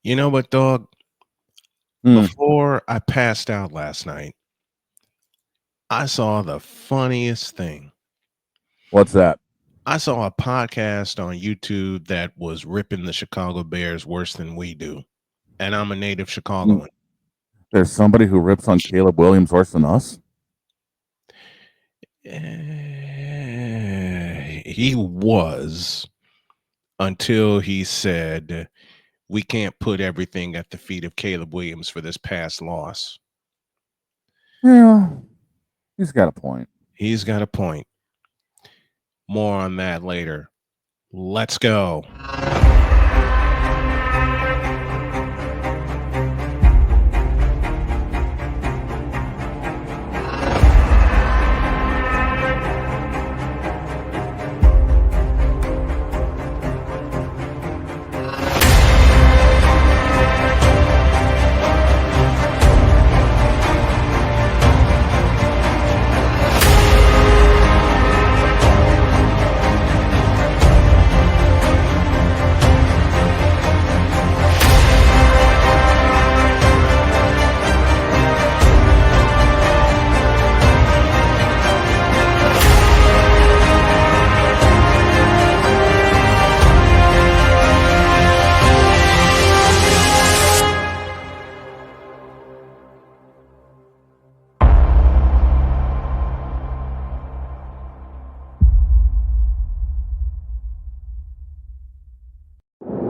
You know what, dog? Hmm. Before I passed out last night, I saw the funniest thing. What's that? I saw a podcast on YouTube that was ripping the Chicago Bears worse than we do. And I'm a native Mm, Chicagoan. There's somebody who rips on Caleb Williams worse than us. He was until he said, we can't put everything at the feet of Caleb Williams for this past loss. Yeah, he's got a point. He's got a point. More on that later. Let's go.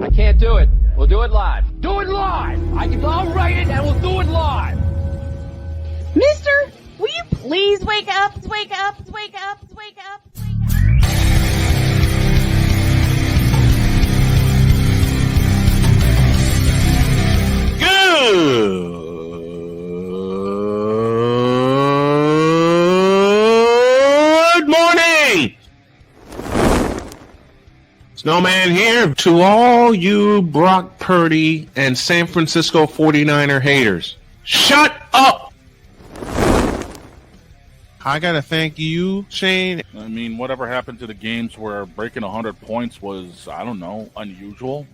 I can't do it. We'll do it live. Do it live! I'll write it and we'll do it live! Mister, will you please wake up, wake up, wake up, wake up, wake up? Good morning. Snowman here to all you Brock Purdy and San Francisco 49er haters. Shut up. I got to thank you, Shane. I mean, whatever happened to the games where breaking 100 points was, I don't know, unusual?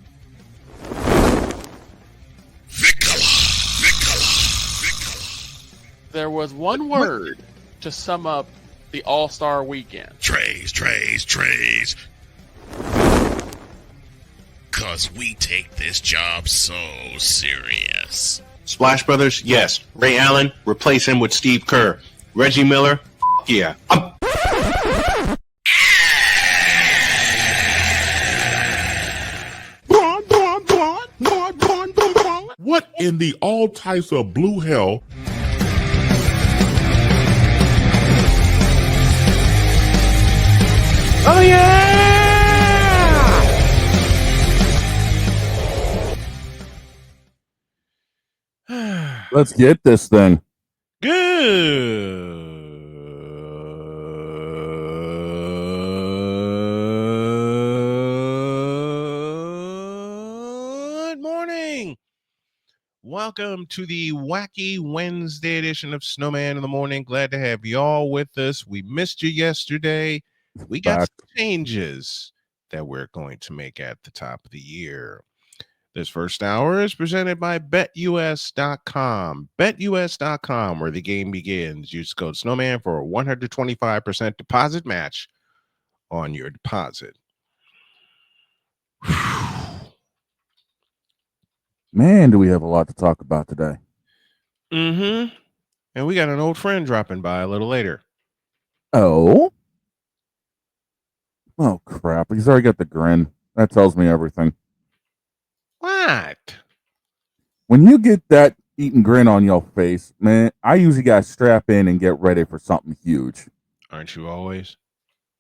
There was one word to sum up the All-Star weekend. Trays. Cause we take this job so serious. Splash Brothers, yes. Ray Allen, replace him with Steve Kerr. Reggie Miller, yeah. What in the all types of blue hell? Oh, yeah! Let's get this thing. Good morning. Welcome to the wacky Wednesday edition of Snowman in the Morning. Glad to have y'all with us. We missed you yesterday. We got Back. some changes that we're going to make at the top of the year. This first hour is presented by BetUS.com. BetUS.com, where the game begins. Use code Snowman for a 125% deposit match on your deposit. Man, do we have a lot to talk about today. Mm-hmm. And we got an old friend dropping by a little later. Oh, crap. He's already got the grin. That tells me everything. What? When you get that eating grin on your face, man, I usually got to strap in and get ready for something huge. Aren't you always?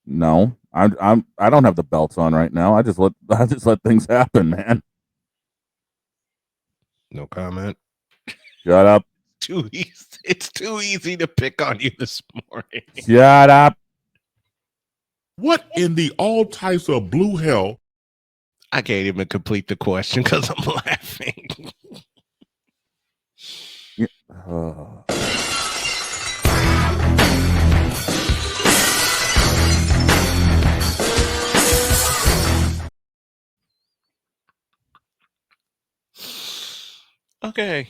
No, I don't have the belts on right now. I just let things happen, man. No comment. Shut up. Too easy. It's too easy to pick on you this morning. Shut up. What in the all types of blue hell? I can't even complete the question because I'm laughing. Yeah. Okay.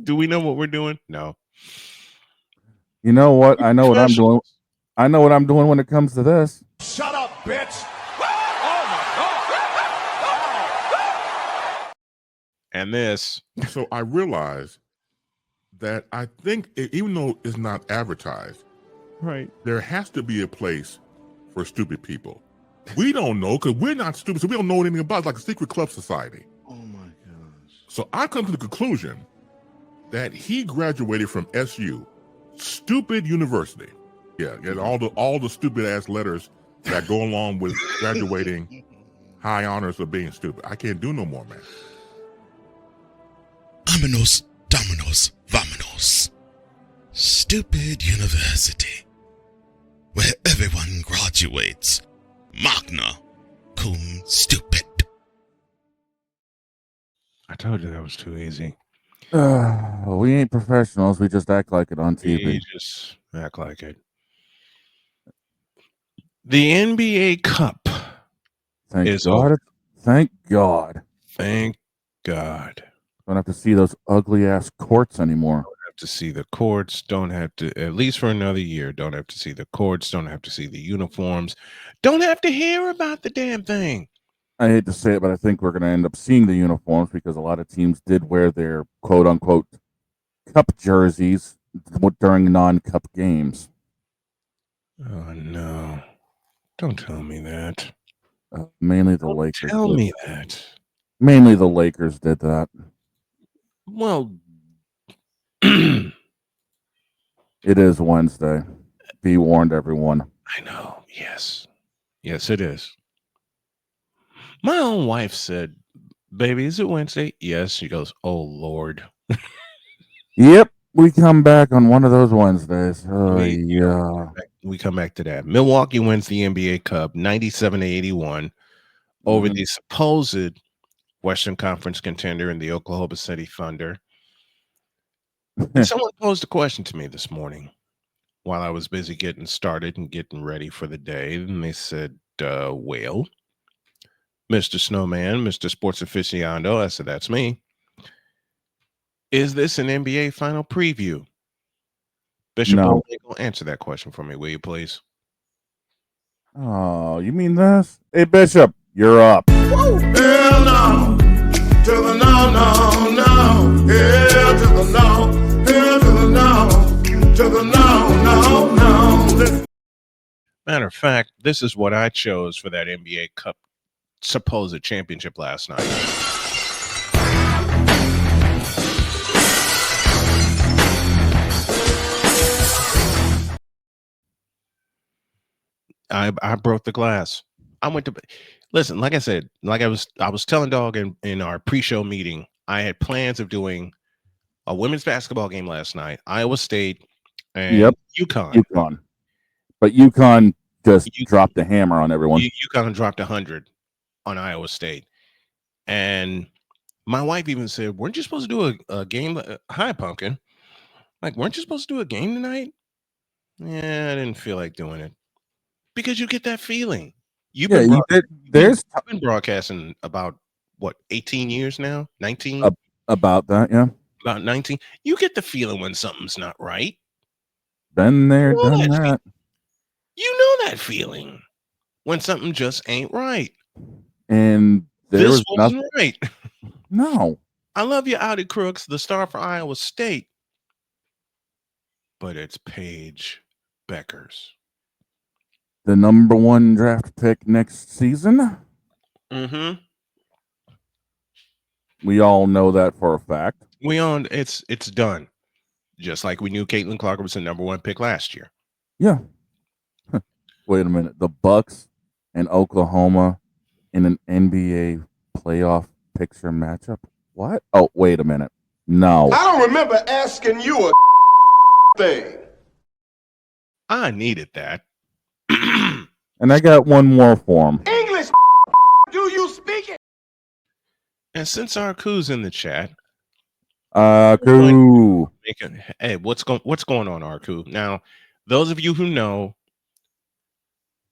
Do we know what we're doing? No. You know what? I know what I'm doing. Professionals. I know what I'm doing when it comes to this. Shut up, bitch. And this. So I realized that I think, even though it's not advertised, Right. there has to be a place for stupid people. We don't know because we're not stupid, so we don't know anything about it. It's like a secret club society. Oh my gosh. So I come to the conclusion that he graduated from SU, stupid university. Yeah, and all the stupid ass letters that go along with graduating, high honors of being stupid. I can't do no more, man. Vámonos, dominos, vamonos. Stupid university. Where everyone graduates. Magna cum stupid. I told you that was too easy. We ain't professionals. We just act like it on TV. We just act like it. The NBA Cup. Thank is God. over. Thank God. Thank God. Don't have to see those ugly ass courts anymore. Don't have to see the courts. Don't have to, at least for another year, don't have to see the courts. Don't have to see the uniforms. Don't have to hear about the damn thing. I hate to say it, but I think we're going to end up seeing the uniforms because a lot of teams did wear their quote unquote cup jerseys during non-cup games. Oh, no. Don't tell me that. Mainly the Don't Lakers. tell did. me that. Mainly the Lakers did that. Well, it is Wednesday. Be warned, everyone. I know. Yes. Yes, it is. My own wife said, "Baby, is it Wednesday?" Yes. She goes, "Oh, Lord." Yep. We come back on one of those Wednesdays. Oh, yeah. We come back to that. Milwaukee wins the NBA Cup 97-81 over the supposed Western Conference contender in the Oklahoma City Thunder. And someone posed a question to me this morning while I was busy getting started and getting ready for the day. And they said, well, Mr. Snowman, Mr. Sports Aficionado, I said, that's me. Is this an NBA final preview? Bishop No. O'Reilly, answer that question for me, will you please? Oh, you mean this? Hey, Bishop, you're up. Hell no. To the no, no, no. Hell to the no. Hell to the no. To the no, no, no. Matter of fact, this is what I chose for that NBA Cup supposed championship last night. I broke the glass. I went to listen, like I said, like I was telling Dog in our pre-show meeting, I had plans of doing a women's basketball game last night, Iowa State and UConn. But UConn just dropped the hammer on everyone. UConn dropped 100 on Iowa State. And my wife even said, weren't you supposed to do a game? Hi, Pumpkin. Like, weren't you supposed to do a game tonight? Yeah, I didn't feel like doing it. Because you get that feeling. You've been broadcasting about, what, 18 years now? 19? About that, yeah. About 19. You get the feeling when something's not right. Been there, done that. You know that feeling when something just ain't right. And this wasn't right. No. I love you, Audi Crooks, the star for Iowa State. But it's Paige Beckers. The number 1 draft pick next season. Mm-hmm. We all know that for a fact. It's done. Just like we knew Caitlin Clark was the number 1 pick last year. Yeah. Wait a minute. The Bucks and Oklahoma in an NBA playoff picture matchup? What? Oh, wait a minute. No. I don't remember asking you a thing. I needed that. And I got one more for him. English, do you speak it? And since Arku's in the chat, Arku. Hey, what's going on, Arku? Now, those of you who know,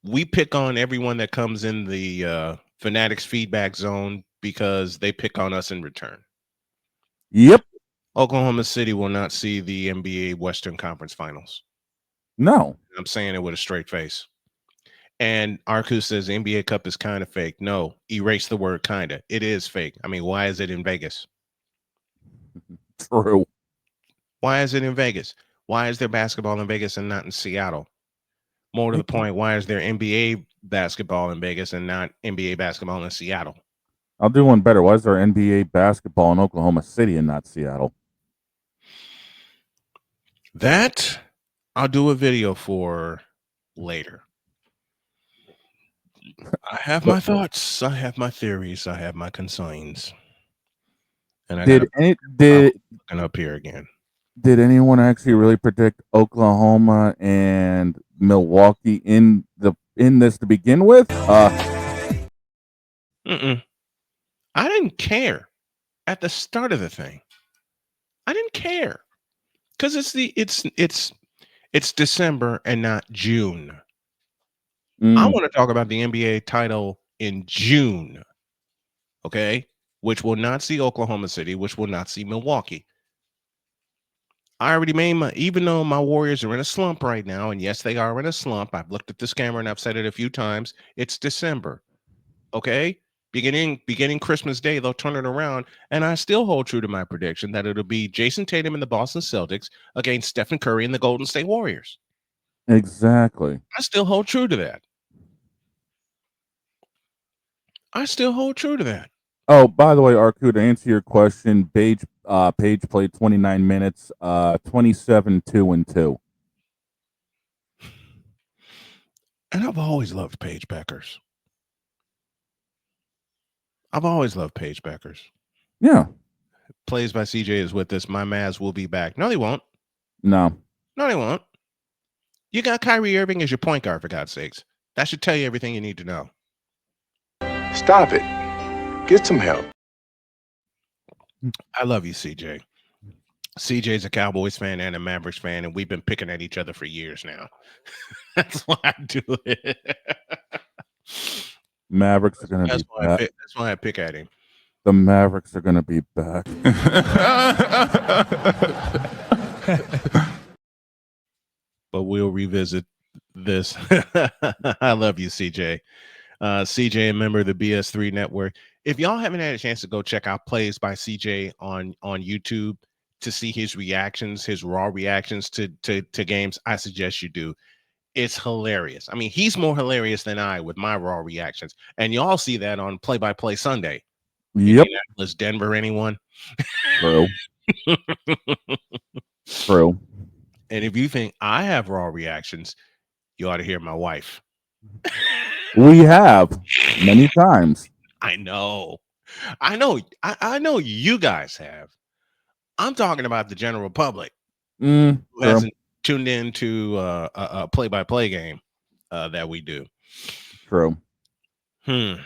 we pick on everyone that comes in the Fanatics feedback zone because they pick on us in return. Yep. Oklahoma City will not see the NBA Western Conference Finals. No. I'm saying it with a straight face. And Arku says the NBA Cup is kind of fake. No, erase the word kind of. It is fake. I mean, why is it in Vegas? True. Why is it in Vegas? Why is there basketball in Vegas and not in Seattle? More to the point, why is there NBA basketball in Vegas and not NBA basketball in Seattle? I'll do one better. Why is there NBA basketball in Oklahoma City and not Seattle? That I'll do a video for later. I have my thoughts. I have my theories. I have my concerns. And I looking up here again. Did anyone actually really predict Oklahoma and Milwaukee in this to begin with? I didn't care at the start of the thing. I didn't care because it's December and not June. I want to talk about the NBA title in June, okay? Which will not see Oklahoma City, which will not see Milwaukee. I already made even though my Warriors are in a slump right now, and yes, they are in a slump. I've looked at this camera and I've said it a few times. It's December, okay? Beginning Christmas Day, they'll turn it around, and I still hold true to my prediction that it'll be Jason Tatum and the Boston Celtics against Stephen Curry and the Golden State Warriors. Exactly. I still hold true to that. I still hold true to that. Oh, by the way, Arku, to answer your question, Page played 29 minutes, 27, 2-2. And I've always loved Paige Beckers. I've always loved Paige Beckers. Yeah. Plays by CJ is with us. My Mavs will be back. No, they won't. No, they won't. You got Kyrie Irving as your point guard, for God's sakes. That should tell you everything you need to know. Stop it. Get some help. I love you, CJ. CJ's a Cowboys fan and a Mavericks fan, and we've been picking at each other for years now. That's why I do it. Mavericks are going to be back. That's why I pick at him. The Mavericks are going to be back. But we'll revisit this. I love you, CJ. CJ, a member of the BS3 network. If y'all haven't had a chance to go check out Plays by CJ on YouTube to see his reactions, his raw reactions to games, I suggest you do. It's hilarious. I mean, he's more hilarious than I with my raw reactions. And y'all see that on Play by Play Sunday. Yep. Indianapolis, Denver, anyone? True. True. And if you think I have raw reactions, you ought to hear my wife. We have many times. I know you guys have. I'm talking about the general public who hasn't tuned into a play-by-play game that we do. True. And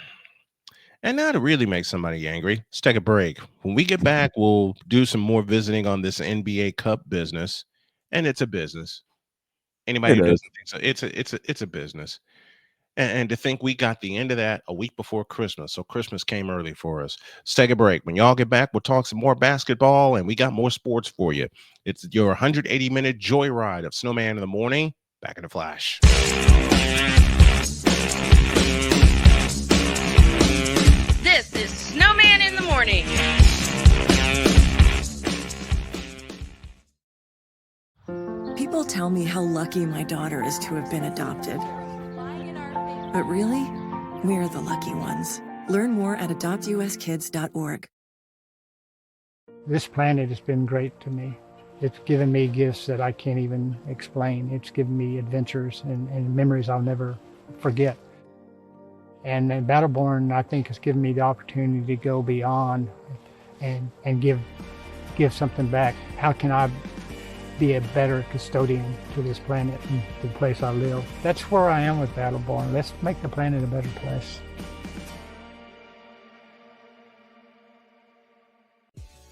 now to really make somebody angry, let's take a break. When we get back, we'll do some more visiting on this NBA Cup business, and it's a business. Anybody who doesn't think so, it's a business. And to think we got the end of that a week before Christmas. So Christmas came early for us. Let's take a break. When y'all get back, we'll talk some more basketball, and we got more sports for you. It's your 180-minute joyride of Snowman in the morning. Back in a flash. This is Snowman in the morning. People tell me how lucky my daughter is to have been adopted. But really, we're the lucky ones. Learn more at adoptuskids.org. This planet has been great to me. It's given me gifts that I can't even explain. It's given me adventures and memories I'll never forget. And Battleborn, I think, has given me the opportunity to go beyond and give something back. How can I be a better custodian to this planet and the place I live? That's where I am with Battleborn. Let's make the planet a better place.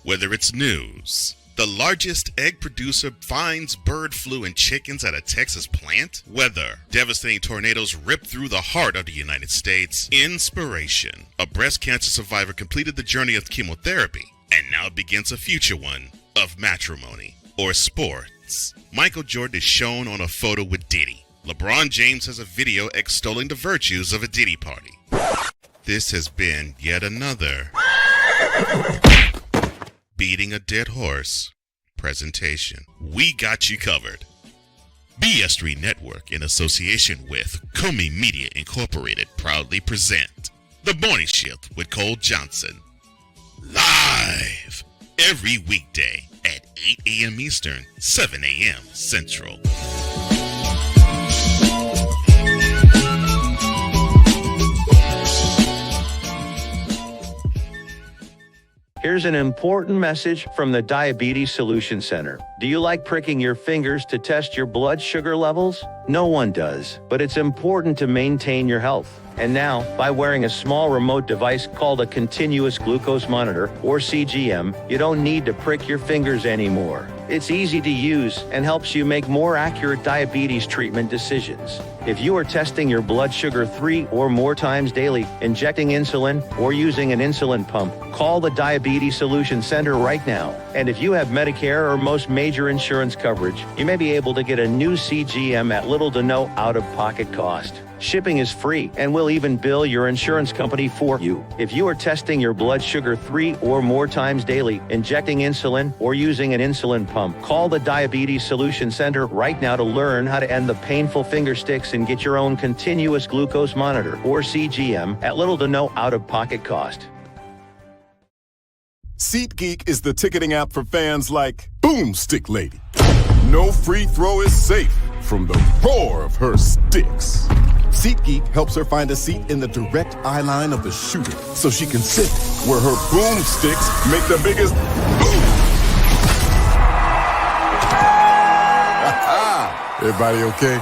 Whether it's news, The largest egg producer finds bird flu in chickens at a Texas plant. Weather. Devastating tornadoes rip through the heart of the United States. Inspiration. A breast cancer survivor completed the journey of chemotherapy and now begins a future one of matrimony or sports. Michael Jordan is shown on a photo with Diddy. LeBron James has a video extolling the virtues of a Diddy party. This has been yet another Beating a Dead Horse presentation. We got you covered. BS3 Network, in association with Comey Media Incorporated, proudly present The Morning Shift with Cole Johnson. Live every weekday at 8 a.m. Eastern, 7 a.m. Central. Here's an important message from the Diabetes Solution Center. Do you like pricking your fingers to test your blood sugar levels? No one does, but it's important to maintain your health. And now, by wearing a small remote device called a continuous glucose monitor, or CGM, you don't need to prick your fingers anymore. It's easy to use and helps you make more accurate diabetes treatment decisions. If you are testing your blood sugar 3 or more times daily, injecting insulin, or using an insulin pump, call the Diabetes Solution Center right now. And if you have Medicare or most major insurance coverage, you may be able to get a new CGM at little to no out-of-pocket cost. Shipping is free, and we'll even bill your insurance company for you. If you are testing your blood sugar 3 or more times daily, injecting insulin, or using an insulin pump, call the Diabetes Solution Center right now to learn how to end the painful finger sticks and get your own continuous glucose monitor, or CGM, at little to no out-of-pocket cost. SeatGeek is the ticketing app for fans like Boomstick Lady. No free throw is safe from the roar of her sticks. SeatGeek helps her find a seat in the direct eye line of the shooter so she can sit where her boomsticks make the biggest boom. Everybody okay?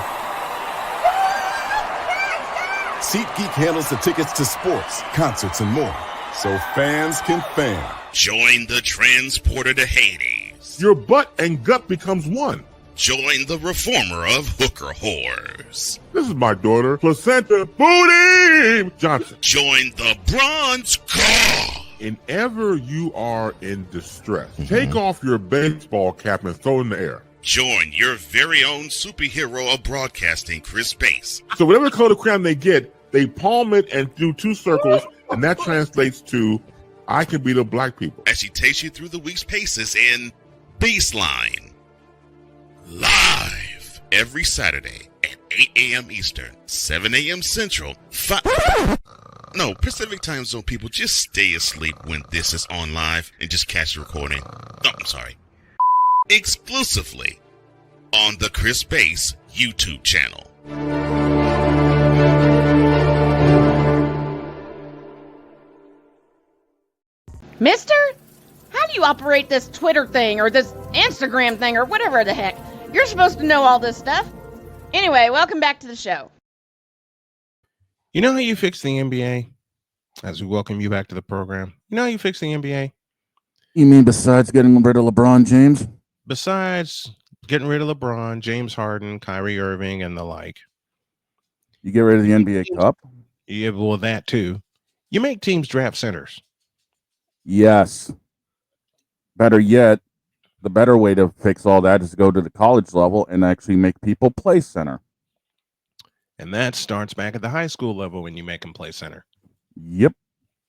SeatGeek handles the tickets to sports, concerts, and more, so fans can fan. Join the transporter to Hades. Your butt and gut becomes one. Join the reformer of hooker whores. This is my daughter, Placenta Booty Johnson. Join the bronze car. Whenever you are in distress, take off your baseball cap and throw it in the air. Join your very own superhero of broadcasting, Chris Bass. So whatever color crayon they get, they palm it and do 2 circles, and that translates to, I can beat up black people. As she takes you through the week's paces in Baseline. Live every Saturday at 8 a.m. Eastern, 7 a.m. Central, Pacific Time Zone people, just stay asleep when this is on live and just catch the recording. Oh, I'm sorry. Exclusively on the Chris Bass YouTube channel. Mister, how do you operate this Twitter thing or this Instagram thing or whatever the heck? You're supposed to know all this stuff. Anyway, welcome back to the show. You know how you fix the NBA? As we welcome you back to the program. You know how you fix the NBA? You mean besides getting rid of LeBron James? Besides getting rid of LeBron, James Harden, Kyrie Irving, and the like. You get rid of the NBA Cup? Yeah, well, that too. You make teams draft centers. Yes. Better yet, the better way to fix all that is to go to the college level and actually make people play center. And that starts back at the high school level when you make them play center. Yep.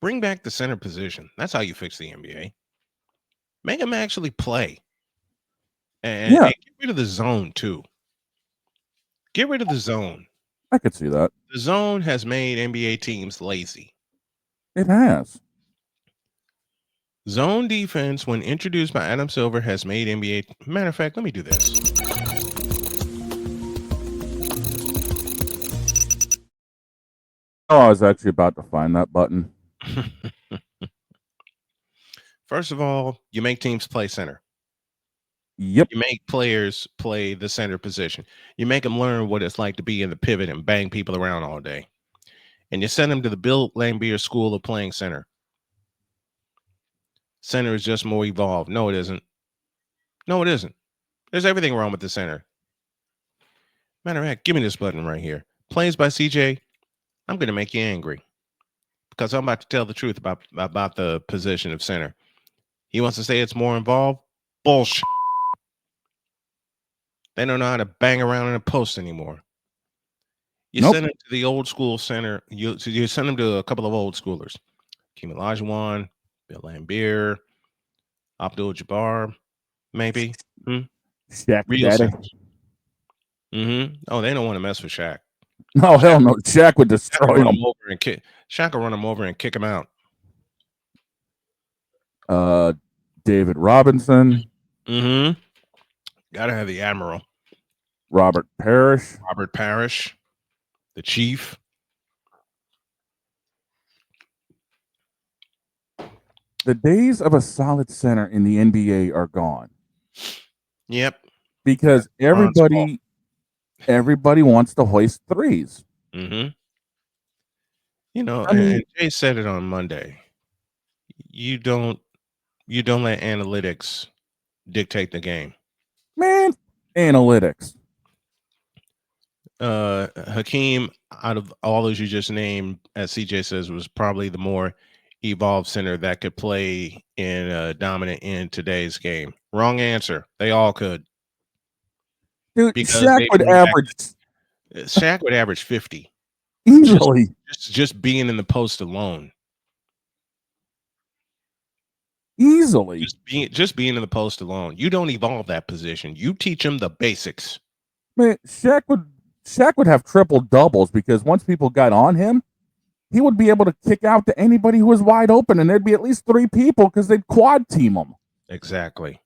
Bring back the center position. That's how you fix the NBA. Make them actually play. And get rid of the zone, too. Get rid of the zone. I could see that. The zone has made NBA teams lazy. It has. Zone defense, when introduced by Adam Silver, has made NBA... Matter of fact, let me do this. Oh, I was actually about to find that button. First of all, you make teams play center. Yep. You make players play the center position. You make them learn what it's like to be in the pivot and bang people around all day. And you send them to the Bill Laimbeer School of Playing Center. Center is just more evolved. No, it isn't. No, it isn't. There's everything wrong with the center. Matter of fact, give me this button right here. Plays by CJ. I'm going to make you angry because I'm about to tell the truth about the position of center. He wants to say it's more involved. Bullshit. They don't know how to bang around in a post anymore. You Nope. send him to the old school center. You send him to a couple of old schoolers. Kim Olajuwon, Bill Laimbeer, Abdul Jabbar, maybe. Shaq Real Daddy. centers. Oh, they don't want to mess with Shaq. No, hell no. Shaq would Shaq will destroy run him. him over and kick. Shaq will run him over and kick him out. David Robinson. Gotta have the Admiral. Robert Parrish. Robert Parrish. The Chief. The days of a solid center in the NBA are gone. Yep. Because everybody wants to hoist threes. You know, I mean, and Jay said it on Monday. You don't let analytics dictate the game. Man, analytics. Hakeem, out of all those you just named, as CJ says, was probably the more evolved center that could play in dominant in today's game. Wrong answer. They all could. Dude, Because Shaq would average 50. Easily. Just being in the post alone. Easily. Just being in the post alone. You don't evolve that position. You teach them the basics. Man, Shaq would have triple doubles because once people got on him, he would be able to kick out to anybody who was wide open, and there'd be at least 3 people because they'd quad team him. Exactly.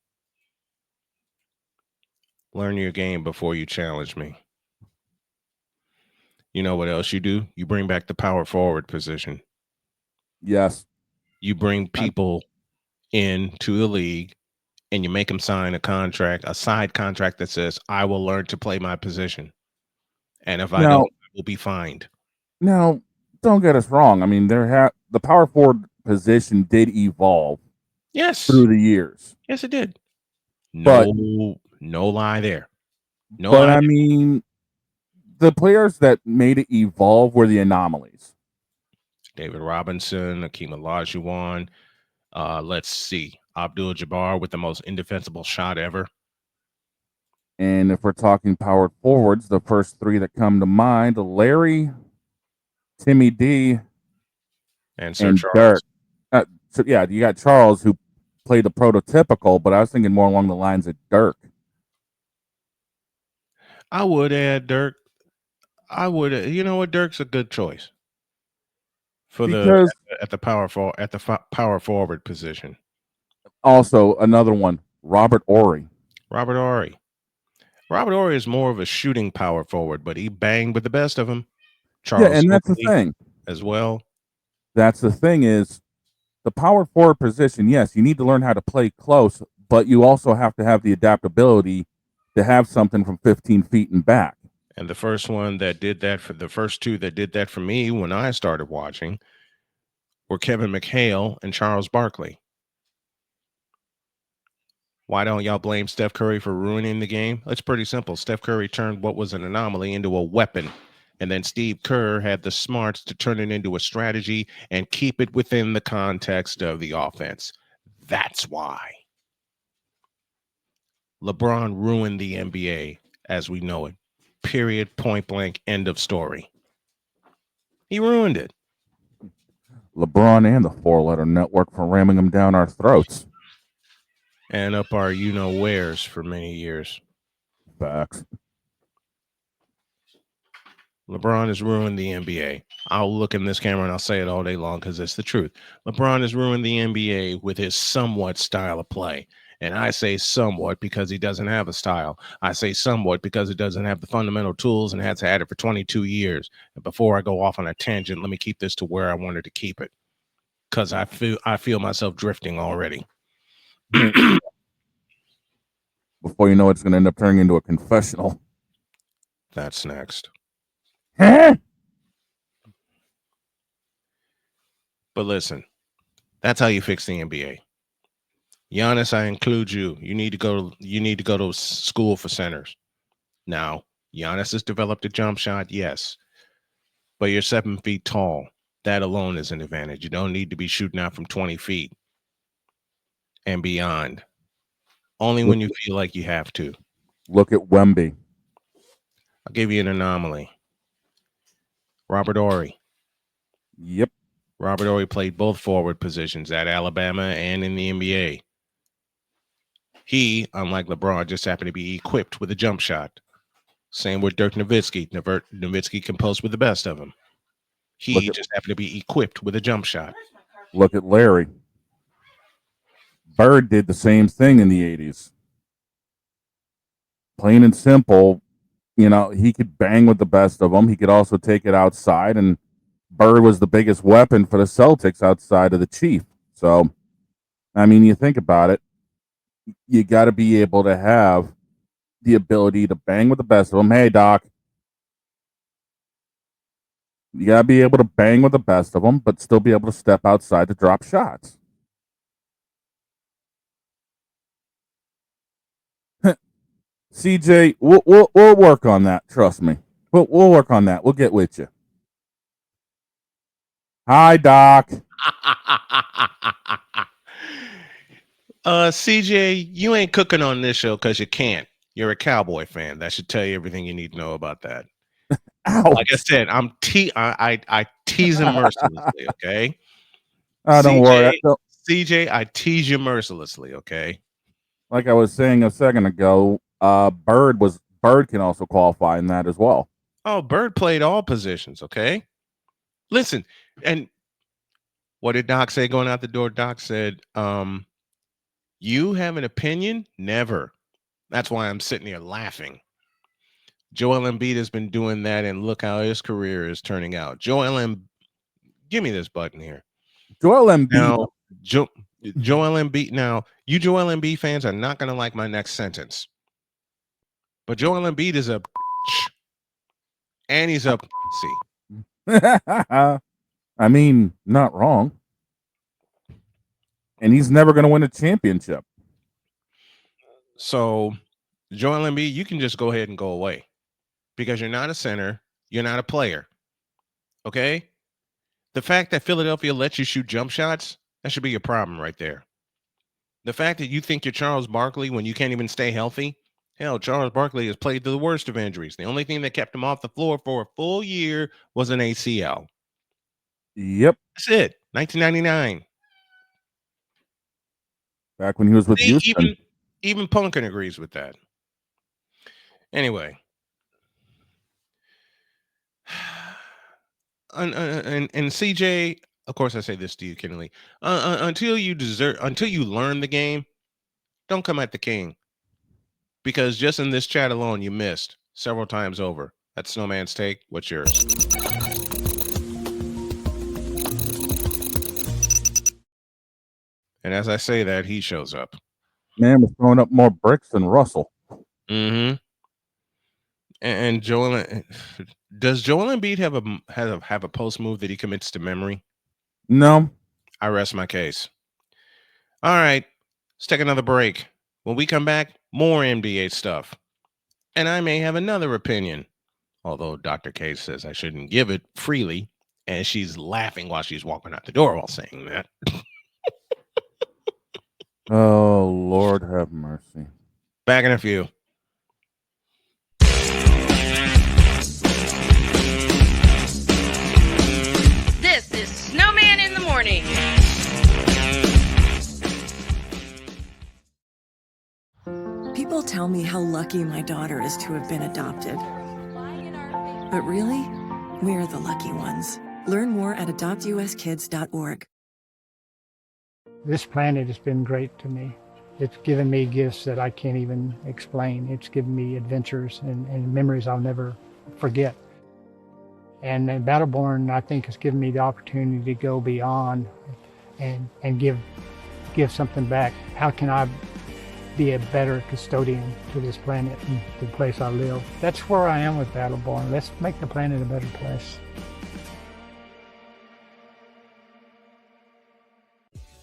Learn your game before you challenge me. You know what else you do? You bring back the power forward position. Yes. You bring people into the league and you make them sign a side contract that says, I will learn to play my position. And if I don't, I will be fined. Now, don't get us wrong. I mean, the power forward position did evolve. Yes. Through the years. Yes, it did. But, no lie there. I mean, the players that made it evolve were the anomalies. David Robinson, Hakeem Olajuwon. Let's see. Abdul Jabbar with the most indefensible shot ever. And if we're talking powered forwards, the first 3 that come to mind, Larry, Timmy D, and Charles. Dirk. So yeah, you got Charles who played the prototypical, but I was thinking more along the lines of Dirk. I would add Dirk. You know what? Dirk's a good choice for at the power forward position. Also, another one, Robert Horry. Robert Horry is more of a shooting power forward, but he banged with the best of them. Charles, yeah, and that's the thing as well. That's the thing is the power forward position. Yes, you need to learn how to play close, but you also have to have the adaptability to have something from 15 feet and back. And the first one that did that for the first 2 that did that for me when I started watching were Kevin McHale and Charles Barkley. Why don't y'all blame Steph Curry for ruining the game? It's pretty simple. Steph Curry turned what was an anomaly into a weapon. And then Steve Kerr had the smarts to turn it into a strategy and keep it within the context of the offense. That's why. LeBron ruined the NBA as we know it. Period, point blank, end of story. He ruined it. LeBron and the 4-letter network for ramming them down our throats. And up our you-know-wheres for many years. Facts. LeBron has ruined the NBA. I'll look in this camera and I'll say it all day long because it's the truth. LeBron has ruined the NBA with his somewhat style of play. And I say somewhat because he doesn't have a style. I say somewhat because he doesn't have the fundamental tools and has had it for 22 years. And before I go off on a tangent, let me keep this to where I wanted to keep it. Because I feel myself drifting already. Before you know it, it's going to end up turning into a confessional. That's next. Huh? But listen, that's how you fix the NBA. Giannis, I include you. You need to go to school for centers. Now, Giannis has developed a jump shot, yes. But you're 7 feet tall. That alone is an advantage. You don't need to be shooting out from 20 feet and beyond. Only when you feel like you have to. Look at Wemby. I'll give you an anomaly. Robert Horry. Yep. Robert Horry played both forward positions at Alabama and in the NBA. He, unlike LeBron, just happened to be equipped with a jump shot. Same with Dirk Nowitzki. Nowitzki can post with the best of them. He just happened to be equipped with a jump shot. Look at Larry. Bird did the same thing in the 80s. Plain and simple, he could bang with the best of them. He could also take it outside, and Bird was the biggest weapon for the Celtics outside of the Chief. So, I mean, you think about it, you got to be able to have the ability to bang with the best of them. Hey, Doc. You got to be able to bang with the best of them, but still be able to step outside to drop shots. CJ, we'll work on that. Trust me. We'll work on that. We'll get with you. Hi, Doc. CJ, you ain't cooking on this show because you can't. You're a Cowboy fan. That should tell you everything you need to know about that. Ouch. Like I said, I tease him mercilessly, okay? Don't worry. CJ, I tease you mercilessly, okay? Like I was saying a second ago, Bird can also qualify in that as well. Oh, Bird played all positions, okay? Listen, and what did Doc say going out the door? Doc said, you have an opinion? Never. That's why I'm sitting here laughing. Joel Embiid has been doing that, and look how his career is turning out. Give me this button here. Joel Embiid. Now, Joel Embiid. Now, you Joel Embiid fans are not going to like my next sentence. But Joel Embiid is a and he's a I mean, not wrong. And he's never going to win a championship. So, Joel Embiid, you can just go ahead and go away because you're not a center. You're not a player. Okay? The fact that Philadelphia lets you shoot jump shots, that should be your problem right there. The fact that you think you're Charles Barkley when you can't even stay healthy. Hell, Charles Barkley has played through the worst of injuries. The only thing that kept him off the floor for a full year was an ACL. Yep. That's it. 1999. Back when he was with Houston. Even Punkin agrees with that. Anyway. And CJ, of course I say this to you, Kennedy. Until you learn the game, don't come at the king. Because just in this chat alone, you missed several times over. That's Snowman's take. What's yours? And as I say that, he shows up. Man was throwing up more bricks than Russell. Mm-hmm. And Joel, does Joel Embiid have a post move that he commits to memory? No. I rest my case. All right, let's take another break. When we come back, more NBA stuff. And I may have another opinion. Although Dr. K says I shouldn't give it freely. And she's laughing while she's walking out the door while saying that. Oh, Lord have mercy. Back in a few. This is Snowman in the Morning. People tell me how lucky my daughter is to have been adopted. But really, we're the lucky ones. Learn more at adoptuskids.org. This planet has been great to me. It's given me gifts that I can't even explain. It's given me adventures and memories I'll never forget. And Battleborn, I think, has given me the opportunity to go beyond and give something back. How can I be a better custodian to this planet and the place I live? That's where I am with Battleborn. Let's make the planet a better place.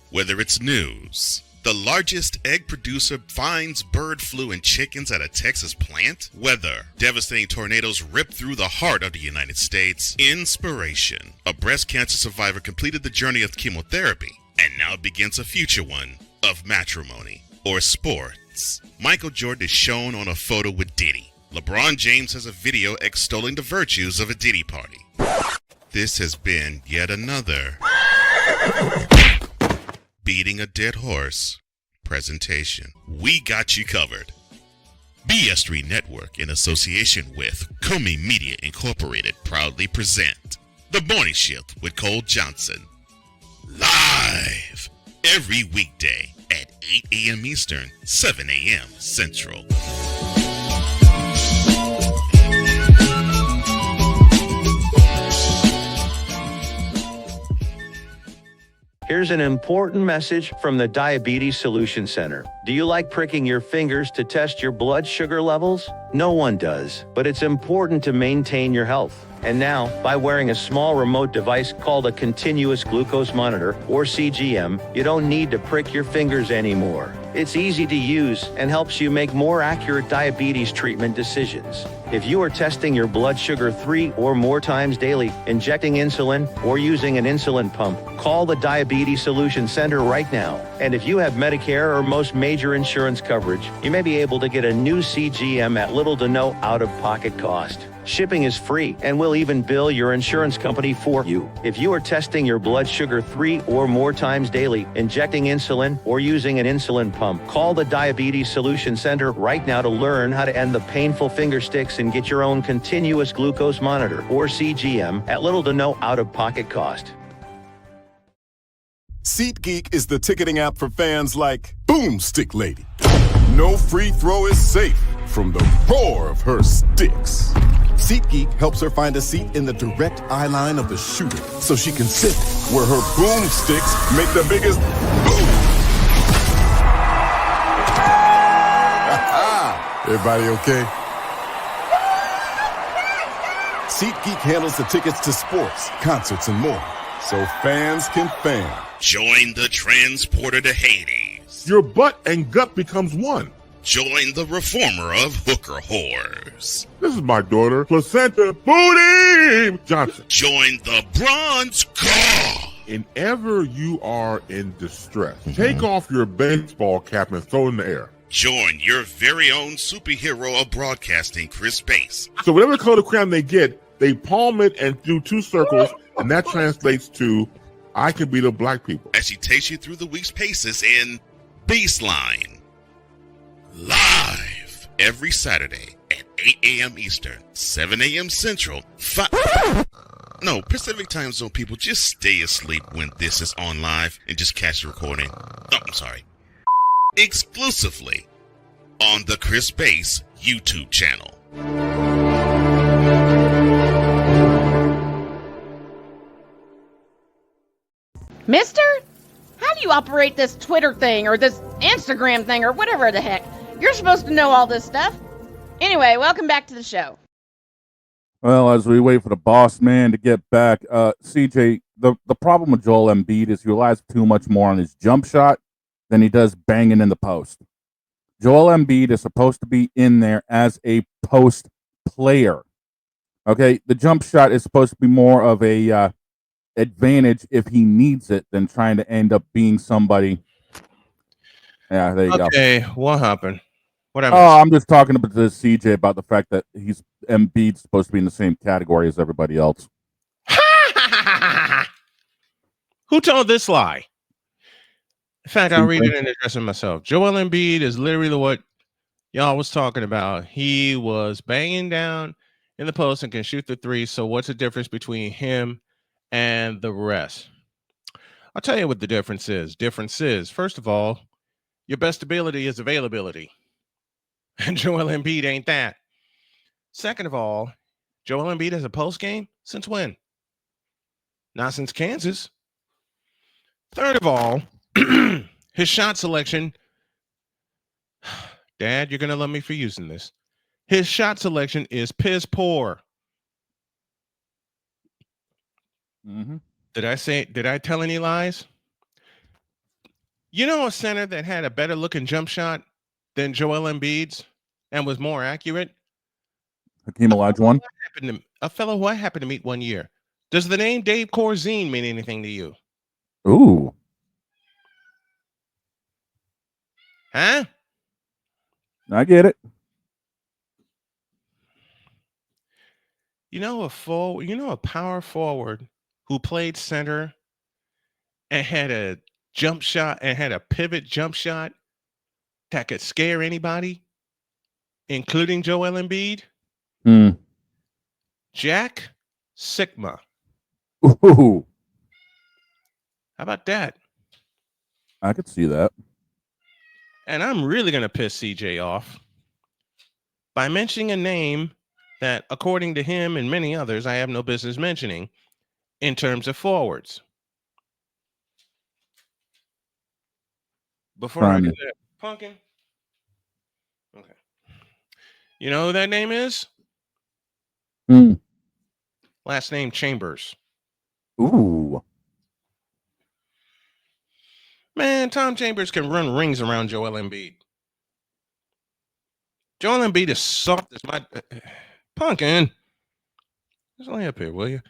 Whether it's news, The largest egg producer finds bird flu in chickens at a Texas plant. Weather. Devastating tornadoes rip through the heart of the United States. Inspiration. A breast cancer survivor completed the journey of chemotherapy, and now begins a future one of matrimony or sports. Michael Jordan is shown on a photo with Diddy. LeBron James has a video extolling the virtues of a Diddy party. This has been yet another Beating a Dead Horse presentation. We got you covered. BS3 Network, in association with Comey Media Incorporated, proudly present The Morning Shift with Cole Johnson. Live every weekday at 8 a.m. Eastern, 7 a.m. Central. Here's an important message from the Diabetes Solution Center. Do you like pricking your fingers to test your blood sugar levels? No one does, but it's important to maintain your health. And now, by wearing a small remote device called a continuous glucose monitor, or CGM, you don't need to prick your fingers anymore. It's easy to use and helps you make more accurate diabetes treatment decisions. If you are testing your blood sugar 3 or more times daily, injecting insulin, or using an insulin pump, call the Diabetes Solution Center right now. And if you have Medicare or most major insurance coverage, you may be able to get a new CGM at little to no out-of-pocket cost. Shipping is free, and we'll even bill your insurance company for you. If you are testing your blood sugar 3 or more times daily, injecting insulin, or using an insulin pump, call the Diabetes Solution Center right now to learn how to end the painful finger sticks and get your own continuous glucose monitor, or CGM, at little to no out-of-pocket cost. SeatGeek is the ticketing app for fans like Boomstick Lady. No free throw is safe from the roar of her sticks. SeatGeek helps her find a seat in the direct eye line of the shooter so she can sit where her boomsticks make the biggest boom. Everybody okay? SeatGeek handles the tickets to sports, concerts, and more, so fans can fan. Join the transporter to Hades. Your butt and gut becomes one. Join the reformer of hooker whores. This is my daughter, Placenta Booty Johnson. Join the bronze car. Whenever you are in distress, take off your baseball cap and throw it in the air. Join your very own superhero of broadcasting, Chris Bass. So whatever color crayon they get, they palm it and do 2 circles, and that translates to, I can beat up black people. As she takes you through the week's paces in Baseline. Live every Saturday at 8 a.m. Eastern, 7 a.m. Central, Pacific Time Zone people, just stay asleep when this is on live and just catch the recording. Oh, I'm sorry. Exclusively on the Chris Bass YouTube channel. Mister? How do you operate this Twitter thing or this Instagram thing or whatever the heck? You're supposed to know all this stuff. Anyway, welcome back to the show. Well, as we wait for the boss man to get back, CJ, the problem with Joel Embiid is he relies too much more on his jump shot than he does banging in the post. Joel Embiid is supposed to be in there as a post player. Okay, the jump shot is supposed to be more of a advantage if he needs it than trying to end up being somebody. Yeah, there you go. Okay, what happened? What happened? Oh, I'm just talking about the CJ about the fact that he's Embiid's supposed to be in the same category as everybody else. Who told this lie? In fact, I'll read it and address it myself. Joel Embiid is literally what y'all was talking about. He was banging down in the post and can shoot the 3. So what's the difference between him and the rest? I'll tell you what the difference is. First of all, your best ability is availability. And Joel Embiid ain't that. Second of all, Joel Embiid has a post game since when? Not since Kansas. Third of all, his shot selection. Dad, you're going to love me for using this. His shot selection is piss poor. Mm-hmm. Did I tell any lies? You know a center that had a better looking jump shot than Joel Embiid's and was more accurate? Hakeem Olajuwon. A fellow who I happened to meet one year. Does the name Dave Corzine mean anything to you? Ooh. Huh? I get it. You know a power forward who played center and had a jump shot and had a pivot jump shot that could scare anybody, including Joel Embiid? Hmm. Jack Sigma. Ooh. How about that? I could see that. And I'm really going to piss CJ off by mentioning a name that, according to him and many others, I have no business mentioning in terms of forwards. Before Try I do me. that, Pumpkin. Okay. You know who that name is? Hmm. Last name Chambers. Ooh. Man, Tom Chambers can run rings around Joel Embiid. Joel Embiid is soft as my Pumpkin. Just lay up here, will you?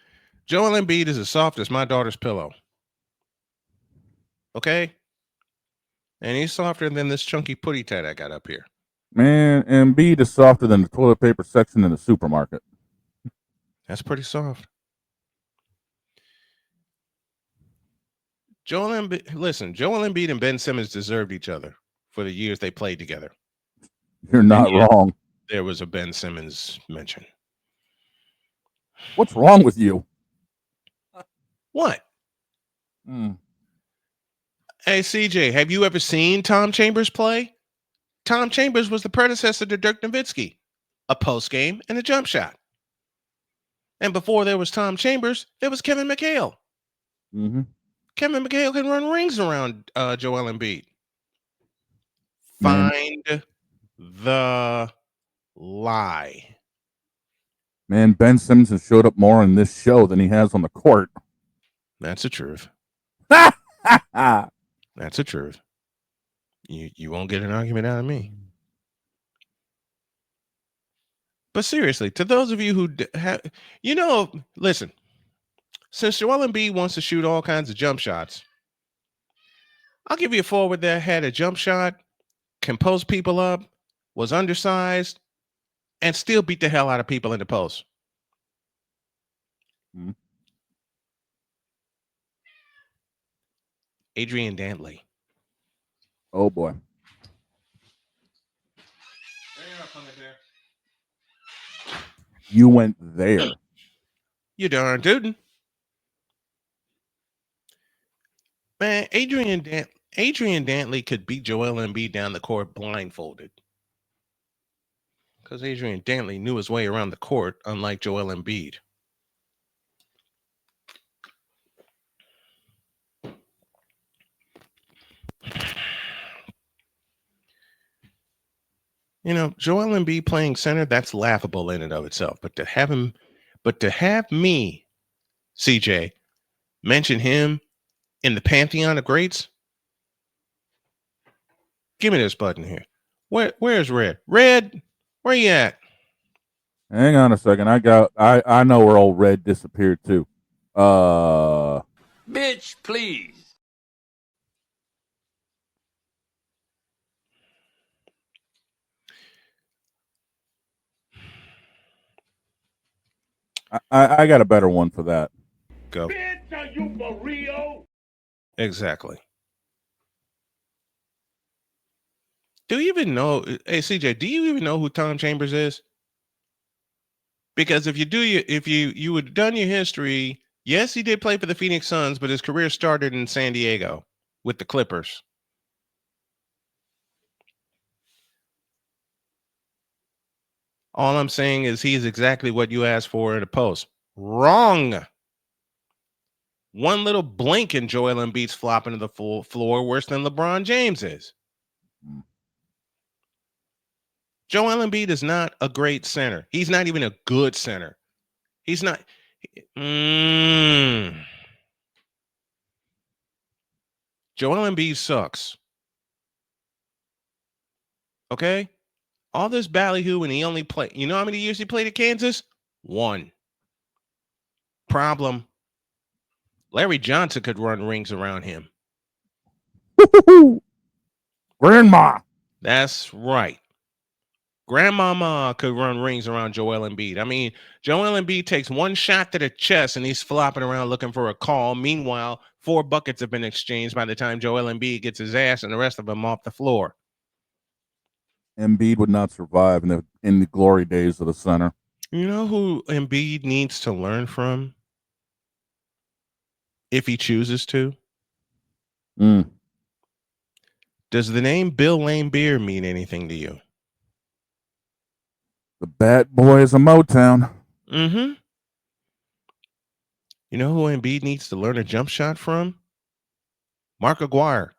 Joel Embiid is as soft as my daughter's pillow. Okay? And he's softer than this chunky putty tat I got up here. Man, Embiid is softer than the toilet paper section in the supermarket. That's pretty soft. Joel Embiid and Ben Simmons deserved each other for the years they played together. You're not wrong. There was a Ben Simmons mention. What's wrong with you? What? Hmm. Hey, CJ, have you ever seen Tom Chambers play? Tom Chambers was the predecessor to Dirk Nowitzki, a post game and a jump shot. And before there was Tom Chambers, there was Kevin McHale. Mm-hmm. Kevin McHale can run rings around Joel Embiid. Man. Find the lie. Man, Ben Simmons has showed up more in this show than he has on the court. That's the truth. That's the truth. You won't get an argument out of me. But seriously, to those of you who have, listen, since Joel Embiid wants to shoot all kinds of jump shots, I'll give you a forward that had a jump shot, can post people up, was undersized, and still beat the hell out of people in the post. Mm-hmm. Adrian Dantley. Oh boy. You went there. You darn tootin'. Man, Adrian Dantley could beat Joel Embiid down the court blindfolded. Because Adrian Dantley knew his way around the court, unlike Joel Embiid. Joel Embiid playing center, that's laughable in and of itself. But to have me, CJ, mention him in the pantheon of greats, give me this button here. Where's Red? Red, where you at? Hang on a second. I know where old Red disappeared too. Bitch, please. I got a better one for that. Go. Bitch, are you for real? Exactly. Do you even know? Hey, CJ, do you even know who Tom Chambers is? Because if you would have done your history, yes, he did play for the Phoenix Suns, but his career started in San Diego with the Clippers. All I'm saying is he is exactly what you asked for in a post. Wrong. One little blink and Joel Embiid's flopping to the full floor worse than LeBron James is. Joel Embiid is not a great center. He's not even a good center. He's not. Joel Embiid sucks. Okay? All this ballyhoo, and he only played. You know how many years he played at Kansas? 1. Problem. Larry Johnson could run rings around him. Grandma. That's right. Grandmama could run rings around Joel Embiid. I mean, Joel Embiid takes one shot to the chest and he's flopping around looking for a call. Meanwhile, 4 buckets have been exchanged by the time Joel Embiid gets his ass and the rest of them off the floor. Embiid would not survive in the glory days of the center. You know who Embiid needs to learn from? If he chooses to? Does the name Bill Laimbeer mean anything to you? The bad boys of Motown. Mm-hmm. You know who Embiid needs to learn a jump shot from? Mark Aguirre.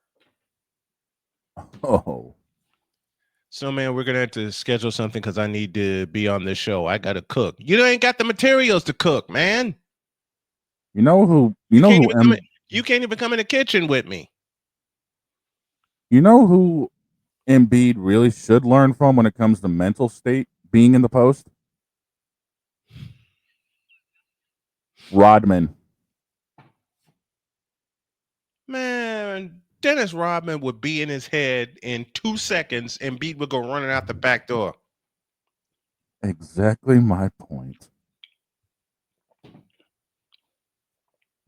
Oh. So, man, we're going to have to schedule something because I need to be on this show. I got to cook. You ain't got the materials to cook, man. You can't even come in the kitchen with me. You know who Embiid really should learn from when it comes to mental state, being in the post? Rodman. Man, Dennis Rodman would be in his head in 2 seconds and Embiid would go running out the back door. Exactly my point.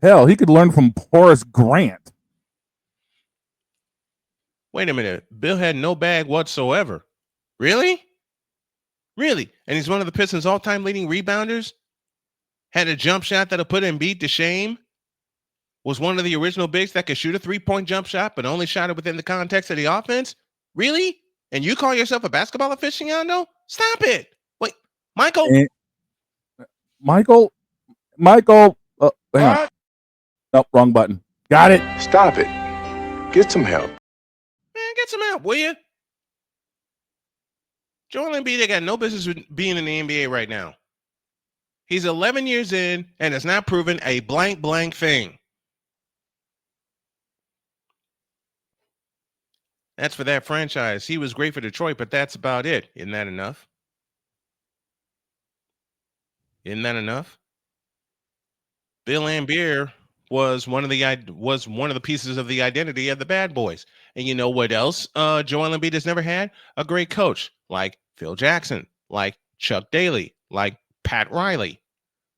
Hell, he could learn from Horace Grant. Wait a minute. Bill had no bag whatsoever. Really? Really? And he's one of the Pistons' all-time leading rebounders? Had a jump shot that'll put Embiid to shame? Was one of the original bigs that could shoot a 3-point jump shot, but only shot it within the context of the offense? Really? And you call yourself a basketball aficionado? Stop it. Wait, Michael? Michael? Hang on. Nope, wrong button. Got it. Stop it. Get some help. Man, get some help, will you? Joel Embiid got no business with being in the NBA right now. He's 11 years in and has not proven a blank thing. That's for that franchise. He was great for Detroit, but that's about it. Isn't that enough? Isn't that enough? Bill Laimbeer was one of the pieces of the identity of the Bad Boys. And you know what else Joel Embiid has never had? A great coach like Phil Jackson, like Chuck Daly, like Pat Riley,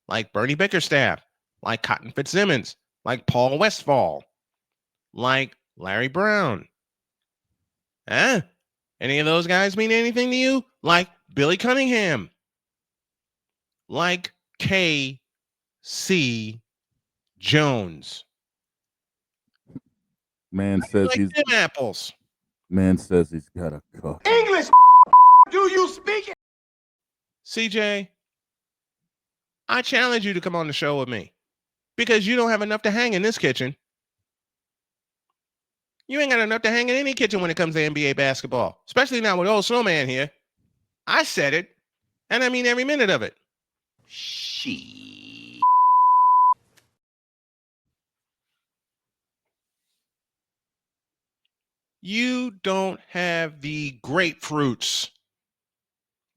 like Bernie Bickerstaff, like Cotton Fitzsimmons, like Paul Westphal, like Larry Brown. Any of those guys mean anything to you? Like Billy Cunningham, like K.C. Jones. Man says like he's Tim Apples. Man says he's got a cook. English, do you speak it? CJ, I challenge you to come on the show with me because you don't have enough to hang in this kitchen. You ain't got enough to hang in any kitchen when it comes to NBA basketball, especially now with old Snowman here. I said it, and I mean every minute of it. You don't have the grapefruits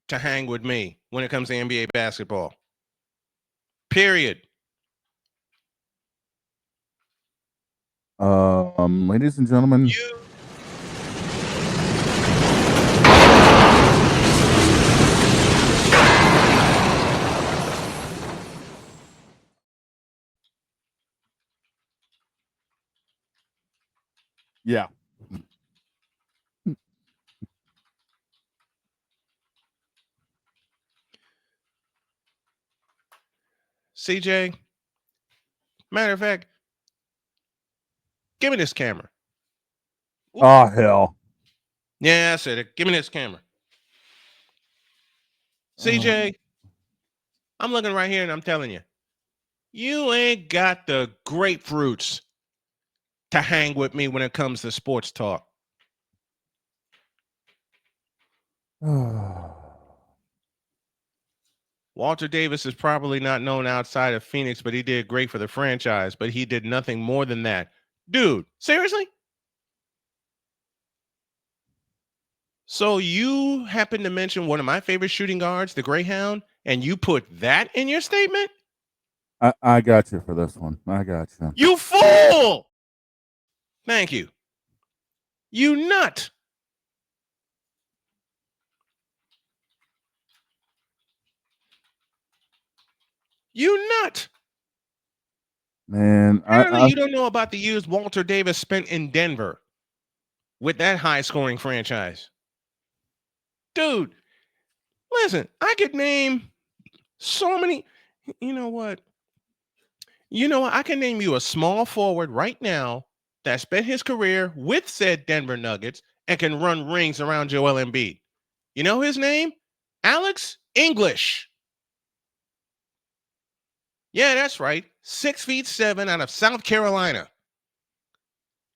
to hang with me when it comes to NBA basketball. Period. Ladies and gentlemen. Yeah. CJ, matter of fact, give me this camera. Ooh. Oh, hell. Yeah, I said it. Give me this camera. CJ, I'm looking right here and I'm telling you, you ain't got the grapefruits to hang with me when it comes to sports talk. Walter Davis is probably not known outside of Phoenix, but he did great for the franchise, but he did nothing more than that. Dude, seriously? So you happen to mention one of my favorite shooting guards, the Greyhound, and you put that in your statement? I got you for this one. I got you. You fool! Thank you. You nut. You nut. Man, Apparently you don't know about the years Walter Davis spent in Denver with that high-scoring franchise. Dude, listen, I could name so many. You know what? I can name you a small forward right now that spent his career with said Denver Nuggets and can run rings around Joel Embiid. You know his name? Alex English. Yeah, that's right. 6'7" out of South Carolina.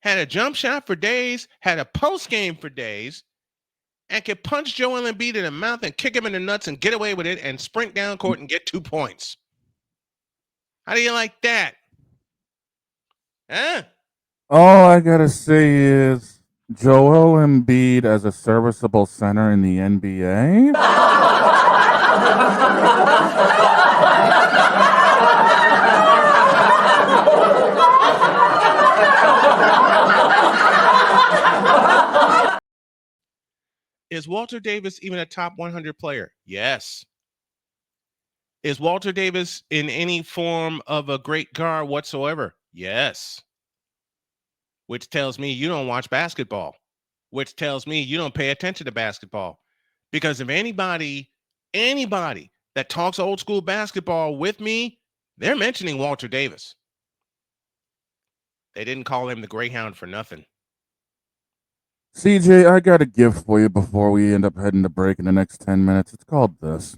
Had a jump shot for days, had a post game for days, and could punch Joel Embiid in the mouth and kick him in the nuts and get away with it and sprint down court and get 2 points. How do you like that? Huh? All I gotta say is Joel Embiid as a serviceable center in the NBA. Is Walter Davis even a top 100 player? Yes. Is Walter Davis in any form of a great guard whatsoever? Yes. Which tells me you don't watch basketball, which tells me you don't pay attention to basketball. Because if anybody that talks old school basketball with me, they're mentioning Walter Davis. They didn't call him the Greyhound for nothing. CJ, I got a gift for you before we end up heading to break in the next 10 minutes. It's called this.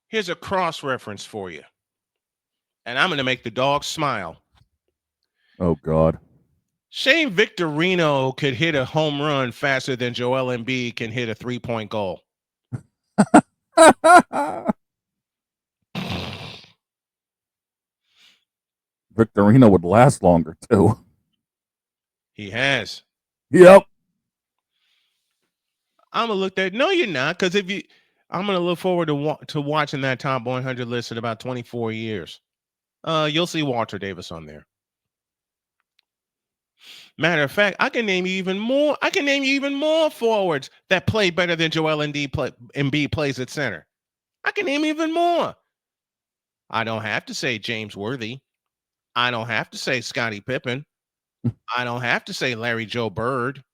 Here's a cross reference for you. And I'm going to make the dog smile. Oh, God. Shane Victorino could hit a home run faster than Joel Embiid can hit a 3-point goal. Victorino would last longer, too. He has. Yep. I'm going to look at no, you're not. Because I'm going to look forward to watching that top 100 list in about 24 years. You'll see Walter Davis on there. Matter of fact, I can name you even more. I can name you even more forwards that play better than Joel Embiid plays at center. I can name even more. I don't have to say James Worthy. I don't have to say Scottie Pippen. I don't have to say Larry Joe Bird.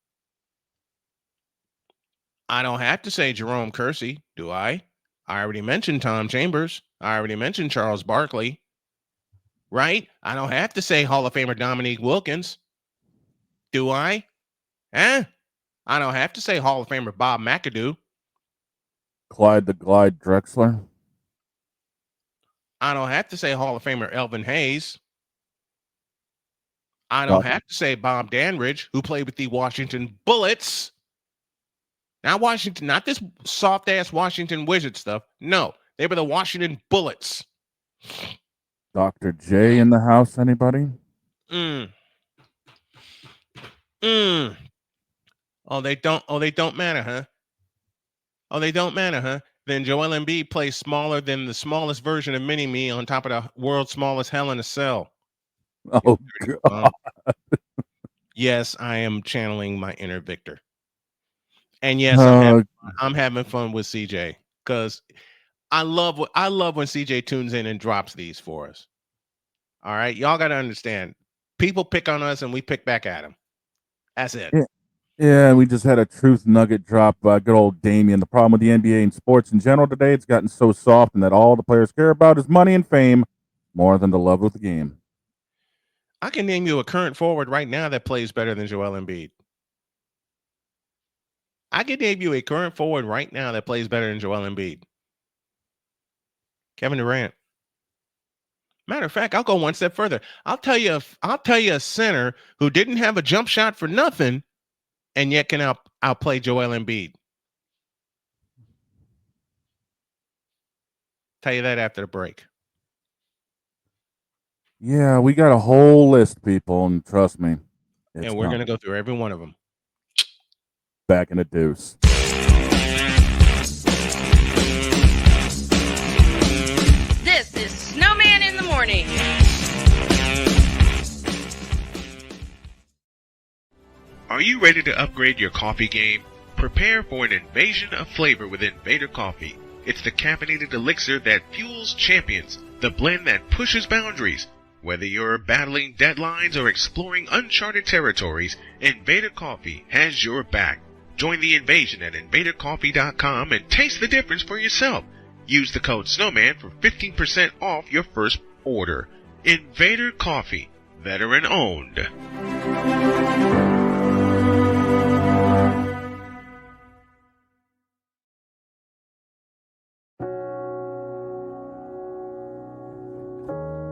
I don't have to say Jerome Kersey, do I? I already mentioned Tom Chambers. I already mentioned Charles Barkley. Right? I don't have to say Hall of Famer Dominique Wilkins. Do I? I don't have to say Hall of Famer Bob McAdoo. Clyde the Glide Drexler. I don't have to say Hall of Famer Elvin Hayes. I don't have to say Bob Danridge, who played with the Washington Bullets. Not Washington, not this soft-ass Washington Wizard stuff. No, they were the Washington Bullets. Dr. J in the house, anybody? Oh, they don't matter, huh? Oh, they don't matter, huh? Then Joel Embiid plays smaller than the smallest version of Mini-Me on top of the world's smallest Hell in a Cell. Oh, God. Yes, I am channeling my inner Victor. And yes, I'm having fun with CJ because I love when CJ tunes in and drops these for us. All right, y'all got to understand. People pick on us and we pick back at them. That's it. Yeah, we just had a truth nugget drop by good old Damien. The problem with the NBA and sports in general today, it's gotten so soft and that all the players care about is money and fame more than the love of the game. I can name you a current forward right now that plays better than Joel Embiid. I can name you a current forward right now that plays better than Joel Embiid. Kevin Durant. Matter of fact, I'll go one step further. I'll tell you a center who didn't have a jump shot for nothing and yet can outplay Joel Embiid. Tell you that after the break. Yeah, we got a whole list, people, and trust me. And we're going to go through every one of them. Back in the deuce. This is Snowman in the Morning. Are you ready to upgrade your coffee game? Prepare for an invasion of flavor with Invader Coffee. It's the caffeinated elixir that fuels champions, the blend that pushes boundaries. Whether you're battling deadlines or exploring uncharted territories, Invader Coffee has your back. Join the invasion at invadercoffee.com and taste the difference for yourself. Use the code Snowman for 15% off your first order. Invader Coffee, veteran owned.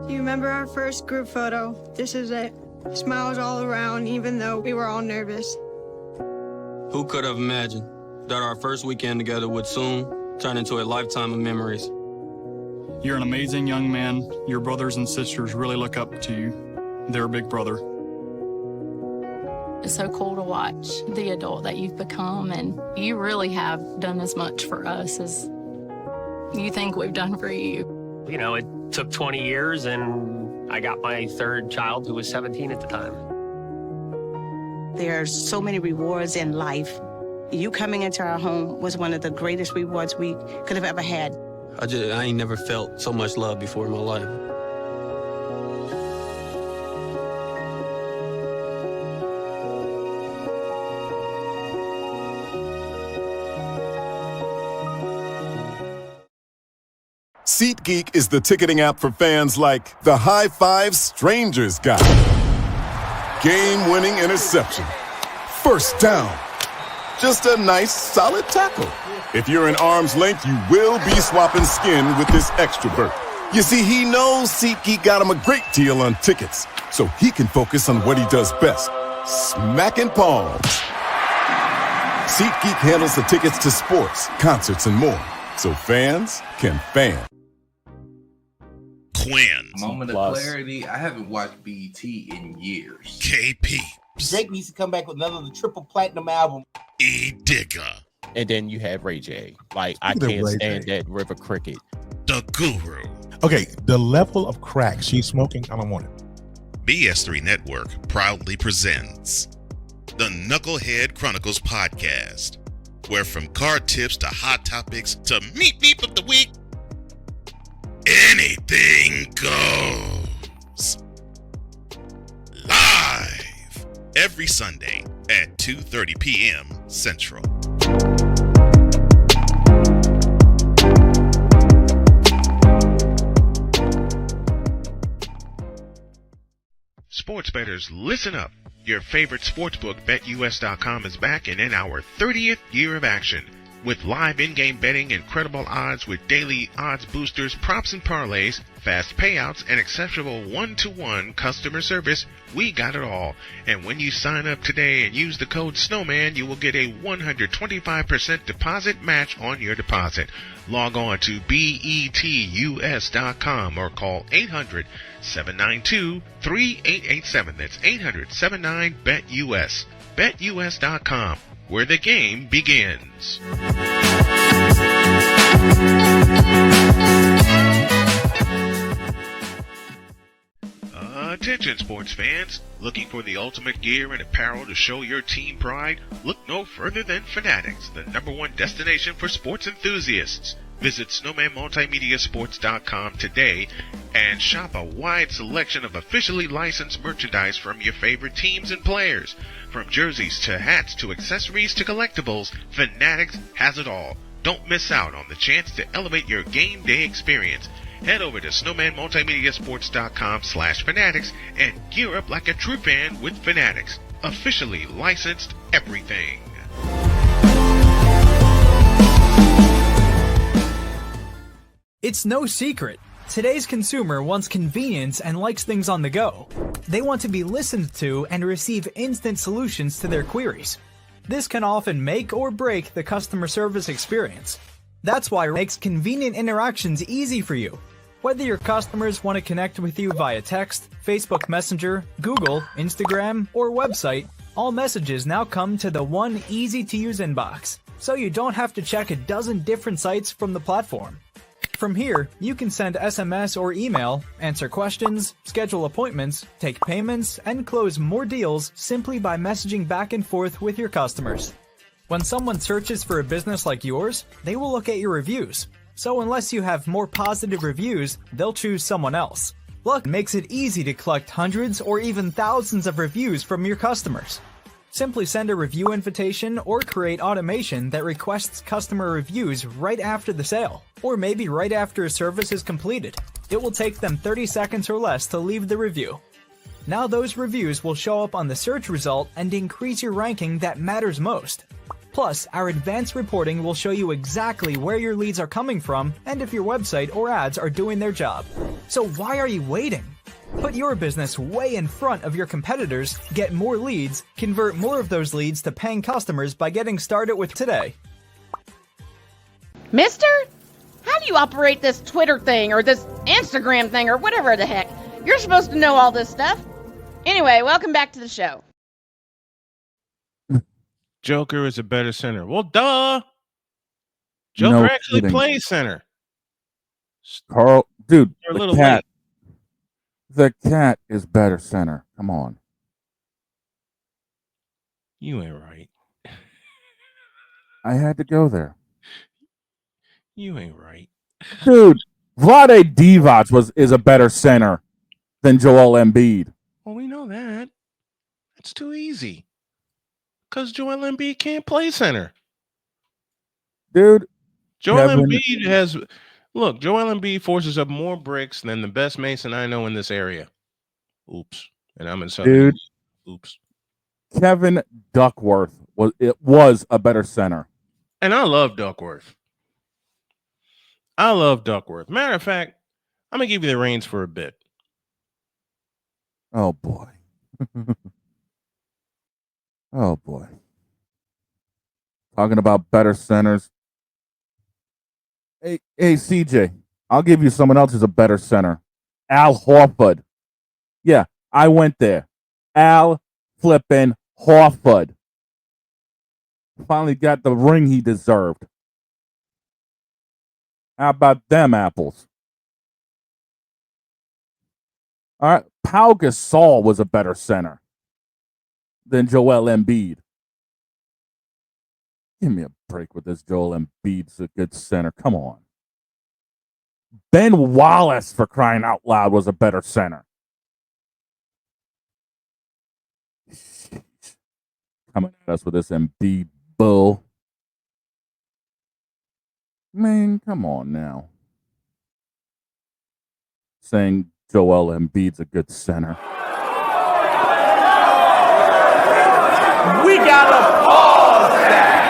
Do you remember our first group photo? This is it. Smiles all around, even though we were all nervous. Who could have imagined that our first weekend together would soon turn into a lifetime of memories? You're an amazing young man. Your brothers and sisters really look up to you. They're a big brother. It's so cool to watch the adult that you've become, and you really have done as much for us as you think we've done for you. You know, it took 20 years, and I got my third child who was 17 at the time. There are so many rewards in life. You coming into our home was one of the greatest rewards we could have ever had. I ain't never felt so much love before in my life. SeatGeek is the ticketing app for fans like the High Five Strangers guy. Game-winning interception. First down. Just a nice, solid tackle. If you're in arm's length, you will be swapping skin with this extrovert. You see, he knows SeatGeek got him a great deal on tickets, so he can focus on what he does best, smacking palms. SeatGeek handles the tickets to sports, concerts, and more, so fans can fan. Quinn. Moment of clarity. I haven't watched BET in years. KP. Drake needs to come back with another triple platinum album. E-Digger. And then you have Ray J. Like, I can't stand that River Cricket. The Guru. Okay, the level of crack she's smoking, I don't want it. BS3 Network proudly presents the Knucklehead Chronicles podcast, where from card tips to hot topics to meep of the week, anything goes. Live every Sunday at 2:30 p.m. Central. Sports bettors, listen up. Your favorite sportsbook, BetUS.com, is back and in our 30th year of action. With live in-game betting, incredible odds with daily odds boosters, props and parlays, fast payouts, and exceptional one-to-one customer service, we got it all. And when you sign up today and use the code Snowman, you will get a 125% deposit match on your deposit. Log on to BETUS.com or call 800-792-3887. That's 800-79-BET-US. BetUS.com, where the game begins. Attention sports fans, looking for the ultimate gear and apparel to show your team pride? Look no further than Fanatics, the #1 destination for sports enthusiasts. Visit SnowmanMultimediaSports.com today and shop a wide selection of officially licensed merchandise from your favorite teams and players. From jerseys to hats to accessories to collectibles, Fanatics has it all. Don't miss out on the chance to elevate your game day experience. Head over to SnowmanMultimediaSports.com/Fanatics and gear up like a true fan with Fanatics. Officially licensed everything. It's no secret. Today's consumer wants convenience and likes things on the go. They want to be listened to and receive instant solutions to their queries. This can often make or break the customer service experience. That's why it makes convenient interactions easy for you. Whether your customers want to connect with you via text, Facebook Messenger, Google, Instagram, or website, all messages now come to the one easy-to-use inbox, so you don't have to check a dozen different sites from the platform. From here, you can send SMS or email, answer questions, schedule appointments, take payments, and close more deals simply by messaging back and forth with your customers. When someone searches for a business like yours, they will look at your reviews. So unless you have more positive reviews, they'll choose someone else. Luck makes it easy to collect hundreds or even thousands of reviews from your customers. Simply send a review invitation or create automation that requests customer reviews right after the sale, or maybe right after a service is completed. It will take them 30 seconds or less to leave the review. Now those reviews will show up on the search result and increase your ranking that matters most. Plus, our advanced reporting will show you exactly where your leads are coming from and if your website or ads are doing their job. So why are you waiting? Put your business way in front of your competitors, get more leads, convert more of those leads to paying customers by getting started with today. Mister? How do you operate this Twitter thing or this Instagram thing or whatever the heck? You're supposed to know all this stuff. Anyway, welcome back to the show. Joker is a better center. Well, duh. Joker No actually kidding. plays center. Carl, dude, You're a the little cat. late. The cat is better center. Come on. You ain't right. I had to go there. You ain't right. Dude, Vlade Divac is a better center than Joel Embiid. Well, we know that. It's too easy. Because Joel Embiid can't play center. Dude, Joel Kevin, Embiid has... Look, Joel Embiid forces up more bricks than the best Mason I know in this area. Oops. And I'm in Southern dude, Indiana. Oops. Kevin Duckworth was a better center. And I love Duckworth. I love Duckworth. Matter of fact, I'm going to give you the reins for a bit. Oh, boy. Oh, boy. Talking about better centers. Hey, CJ, I'll give you someone else who's a better center. Al Horford. Yeah, I went there. Al flippin' Horford. Finally got the ring he deserved. How about them apples? All right, Pau Gasol was a better center than Joel Embiid. Give me a break with this. Joel Embiid's a good center. Come on. Ben Wallace, for crying out loud, was a better center. Coming at us with this Embiid bull. Man, come on now. Saying Joel Embiid's a good center. We gotta pause that.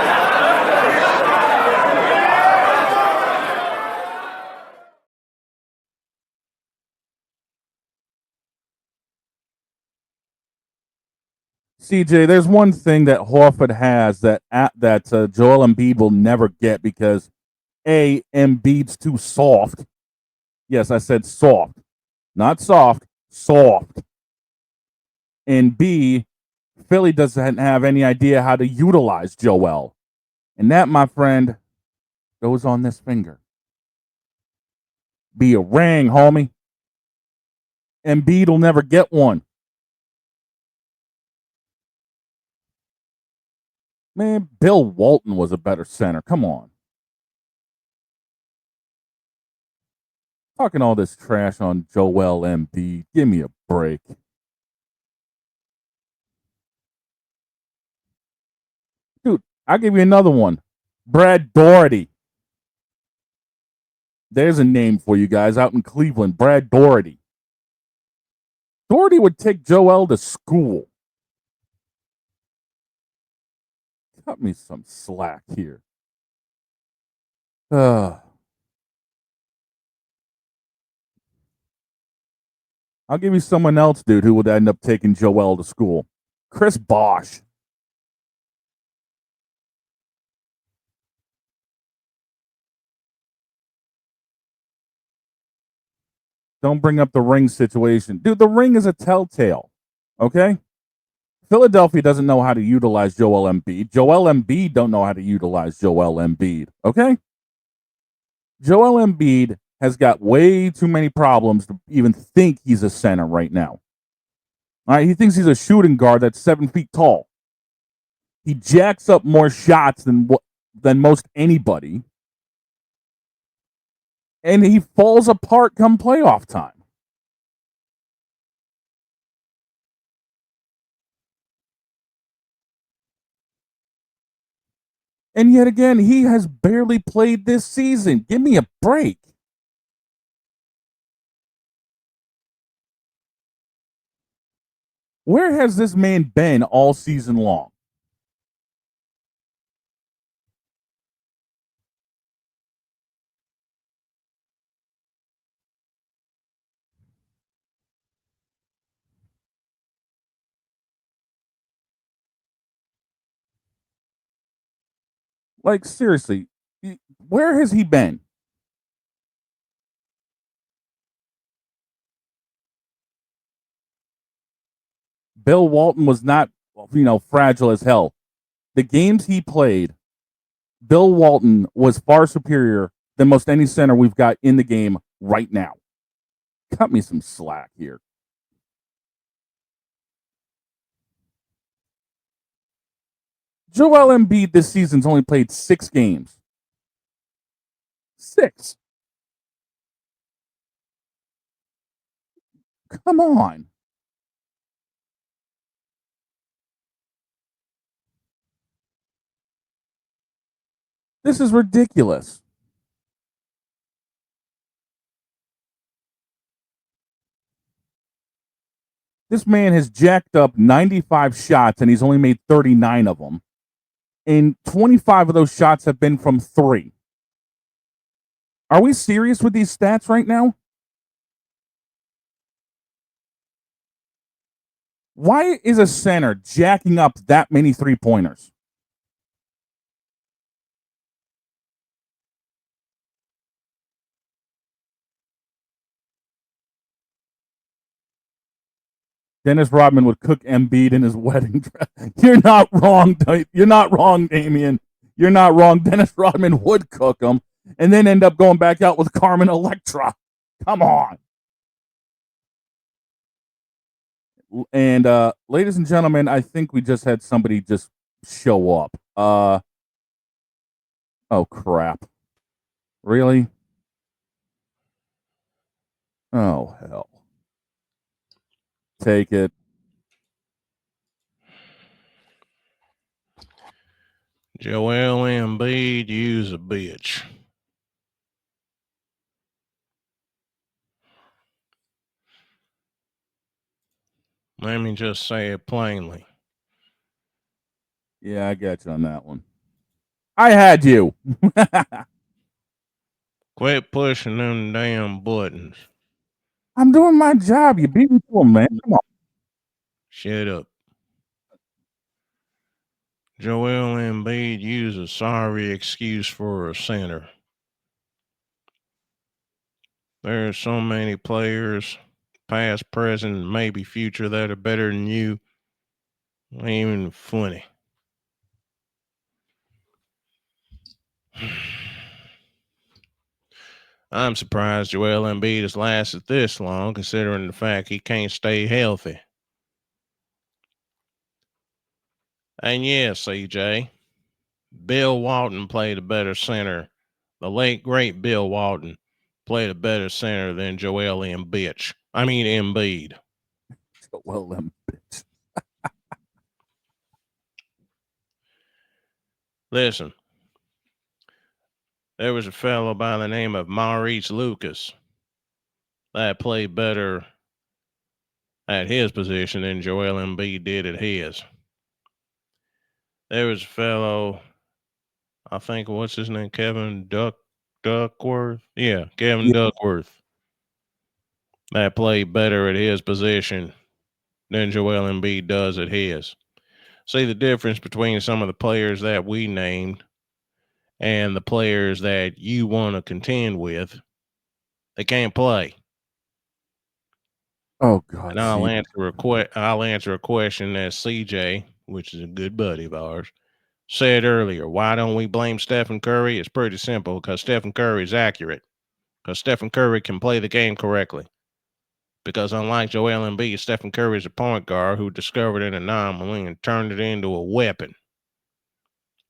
CJ, there's one thing that Horford has that Joel Embiid will never get because A, Embiid's too soft. Yes, I said soft. Not soft, soft. And B, Philly doesn't have any idea how to utilize Joel. And that, my friend, goes on this finger. Be a ring, homie. Embiid will never get one. Man, Bill Walton was a better center. Come on. Talking all this trash on Joel Embiid. Give me a break. Dude, I'll give you another one. Brad Daugherty. There's a name for you guys out in Cleveland. Brad Daugherty. Daugherty would take Joel to school. Cut me some slack here. I'll give you someone else, dude, who would end up taking Joel to school. Chris Bosh. Don't bring up the ring situation. Dude, the ring is a telltale. Okay? Philadelphia doesn't know how to utilize Joel Embiid. Joel Embiid don't know how to utilize Joel Embiid. Okay? Joel Embiid has got way too many problems to even think he's a center right now. All right, he thinks he's a shooting guard that's 7 feet tall. He jacks up more shots than most anybody, and he falls apart come playoff time. And yet again, he has barely played this season. Give me a break. Where has this man been all season long? Like, seriously, where has he been? Bill Walton was not, fragile as hell. The games he played, Bill Walton was far superior than most any center we've got in the game right now. Cut me some slack here. Joel Embiid this season's only played 6 games. 6. Come on. This is ridiculous. This man has jacked up 95 shots and he's only made 39 of them. And 25 of those shots have been from 3. Are we serious with these stats right now? Why is a center jacking up that many 3-pointers? Dennis Rodman would cook Embiid in his wedding dress. You're not wrong. You're not wrong, Damian. You're not wrong. Dennis Rodman would cook him and then end up going back out with Carmen Electra. Come on. And ladies and gentlemen, I think we just had somebody just show up. Oh crap. Really? Oh hell. Take it. Joel Embiid, you's a bitch. Let me just say it plainly. Yeah, I got you on that one. I had you. Quit pushing them damn buttons. I'm doing my job. You beat me to him, man. Come on. Shut up. Joel Embiid used a sorry excuse for a center. There are so many players, past, present, maybe future, that are better than you. Ain't even funny. I'm surprised Joel Embiid has lasted this long, considering the fact he can't stay healthy. And yes, CJ, Bill Walton played a better center. The late, great Bill Walton played a better center than Joel Embiid. Embiid. Joel Embiid. Listen, there was a fellow by the name of Maurice Lucas that played better at his position than Joel Embiid did at his. There was a fellow, I think, what's his name? Kevin Duckworth? Yeah, Kevin Duckworth. That played better at his position than Joel Embiid does at his. See the difference between some of the players that we named and the players that you want to contend with? They can't play. Oh God! And I'll answer a question that CJ, which is a good buddy of ours, said earlier. Why don't we blame Stephen Curry? It's pretty simple, because Stephen Curry is accurate. Because Stephen Curry can play the game correctly. Because unlike Joel Embiid, Stephen Curry is a point guard who discovered an anomaly and turned it into a weapon.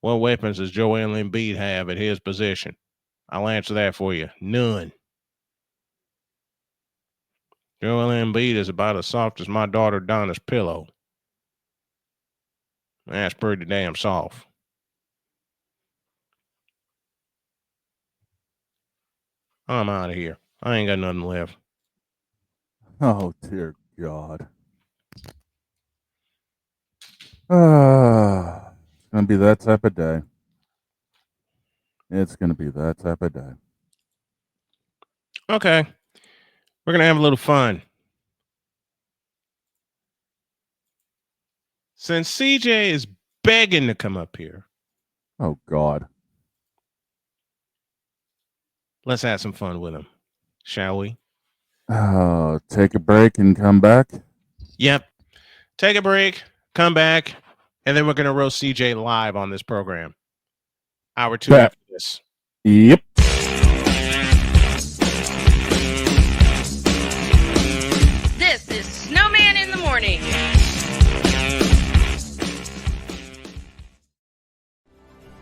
What weapons does Joel Embiid have at his position? I'll answer that for you. None. Joel Embiid is about as soft as my daughter Donna's pillow. That's pretty damn soft. I'm out of here. I ain't got nothing left. Oh dear God. It's gonna be that type of day. It's gonna be that type of day. Okay. We're gonna have a little fun. Since CJ is begging to come up here, Oh God. let's have some fun with him, shall we? Take a break and come back. Yep. Take a break, come back, and then we're gonna roast CJ live on this program. Hour 2 after this. Yep. This is Snowman in the morning.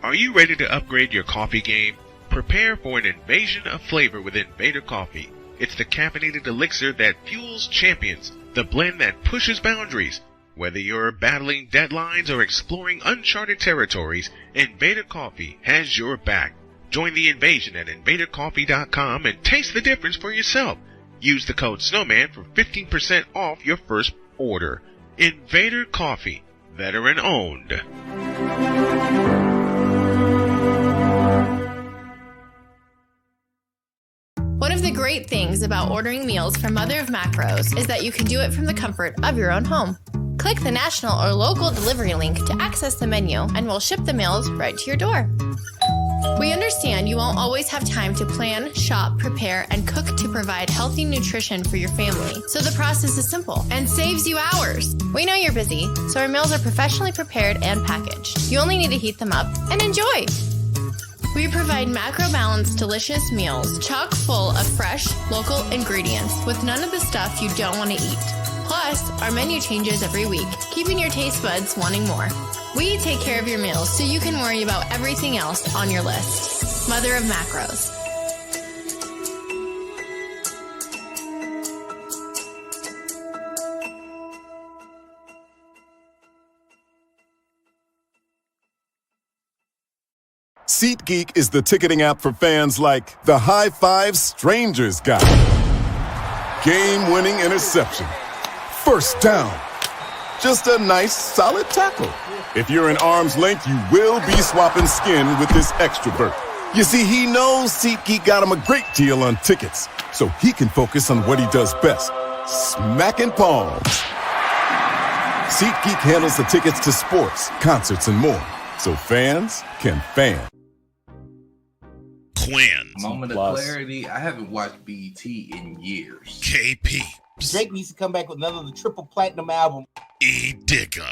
Are you ready to upgrade your coffee game? Prepare for an invasion of flavor with Invader Coffee. It's the caffeinated elixir that fuels champions, the blend that pushes boundaries. Whether you're battling deadlines or exploring uncharted territories, Invader Coffee has your back. Join the invasion at invadercoffee.com and taste the difference for yourself. Use the code Snowman for 15% off your first order. Invader Coffee, veteran owned. One of the great things about ordering meals from Mother of Macros is that you can do it from the comfort of your own home. Click the national or local delivery link to access the menu, and we'll ship the meals right to your door. We understand you won't always have time to plan, shop, prepare, and cook to provide healthy nutrition for your family, so the process is simple and saves you hours. We know you're busy, so our meals are professionally prepared and packaged. You only need to heat them up and enjoy. We provide macro-balanced, delicious meals chock full of fresh, local ingredients with none of the stuff you don't want to eat. Plus, our menu changes every week, keeping your taste buds wanting more. We take care of your meals so you can worry about everything else on your list. Mother of Macros. SeatGeek is the ticketing app for fans like the High Five Strangers guy. Game-winning interception. First down. Just a nice, solid tackle. If you're in arm's length, you will be swapping skin with this extrovert. You see, he knows SeatGeek got him a great deal on tickets, so he can focus on what he does best, smacking palms. SeatGeek handles the tickets to sports, concerts, and more, so fans can fan. Quinn. Moment of clarity. I haven't watched BT in years. KP. Drake needs to come back with another triple platinum album. E. Digger.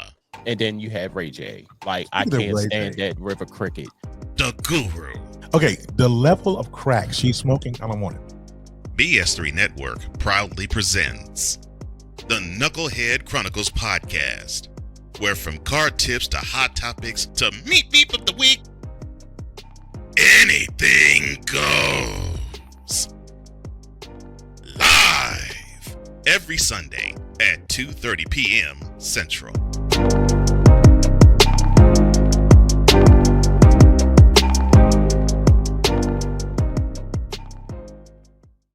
And then you have Ray J. Like, I can't stand that River Cricket. The Guru. Okay, the level of crack she's smoking, I don't want it. BS3 Network proudly presents the Knucklehead Chronicles podcast, where from card tips to hot topics to meat beef of the week, anything goes. Live every Sunday at 2:30 p.m. Central.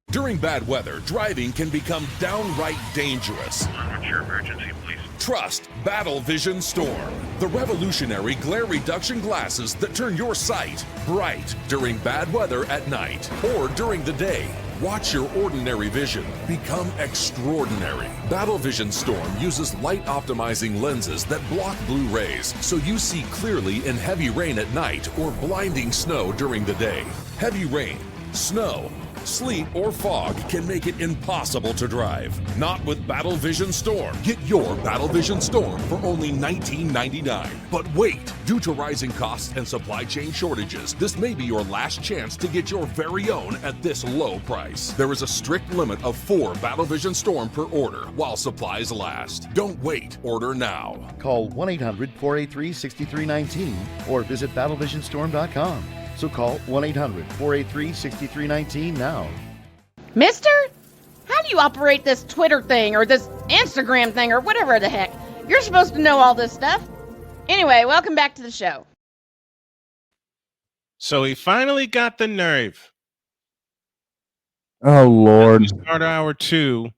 During bad weather, driving can become downright dangerous. What's your emergency, please? Trust Battle Vision Storm, the revolutionary glare reduction glasses that turn your sight bright during bad weather at night or during the day. Watch your ordinary vision become extraordinary. Battle Vision Storm uses light-optimizing lenses that block blue rays, so you see clearly in heavy rain at night or blinding snow during the day. Heavy rain, snow, sleet, or fog can make it impossible to drive. Not with Battle Vision Storm. Get your Battle Vision Storm for only $19.99. But wait, due to rising costs and supply chain shortages, this may be your last chance to get your very own at this low price. There is a strict limit of 4 Battle Vision Storm per order while supplies last. Don't wait, order now. Call 1-800-483-6319 or visit battlevisionstorm.com. So call 1-800-483-6319 now. Mister? How do you operate this Twitter thing or this Instagram thing or whatever the heck? You're supposed to know all this stuff. Anyway, welcome back to the show. So he finally got the nerve. Oh, Lord. As we start hour 2.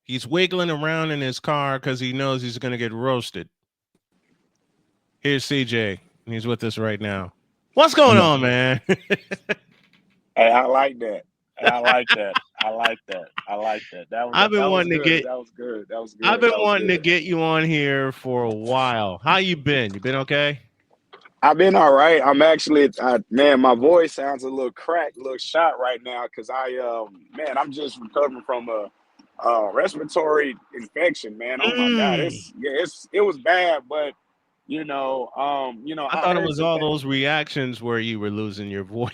He's wiggling around in his car because he knows he's going to get roasted. Here's CJ, and he's with us right now. What's going on, man? Hey, I like that. I like that. I like that. I like that. That was. I've been that wanting was to good. get. That was good. That was good. I've been That was wanting to good. get you on here for a while. How you been? You been okay? I've been all right. I'm actually, man, my voice sounds a little cracked, a little shot right now because man, I'm just recovering from a respiratory infection, man. Oh my God, it was bad, but I thought it heard was some all things. those reactions where you were losing your voice.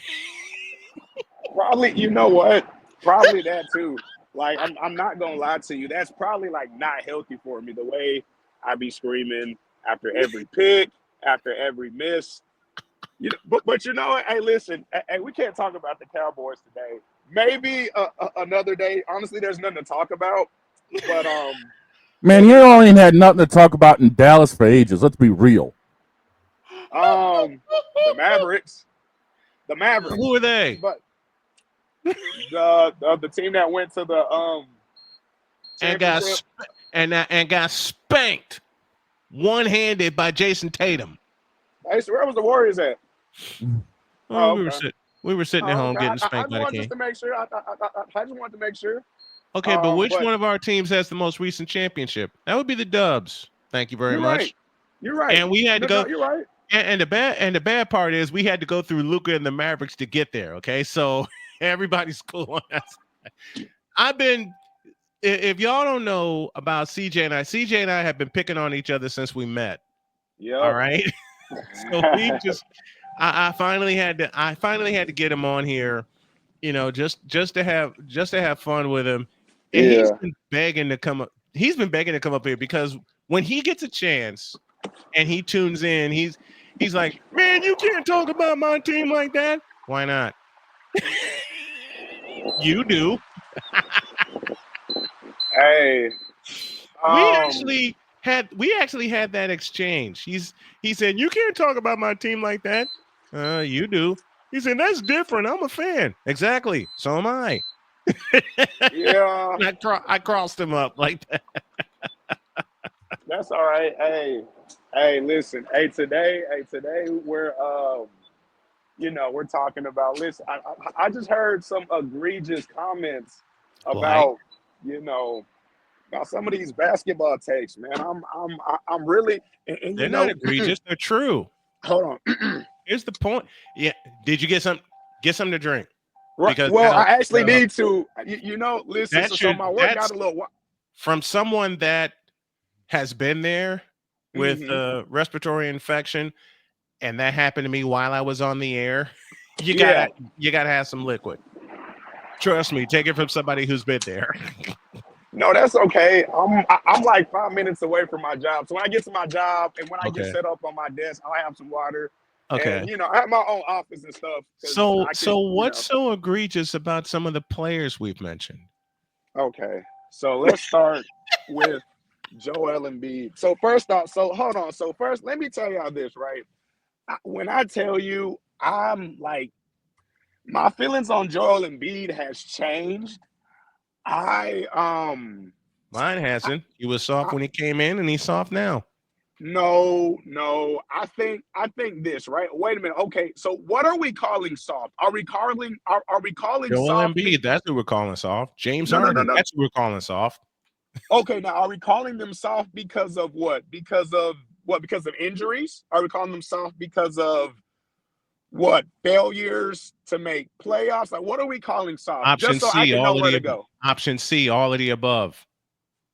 Probably, you know what? Probably that too. Like, I'm not gonna lie to you. That's probably like not healthy for me. The way I be screaming after every pick, after every miss. But you know what? Hey, listen. Hey, we can't talk about the Cowboys today. Maybe another day. Honestly, there's nothing to talk about. But Man, you ain't had nothing to talk about in Dallas for ages. Let's be real. the Mavericks. The Mavericks. Who are they? But the team that went to the and got championship. and got spanked one-handed by Jason Tatum. Hey, so where was the Warriors at? Oh, we were sitting at home okay. getting spanked by the I just king. wanted to make sure. I just wanted to make sure. Okay, but which one of our teams has the most recent championship? That would be the Dubs. Thank you very much. Right. You're right. And we had to go. No, you're right. And the bad part is we had to go through Luka and the Mavericks to get there. Okay, so everybody's cool on that. If y'all don't know about CJ and I have been picking on each other since we met. Yeah. All right. So we just, I finally had to get him on here, just to have fun with him. And he's been begging to come up. He's been begging to come up here because when he gets a chance and he tunes in, he's like, man, you can't talk about my team like that. Why not? You do. Hey, we actually had that exchange. He said, you can't talk about my team like that. You do. He said, that's different. I'm a fan. Exactly. So am I. Yeah. I crossed him up like that. That's all right. Hey, listen. Hey, today we're we're talking about. Listen, I just heard some egregious comments about about some of these basketball takes, man. I'm really. And They're not egregious. They're true. Hold on. Here's the point. Yeah. Did you get something to drink? Right. Because well, I actually need to. Listen. So my work that's got a little. From someone that has been there with respiratory infection, and that happened to me while I was on the air. You gotta have some liquid. Trust me. Take it from somebody who's been there. No, that's okay. I'm like 5 minutes away from my job. So when I get to my job and when I get set up on my desk, I'll have some water. Okay. And, I have my own office and stuff. So what's so egregious about some of the players we've mentioned? Okay. So let's start with Joel Embiid. So first off, hold on. So first, let me tell y'all this, right? When I tell you, I'm like, my feelings on Joel Embiid has changed. Mine hasn't. He was soft when he came in, and he's soft now. No. I think this, right? Wait a minute. Okay, so what are we calling soft? Are we calling Joel soft? Embiid, that's who we're calling soft. James Harden, that's who we're calling soft. Okay, now are we calling them soft because of what? Because of injuries? Are we calling them soft because of what, failures to make playoffs? Like, what are we calling soft? Option Just so I C, can know all of where the to go. option C, all of the above.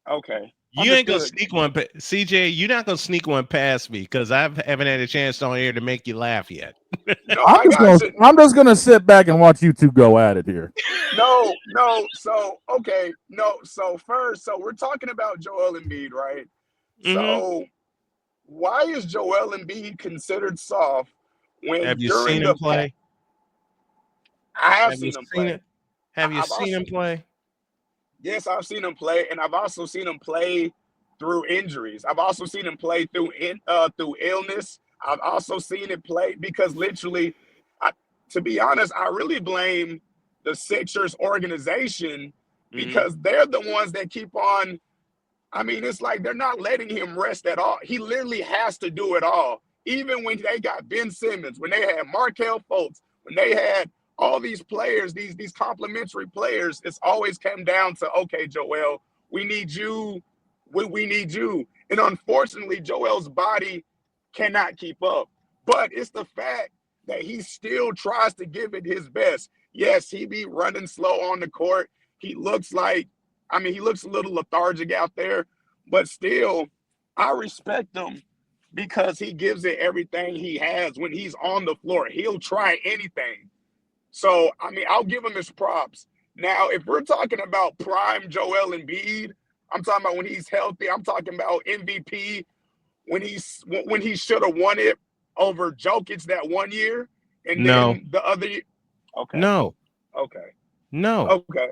Okay. You ain't gonna Understood. sneak one, CJ. You're not gonna sneak one past me because I haven't had a chance on air to make you laugh yet. No, I got you. I'm just gonna sit back and watch you two go at it here. No. So okay, no. So first, so we're talking about Joel Embiid, right? So why is Joel Embiid considered soft when Have you during seen him the play? I have Have you seen him seen play. it? Have you I've seen also him play? Yes, I've seen him play, and I've also seen him play through injuries. I've also seen him play through illness. I've also seen it play because literally, to be honest, I really blame the Sixers organization because they're the ones that keep on. I mean, it's like they're not letting him rest at all. He literally has to do it all. Even when they got Ben Simmons, when they had Markelle Fultz, when they had all these players, these complimentary players, it's always come down to, okay, Joel, we need you. We need you. And unfortunately, Joel's body cannot keep up. But it's the fact that he still tries to give it his best. Yes, he be running slow on the court. He looks like, I mean, he looks a little lethargic out there, but still, I respect him because he gives it everything he has when he's on the floor. He'll try anything. So, I mean, I'll give him his props. Now, if we're talking about prime Joel Embiid, I'm talking about when he's healthy. I'm talking about MVP when he should have won it over Jokic that one year, and No. then the other year. Okay. No. Okay. No. Okay.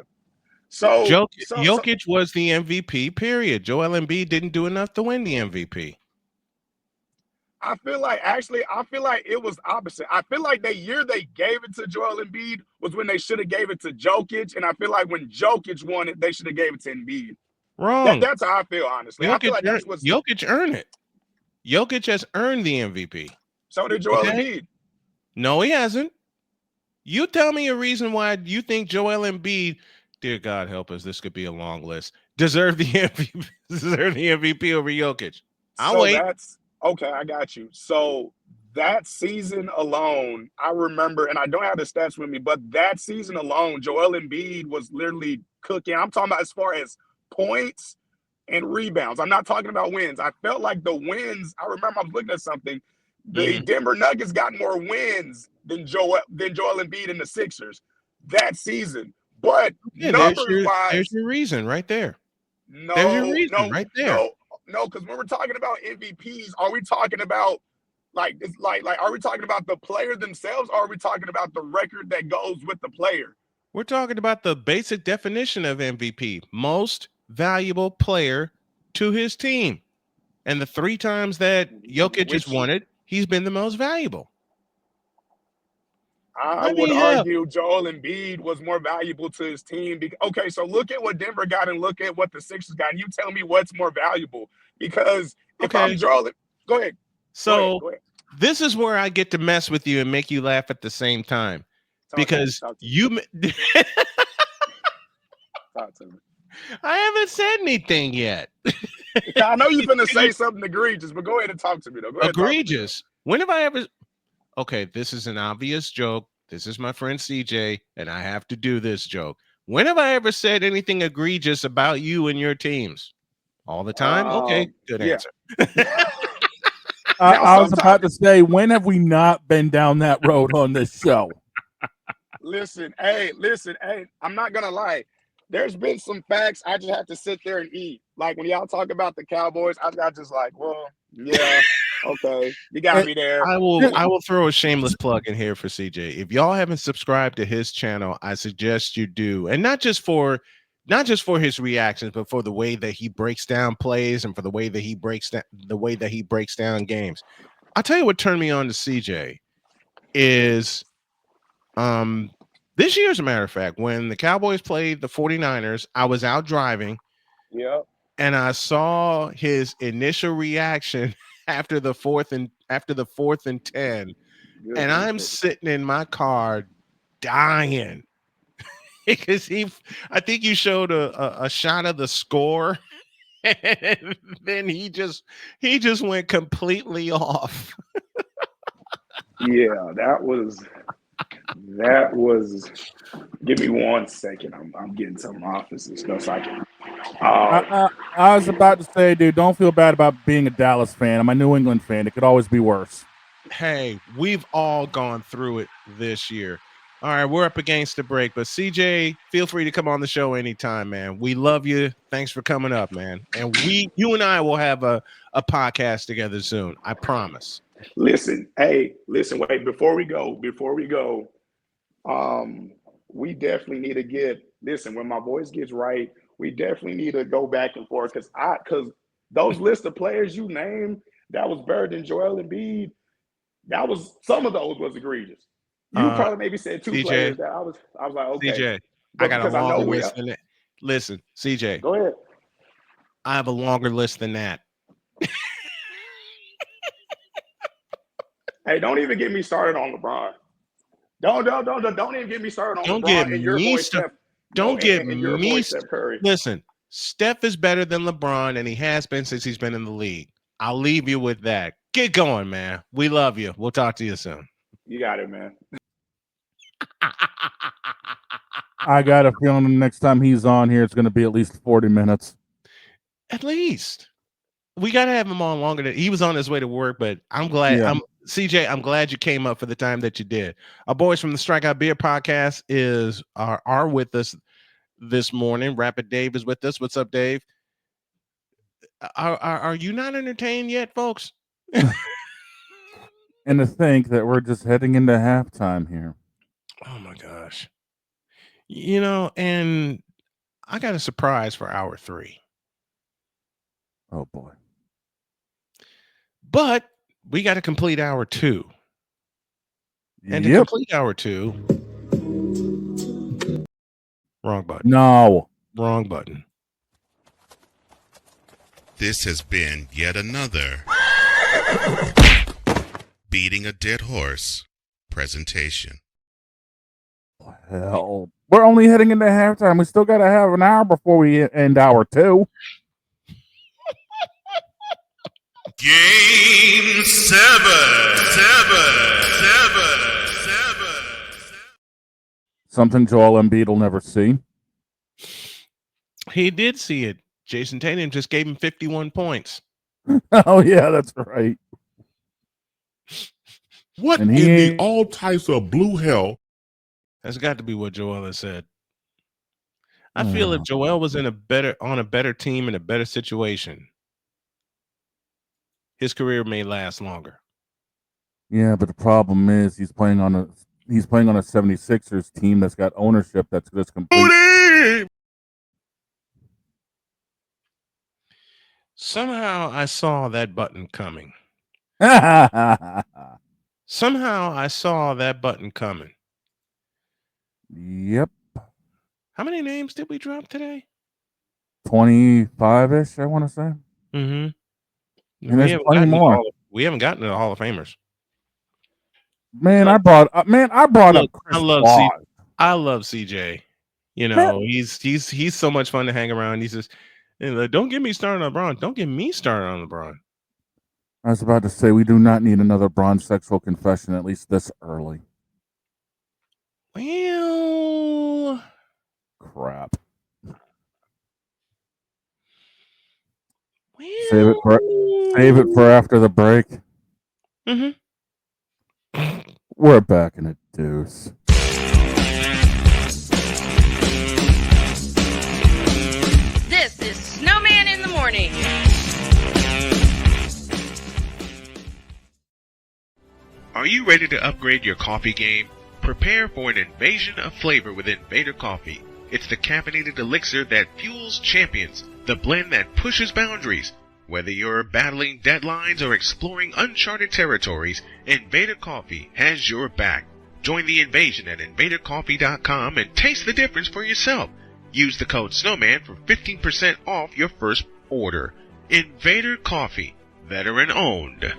So Jokic was the MVP, period. Joel Embiid didn't do enough to win the MVP. I feel like it was opposite. I feel like the year they gave it to Joel Embiid was when they should have gave it to Jokic, and I feel like when Jokic won it, they should have gave it to Embiid. Wrong. That's how I feel, honestly. I feel like that's what's Jokic earned it. Jokic has earned the MVP. So did Joel Embiid. No, he hasn't. You tell me a reason why you think Joel Embiid, dear God help us, this could be a long list, deserve the MVP over Jokic. I'll wait. That's okay. I got you. So that season alone, I remember, and I don't have the stats with me, but that season alone, Joel Embiid was literally cooking. I'm talking about as far as points and rebounds. I'm not talking about wins. I felt like the wins, I remember I was looking at something. The Denver Nuggets got more wins than Joel Embiid and the Sixers that season. But numbers-wise, there's your reason right there. No, there's your reason right there. No, because when we're talking about MVPs, are we talking about are we talking about the player themselves, or are we talking about the record that goes with the player? We're talking about the basic definition of MVP, most valuable player to his team. And the 3 times that Jokic has won it, he's been the most valuable. I would argue Joel Embiid was more valuable to his team. Okay, so look at what Denver got and look at what the Sixers got. And you tell me what's more valuable. Because if I'm Joel, go ahead. So go ahead. This is where I get to mess with you and make you laugh at the same time. Talk to me. I haven't said anything yet. I know you're going to say something egregious, but go ahead and talk to me, though. Go ahead. Egregious? When have I ever... Okay, this is an obvious joke. This is my friend CJ, and I have to do this joke. When have I ever said anything egregious about you and your teams? All the time? Okay, good answer. I was about to say, when have we not been down that road on this show? Listen, hey, I'm not going to lie. There's been some facts I just have to sit there and eat. Like when y'all talk about the Cowboys, I got just like, well, yeah, okay, you got me there. I will throw a shameless plug in here for CJ. If y'all haven't subscribed to his channel, I suggest you do, and not just for his reactions, but for the way that he breaks down plays and for the way that he breaks down games. I'll tell you what turned me on to CJ is this year, as a matter of fact, when the Cowboys played the 49ers, I was out driving. Yeah. And I saw his initial reaction after the fourth and 10. And I'm sitting in my car dying because I think you showed a shot of the score. And then he just went completely off. Yeah, that was. Give me 1 second. I'm getting some office and stuff so I can. I was about to say, dude, don't feel bad about being a Dallas fan. I'm a New England fan. It could always be worse. Hey, we've all gone through it this year. All right, we're up against the break, but CJ, feel free to come on the show anytime, man. We love you. Thanks for coming up, man. And you and I will have a podcast together soon. I promise. Listen, wait, before we go, we definitely need to when my voice gets right, we definitely need to go back and forth because those list of players you named that was better than Joel Embiid, some of those was egregious. You probably maybe said two CJ, players that I was like, okay. CJ, But I got a because I longer know list than that. Listen, CJ. Go ahead. I have a longer list than that. Hey, don't even get me started on LeBron. Don't even get me started on Don't LeBron get and your me boy Steph. Don't get and your me boy Steph Curry. Listen, Steph is better than LeBron, and he has been since he's been in the league. I'll leave you with that. Get going, man. We love you. We'll talk to you soon. You got it, man. I got a feeling the next time he's on here, it's going to be at least 40 minutes. At least. We got to have him on longer. He was on his way to work, but I'm glad. Yeah. CJ, I'm glad you came up for the time that you did. Our boys from the Strikeout Beer podcast are with us this morning. Rapid Dave is with us. What's up, Dave? Are you not entertained yet, folks? And to think that we're just heading into halftime here. Oh my gosh. And I got a surprise for hour 3. Oh boy. But we got to complete hour 2. And to complete hour 2, wrong button. No. Wrong button. This has been yet another Beating a Dead Horse presentation. Hell. We're only heading into halftime. We still got to have an hour before we end hour 2. Game 7. Something Joel Embiid will never see. He did see it. Jason Tatum just gave him 51 points. Oh, yeah, that's right. What in the all types of blue hell? That's got to be what Joel has said. I feel if Joel was on a better team in a better situation, his career may last longer. Yeah, but the problem is he's playing on a 76ers team that's got ownership that's just complete. Somehow I saw that button coming. Somehow I saw that button coming. Yep. How many names did we drop today? 25-ish, I want to say. Mm-hmm. And there's plenty more. We haven't gotten to the Hall of Famers. Man, I brought up Chris Paul. I love CJ. He's so much fun to hang around. He's just, don't get me started on LeBron. Don't get me started on LeBron. I was about to say we do not need another Bron sexual confession, at least this early. Well, crap. Save it for after the break. Mm-hmm. We're back in a deuce. This is Snowman in the morning. Are you ready to upgrade your coffee game? Prepare for an invasion of flavor with Invader Coffee. It's the caffeinated elixir that fuels champions, the blend that pushes boundaries. Whether you're battling deadlines or exploring uncharted territories, Invader Coffee has your back. Join the invasion at invadercoffee.com and taste the difference for yourself. Use the code SNOWMAN for 15% off your first order. Invader Coffee, veteran owned.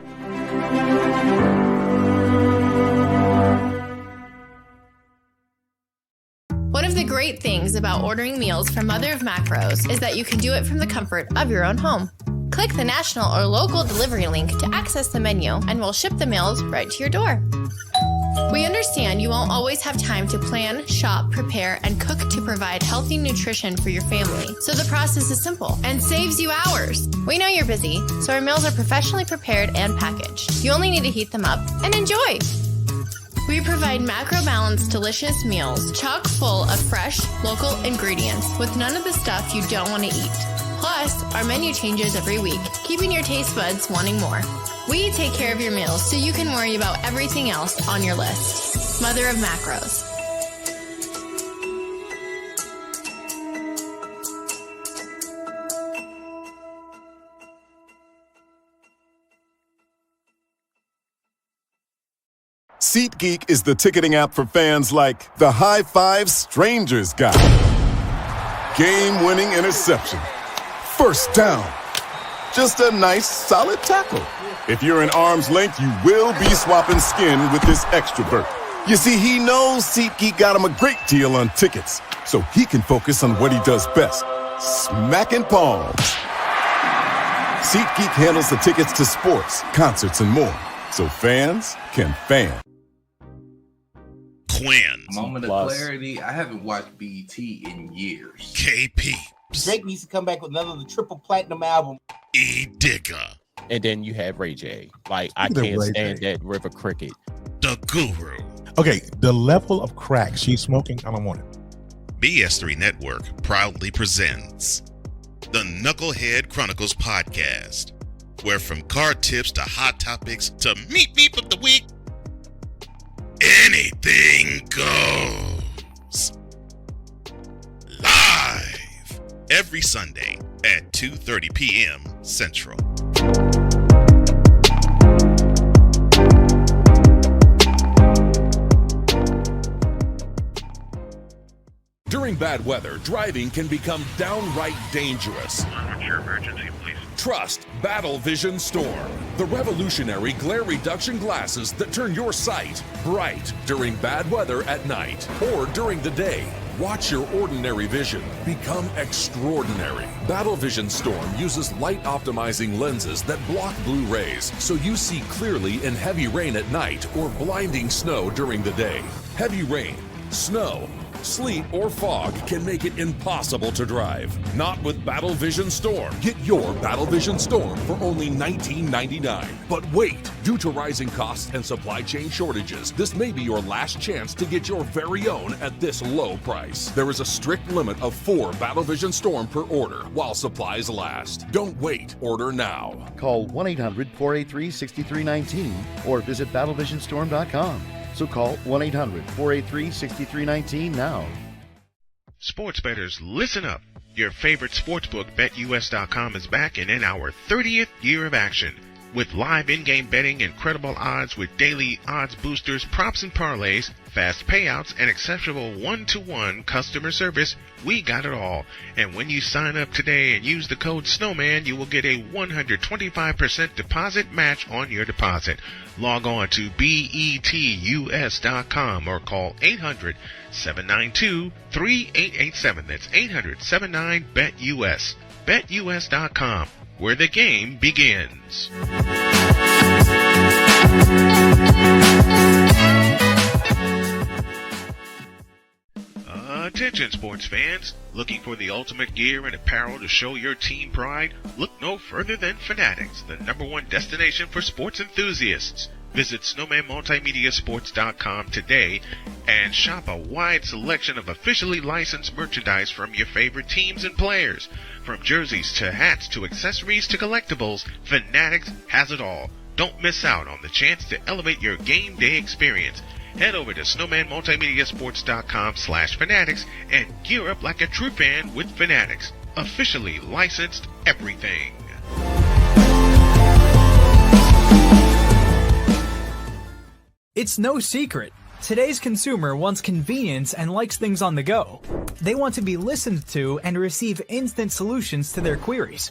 One of the great things about ordering meals from Mother of Macros is that you can do it from the comfort of your own home. Click the national or local delivery link to access the menu, and we'll ship the meals right to your door. We understand you won't always have time to plan, shop, prepare, and cook to provide healthy nutrition for your family, so the process is simple and saves you hours. We know you're busy, so our meals are professionally prepared and packaged. You only need to heat them up and enjoy. We provide macro-balanced, delicious meals chock full of fresh, local ingredients with none of the stuff you don't want to eat. Plus, our menu changes every week, keeping your taste buds wanting more. We take care of your meals so you can worry about everything else on your list. Mother of Macros. SeatGeek is the ticketing app for fans like the High Five Strangers guy. Game-winning interception. First down. Just a nice, solid tackle. If you're in arm's length, you will be swapping skin with this extrovert. You see, he knows SeatGeek got him a great deal on tickets, so he can focus on what he does best, smacking palms. SeatGeek handles the tickets to sports, concerts, and more, so fans can fan. Quinn. Moment of clarity. I haven't watched BT in years. KP. Drake needs to come back with another triple platinum album. E. Digger. And then you have Ray J. Like, I can't stand that River Cricket. The Guru. Okay, the level of crack she's smoking, I don't want it. S3E3 Network proudly presents the Knucklehead Chronicles podcast, where from card tips to hot topics to meep of the week, anything goes. Live every Sunday at 2:30 p.m. Central. During bad weather, driving can become downright dangerous. What's your emergency, please? Trust Battle Vision Storm, the revolutionary glare reduction glasses that turn your sight bright during bad weather at night or during the day. Watch your ordinary vision become extraordinary. Battle Vision Storm uses light optimizing lenses that block blue rays, so you see clearly in heavy rain at night or blinding snow during the day. Heavy rain, snow, sleet, or fog can make it impossible to drive. Not with Battle Vision Storm. Get your Battle Vision Storm for only $19.99. But wait, due to rising costs and supply chain shortages, this may be your last chance to get your very own at this low price. There is a strict limit of 4 Battle Vision Storm per order while supplies last. Don't wait, order now. Call 1-800-483-6319 or visit battlevisionstorm.com. So call 1-800-483-6319 now. Sports bettors, listen up. Your favorite sportsbook, BetUS.com, is back and in our 30th year of action. With live in-game betting, incredible odds with daily odds boosters, props and parlays, fast payouts, and exceptional one-to-one customer service, we got it all. And when you sign up today and use the code Snowman, you will get a 125% deposit match on your deposit. Log on to BETUS.com or call 800-792-3887. That's 800-79-BET-US. BetUS.com, where the game begins. Attention sports fans, looking for the ultimate gear and apparel to show your team pride? Look no further than Fanatics, the #1 destination for sports enthusiasts. Visit SnowmanMultimediaSports.com today and shop a wide selection of officially licensed merchandise from your favorite teams and players. From jerseys to hats to accessories to collectibles, Fanatics has it all. Don't miss out on the chance to elevate your game day experience. Head over to SnowmanMultimediaSports.com/Fanatics and gear up like a true fan with Fanatics. Officially licensed everything. It's no secret. Today's consumer wants convenience and likes things on the go. They want to be listened to and receive instant solutions to their queries.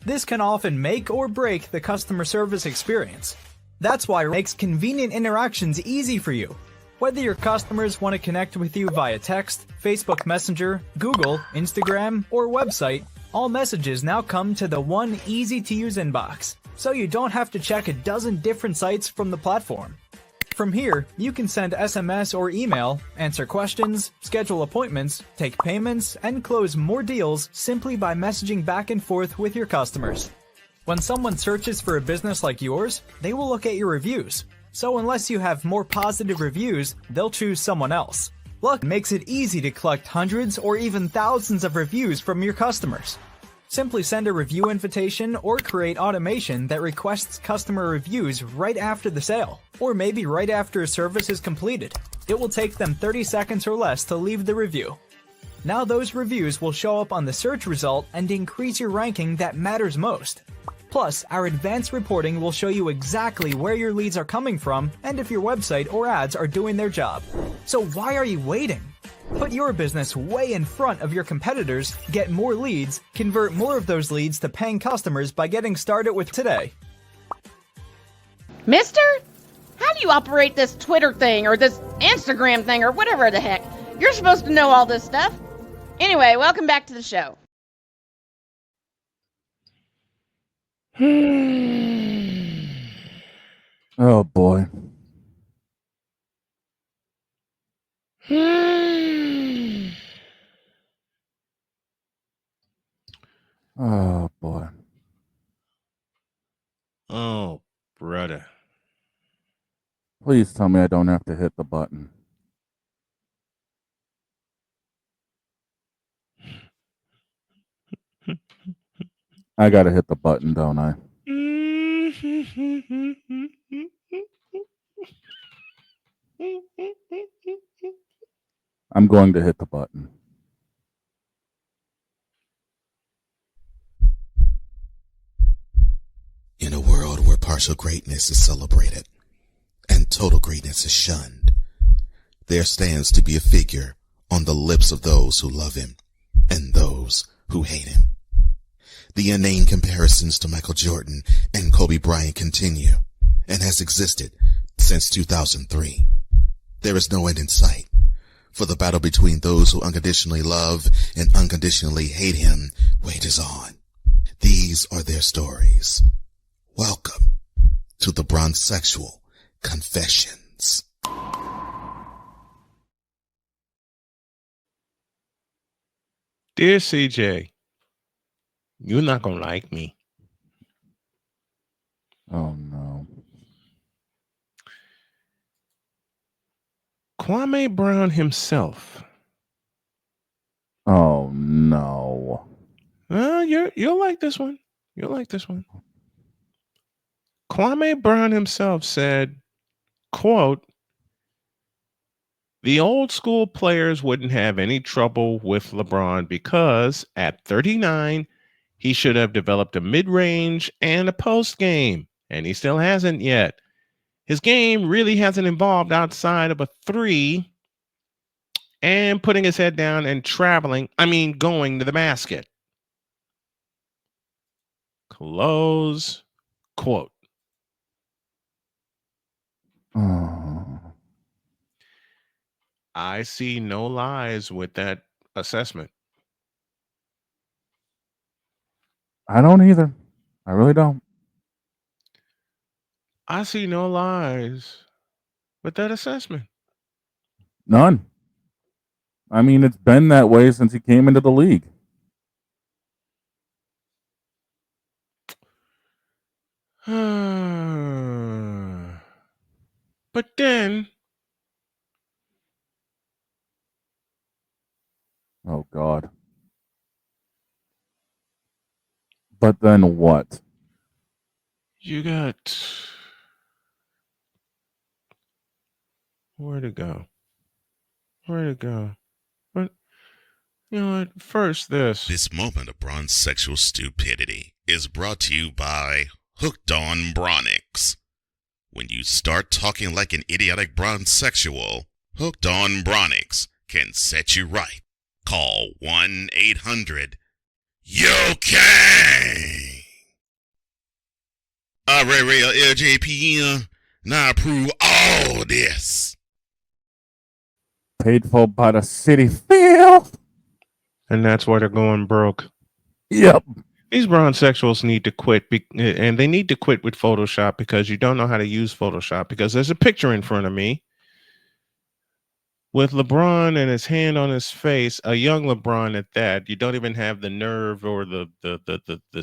This can often make or break the customer service experience. That's why it makes convenient interactions easy for you. Whether your customers want to connect with you via text, Facebook Messenger, Google, Instagram, or website, All messages now come to the one easy-to-use inbox, so you don't have to check a dozen different sites from the platform. From here, you can send SMS or email, answer questions, schedule appointments, take payments, and close more deals simply by messaging back and forth with your customers. When someone searches for a business like yours, they will look at your reviews. So unless you have more positive reviews, they'll choose someone else. Luck makes it easy to collect hundreds or even thousands of reviews from your customers. Simply send a review invitation or create automation that requests customer reviews right after the sale, or maybe right after a service is completed. It will take them 30 seconds or less to leave the review. Now those reviews will show up on the search result and increase your ranking that matters most. Plus, our advanced reporting will show you exactly where your leads are coming from and if your website or ads are doing their job. So why are you waiting? Put your business way in front of your competitors, get more leads, convert more of those leads to paying customers by getting started with today. Mister? How do you operate this Twitter thing or this Instagram thing or whatever the heck? You're supposed to know all this stuff. Anyway, welcome back to the show. Oh boy. Oh boy. Oh, brother. Please tell me I don't have to hit the button. I gotta hit the button, don't I? I'm going to hit the button. In a world where partial greatness is celebrated and total greatness is shunned, there stands to be a figure on the lips of those who love him and those who hate him. The inane comparisons to Michael Jordan and Kobe Bryant continue and has existed since 2003. There is no end in sight, for the battle between those who unconditionally love and unconditionally hate him wages on. These are their stories. Welcome to the Bronzexual Confessions. Dear CJ, you're not gonna like me. Oh no. Kwame Brown himself. Oh no. You'll like this one. You'll like this one. Kwame Brown himself said, quote, "The old school players wouldn't have any trouble with LeBron because at 39, he should have developed a mid-range and a post game, and he still hasn't yet. His game really hasn't evolved outside of a three and putting his head down and going to the basket." Close quote. Oh. I see no lies with that assessment. I don't either. I really don't. I see no lies with that assessment. None. I mean, it's been that way since he came into the league. But then, Oh God. But then what? you got where to go? Where to go? But you know what? First, This moment of bronzexual stupidity is brought to you by Hooked on Bronix. When you start talking like an idiotic bronzexual, Hooked on Bronix can set you right. Call 1-800-YO-KANG. Real LJPM, now approve all this. Paid for by the city filth. and that's why they're going broke. Yep. These bronzexuals need to quit, and they need to quit with Photoshop because you don't know how to use Photoshop. Because there's a picture in front of me with LeBron and his hand on his face, a young LeBron at that. You don't even have the nerve or the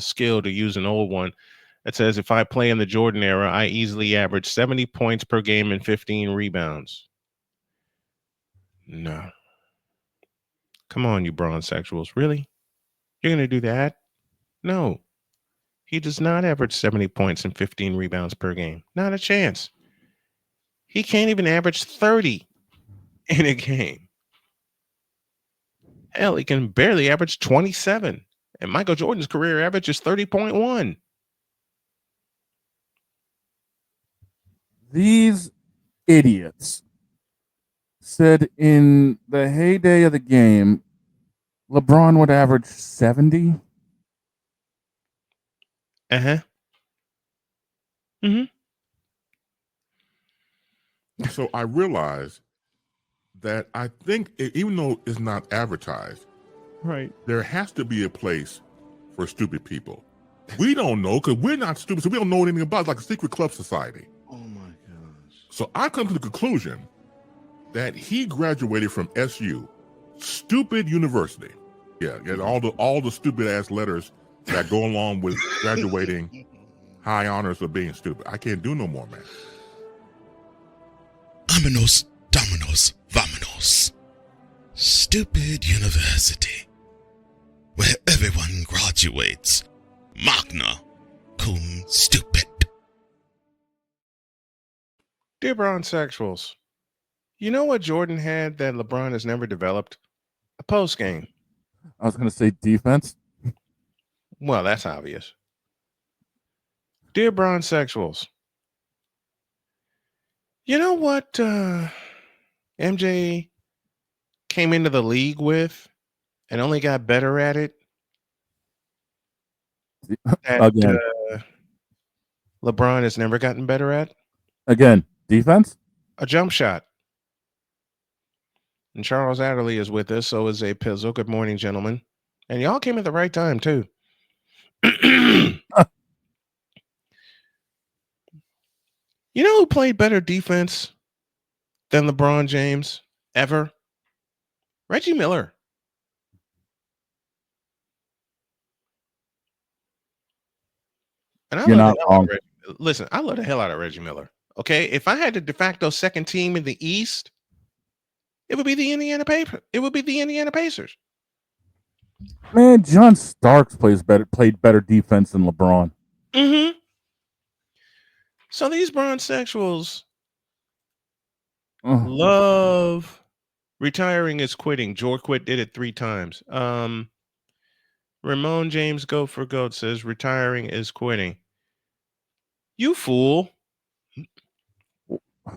skill to use an old one. It says, if I play in the Jordan era, I easily average 70 points per game and 15 rebounds. No. Come on, you bronzexuals. Really? You're going to do that? No. He does not average 70 points and 15 rebounds per game. Not a chance. He can't even average 30 in a game. Hell, he can barely average 27. And Michael Jordan's career average is 30.1. These idiots said in the heyday of the game, LeBron would average 70. Uh-huh. Mm-hmm. So I realized that I think even though it's not advertised, right, there has to be a place for stupid people. We don't know because we're not stupid, so we don't know anything about it, like a secret club society. Oh my gosh. So I come to the conclusion that he graduated from SU, stupid university. Yeah, and all the stupid ass letters that go along with graduating, high honors of being stupid. I can't do no more, man. Vámonos, dominos, vámonos. Stupid university, where everyone graduates. Magna cum stupid. Dear bronzexuals, you know what Jordan had that LeBron has never developed? A post game. I was going to say defense. Well, that's obvious. Dear bronzexuals, you know what MJ came into the league with and only got better at it? Again. LeBron has never gotten better at? Again, defense? A jump shot. And Charles Adderley is with us, so is A Pizzle. Good morning, gentlemen. And y'all came at the right time, too. You know who played better defense than LeBron James ever? Reggie Miller. And I love the hell out of Reggie. Listen, I love the hell out of Reggie Miller. Okay, if I had the de facto second team in the East, it would be the Indiana Pacers. Man, John Starks played better defense than LeBron. Mm-hmm. So these bronzexuals love retiring is quitting. Jorquit did it 3 times. Ramon James Go for Goat says retiring is quitting. You fool.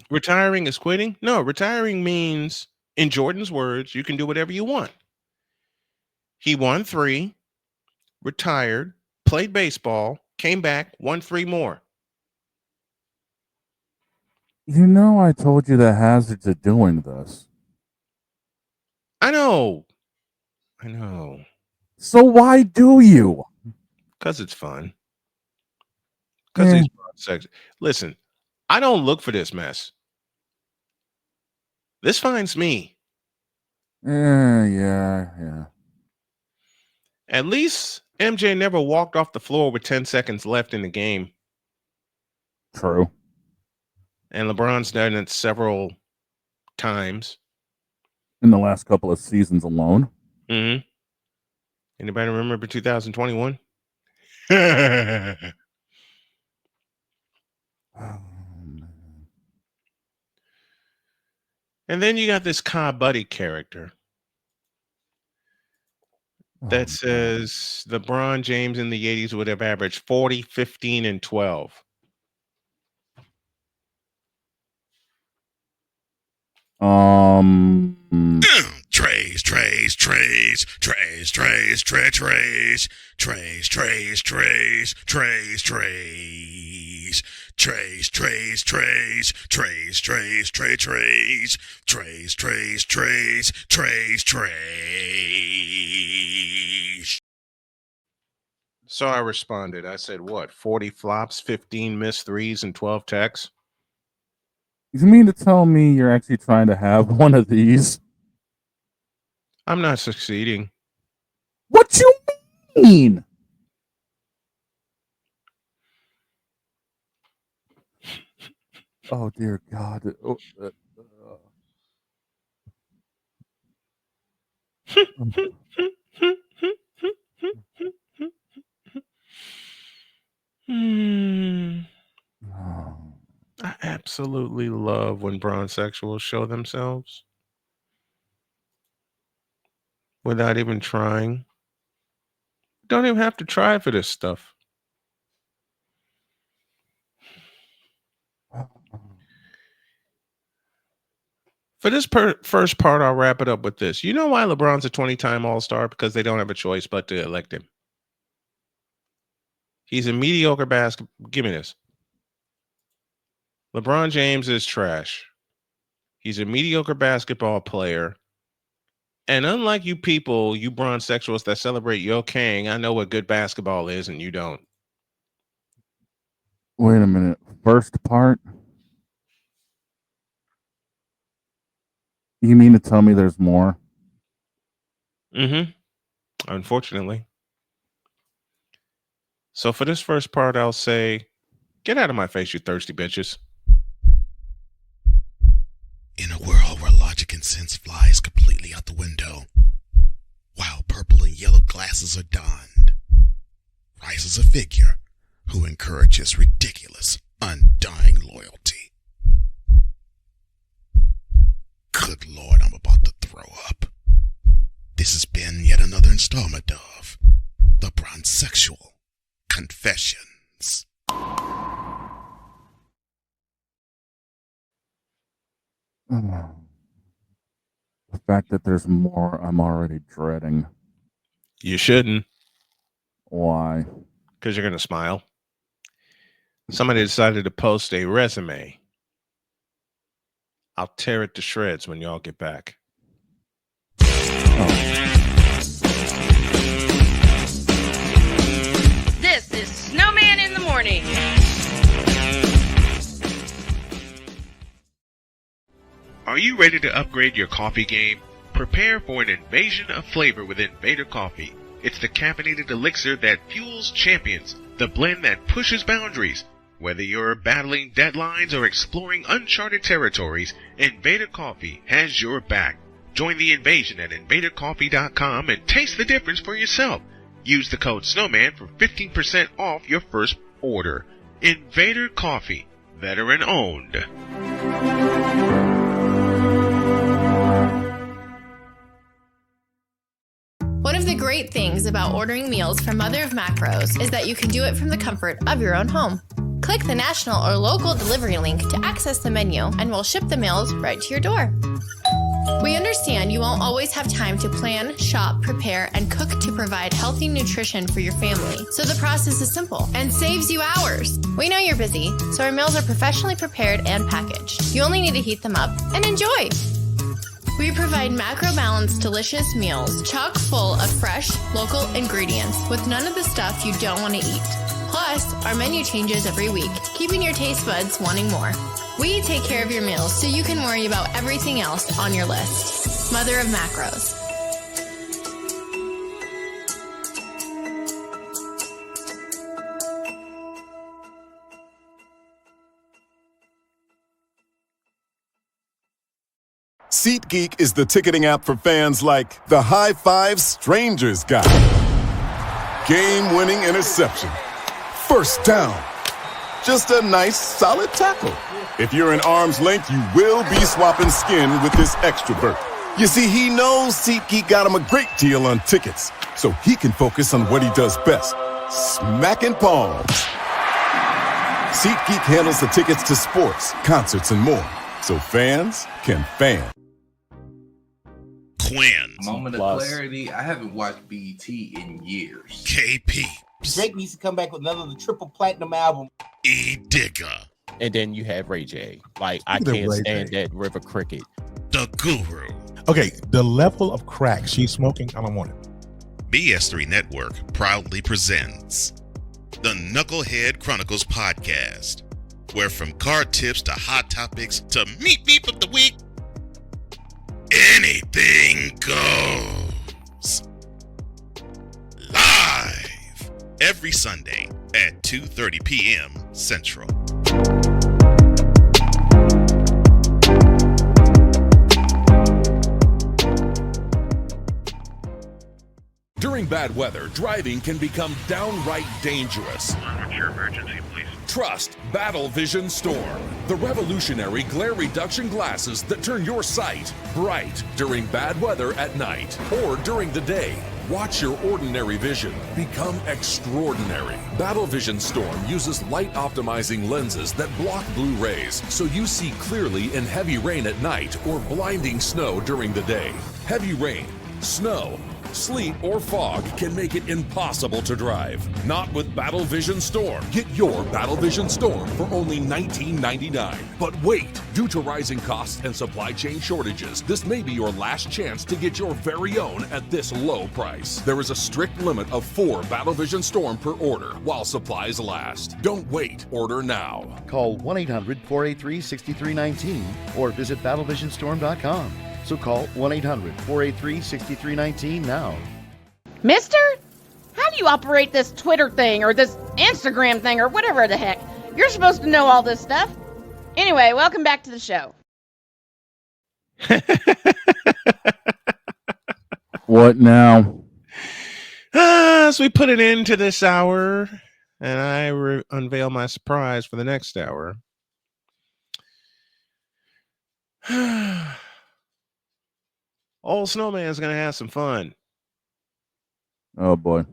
Retiring is quitting? No, retiring means, in Jordan's words, you can do whatever you want. He won 3, retired, played baseball, came back, won 3 more. You know, I told you the hazards of doing this. I know. So why do you? Because it's fun. Because these sex. Listen, I don't look for this mess. This finds me. Yeah. At least MJ never walked off the floor with 10 seconds left in the game. True. And LeBron's done it several times. In the last couple of seasons alone. Mm-hmm. Anybody remember 2021? And then you got this Ka Buddy character that says LeBron James in the 80s would have averaged 40, 15, and 12. Trays, trays, trays, trays, trays, trays, trays, trays, trays, trays, trays, trays. Trays, trays, trays, trays, trays, trays, trays, trays, trays, trays, trays, trays. So I responded. I said, what, 40 flops, 15 missed threes, and 12 techs? You mean to tell me you're actually trying to have one of these? I'm not succeeding. What you mean? Oh, dear God. I absolutely love when bronsexuals show themselves without even trying. Don't even have to try for this stuff. For this first part, I'll wrap it up with this. You know why LeBron's a 20-time All-Star? Because they don't have a choice but to elect him. He's a mediocre basketball. Give me this. LeBron James is trash. He's a mediocre basketball player. And unlike you people, you bronsexuals that celebrate your king, I know what good basketball is and you don't. Wait a minute. First part? You mean to tell me there's more? Mm-hmm. Unfortunately. So for this first part, I'll say, get out of my face, you thirsty bitches. In a world where logic and sense flies completely out the window, while purple and yellow glasses are donned, rises a figure who encourages ridiculous, undying loyalty. Good Lord, I'm about to throw up. This has been yet another installment of The Bronsexual Confessions. The fact that there's more, I'm already dreading. You shouldn't. Why? Because you're going to smile. Somebody decided to post a resume. I'll tear it to shreds when y'all get back. This is Snowman in the morning. Are you ready to upgrade your coffee game? Prepare for an invasion of flavor with Invader Coffee. It's the caffeinated elixir that fuels champions, the blend that pushes boundaries. Whether you're battling deadlines or exploring uncharted territories, Invader Coffee has your back. Join the invasion at invadercoffee.com and taste the difference for yourself. Use the code Snowman for 15% off your first order. Invader Coffee, veteran owned. One of the great things about ordering meals from Mother of Macros is that you can do it from the comfort of your own home. Click the national or local delivery link to access the menu, and we'll ship the meals right to your door. We understand you won't always have time to plan, shop, prepare, and cook to provide healthy nutrition for your family, so the process is simple and saves you hours. We know you're busy, so our meals are professionally prepared and packaged. You only need to heat them up and enjoy. We provide macro-balanced, delicious meals, chock full of fresh, local ingredients with none of the stuff you don't want to eat. Plus, our menu changes every week, keeping your taste buds wanting more. We take care of your meals so you can worry about everything else on your list. Mother of Macros. SeatGeek is the ticketing app for fans like the High Five Strangers guy. Game-winning interception. First down. Just a nice, solid tackle. If you're in arm's length, you will be swapping skin with this extra berth. You see, he knows SeatGeek got him a great deal on tickets, so he can focus on what he does best, smacking palms. SeatGeek handles the tickets to sports, concerts, and more, so fans can fan. Quinn. Moment of clarity. I haven't watched BT in years. KP. Drake needs to come back with another triple platinum album. E Digger. And then you have Ray J. Like, I can't stand that River Cricket. The Guru. Okay, the level of crack she's smoking, I don't want it. BS3 Network proudly presents the Knucklehead Chronicles podcast, where from card tips to hot topics to meet of the week, anything goes. Live every Sunday at 2:30 p.m. Central. During bad weather, driving can become downright dangerous. What's your emergency, please? Trust Battle Vision Storm, the revolutionary glare reduction glasses that turn your sight bright during bad weather at night or during the day. Watch your ordinary vision become extraordinary. Battle Vision Storm uses light optimizing lenses that block blue rays so you see clearly in heavy rain at night or blinding snow during the day. Heavy rain, snow, sleet, or fog can make it impossible to drive. Not with Battle Vision Storm. Get your Battle Vision Storm for only $19.99. But wait, due to rising costs and supply chain shortages, this may be your last chance to get your very own at this low price. There is a strict limit of 4 Battle Vision Storm per order while supplies last. Don't wait, order now. Call 1-800-483-6319 or visit battlevisionstorm.com. So call 1-800-483-6319 now. Mister? How do you operate this Twitter thing or this Instagram thing or whatever the heck? You're supposed to know all this stuff. Anyway, welcome back to the show. What now? So we put an end to this hour, and I unveil my surprise for the next hour. Old Snowman's going to have some fun. Oh, boy.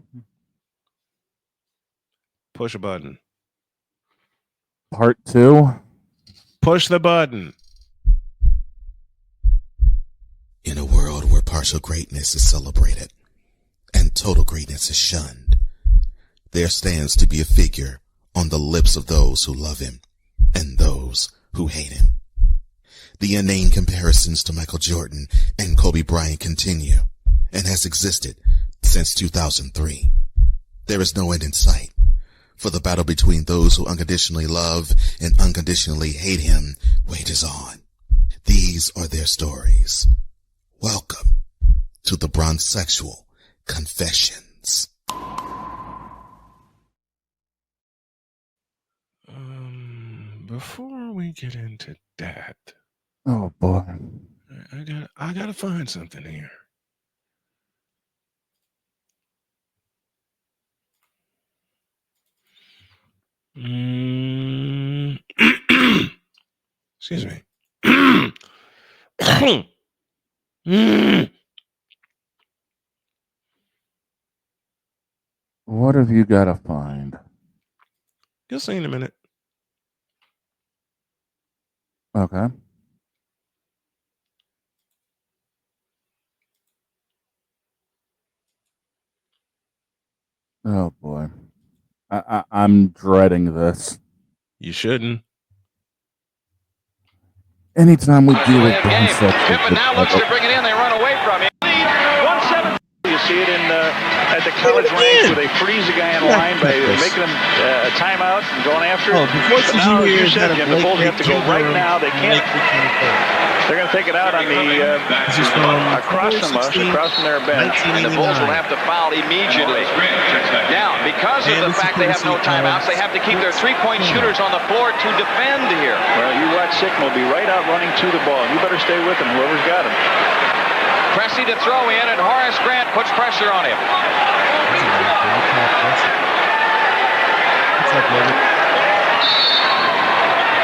Push a button. Part 2. Push the button. In a world where partial greatness is celebrated and total greatness is shunned, there stands to be a figure on the lips of those who love him and those who hate him. The inane comparisons to Michael Jordan and Kobe Bryant continue and has existed since 2003. There is no end in sight, for the battle between those who unconditionally love and unconditionally hate him wages on. These are their stories. Welcome to the Bronzexual Confessions. Before we get into that, oh boy, I gotta find something here. Excuse me. What have you got to find? You'll see in a minute. Okay. Oh boy, I'm dreading this. You shouldn't. Anytime we deal with concepts, Pippen now looks to bring it in. They run away from him. 1-7. You see it in at the college ranks where they freeze a guy in line by making him a timeout and going after it. Now, as you said, Jim, the Bulls have to go right now. They can't. They're going to take it out on the across from their bench. And the Bulls will have to foul immediately. Now, because of the fact they have no timeouts, they have to keep their three-point shooters on the floor to defend here. Well, you watch Sick will be right out running to the ball. You better stay with him, whoever's got him. Cressy to throw in, and Horace Grant puts pressure on him.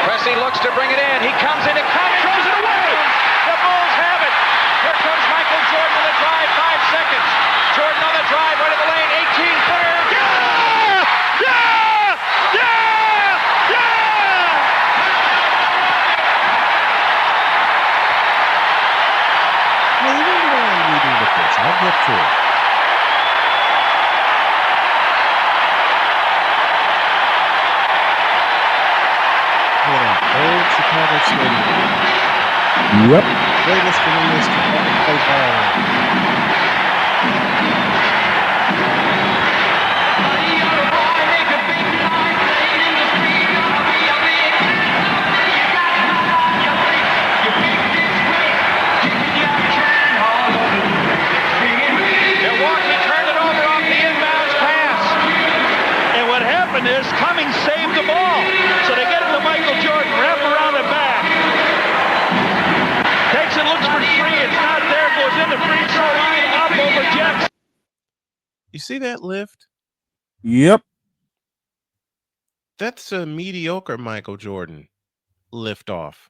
Cressy looks to bring it in. He comes in and throws it away. The Bulls have it. Here comes Michael Jordan on the drive, 5 seconds. Jordan on the drive, right in the lane, 18-footer. Yeah! Yeah! Yeah! Yeah! I'll get to it. Old Chicago Stadium. Yep. Greatest and least to ever play ball. You see that lift? Yep. That's a mediocre Michael Jordan lift off.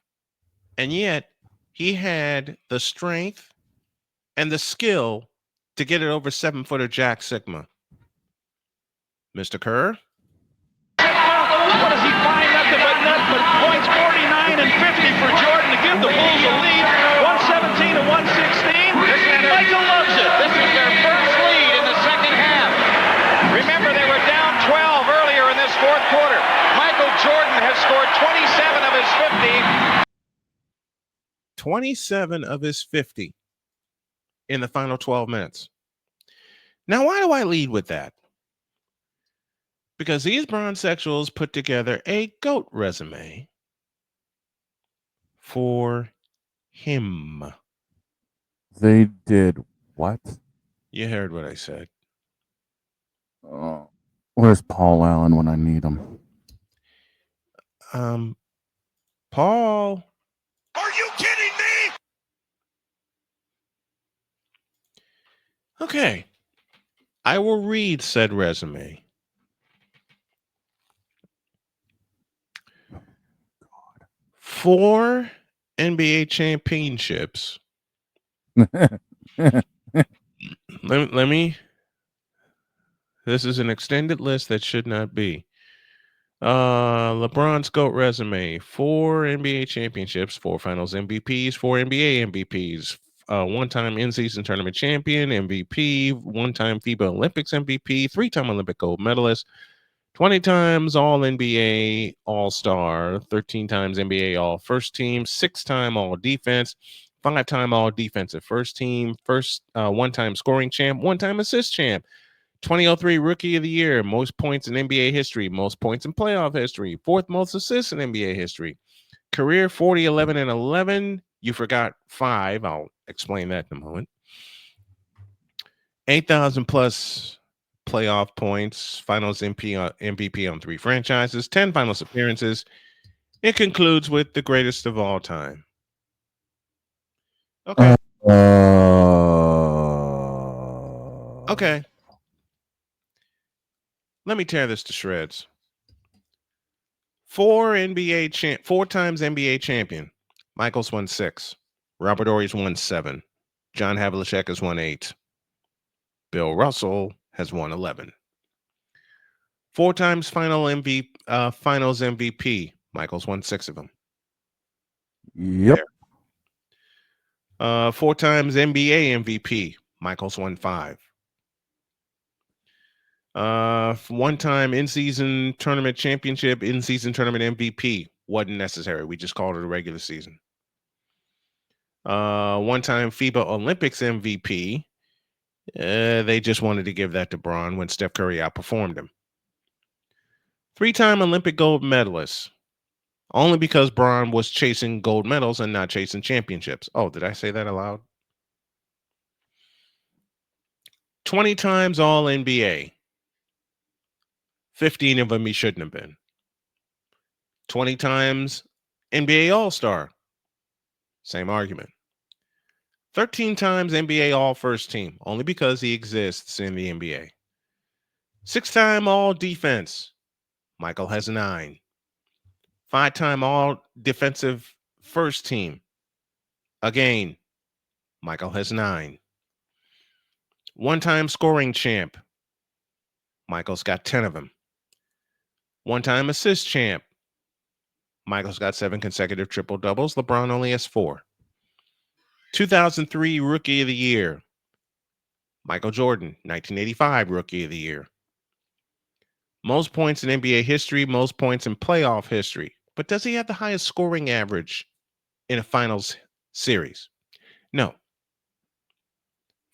And yet he had the strength and the skill to get it over 7-footer Jack Sigma. Mr. Kerr? What does he find? Nothing but points 49 and 50 for Jordan to give the Bulls a lead. 117 to 116. Michael loves it. This is their first lead in the second half. Remember, they were down 12 earlier in this fourth quarter. Michael Jordan has scored 27 of his 50. 27 of his 50 in the final 12 minutes. Now, why do I lead with that? Because these bronzexuals put together a GOAT resume for him. They did what? You heard what I said. Where's Paul Allen when I need him? Paul. Are you kidding me? Okay. I will read said resume. Four NBA championships. let me. This is an extended list that should not be. LeBron's GOAT resume: 4 NBA championships, 4 Finals MVPs, 4 NBA MVPs, one-time in-season tournament champion, MVP, one-time FIBA Olympics MVP, 3-time Olympic gold medalist, 20 times All-NBA All-Star, 13 times NBA All-First Team, 6-time All-Defense, 5-time All-Defensive First Team, one-time scoring champ, one-time assist champ, 2003 Rookie of the Year, most points in NBA history, most points in playoff history, 4th most assists in NBA history, career 40, 11, and 11. You forgot 5. I'll explain that in a moment. 8,000 plus playoff points, finals MVP on 3 franchises, 10 finals appearances. It concludes with the greatest of all time. Okay. Okay. Let me tear this to shreds. 4 times NBA champion. Michael's won 6. Robert Ory's won 7. John Havlicek has won 8. Bill Russell has won 11. 4 times finals MVP. Michael's won 6 of them. Yep. There. 4 times NBA MVP. Michael's won 5. 1-time in-season tournament championship, in-season tournament MVP. Wasn't necessary. We just called it a regular season. 1-time FIBA Olympics MVP. They just wanted to give that to Bron when Steph Curry outperformed him. 3-time Olympic gold medalist. Only because Bron was chasing gold medals and not chasing championships. Oh, did I say that aloud? 20 times All-NBA. 15 of them he shouldn't have been. 20 times NBA All-Star. Same argument. 13 times NBA All-First Team, only because he exists in the NBA. 6-time All-Defense. Michael has 9. 5-time All-Defensive First Team. Again, Michael has 9. 1-time scoring champ. Michael's got 10 of them. 1-time assist champ. Michael's got 7 consecutive triple doubles. LeBron only has 4. 2003 Rookie of the Year. Michael Jordan, 1985 Rookie of the Year. Most points in NBA history, most points in playoff history. But does he have the highest scoring average in a finals series? No.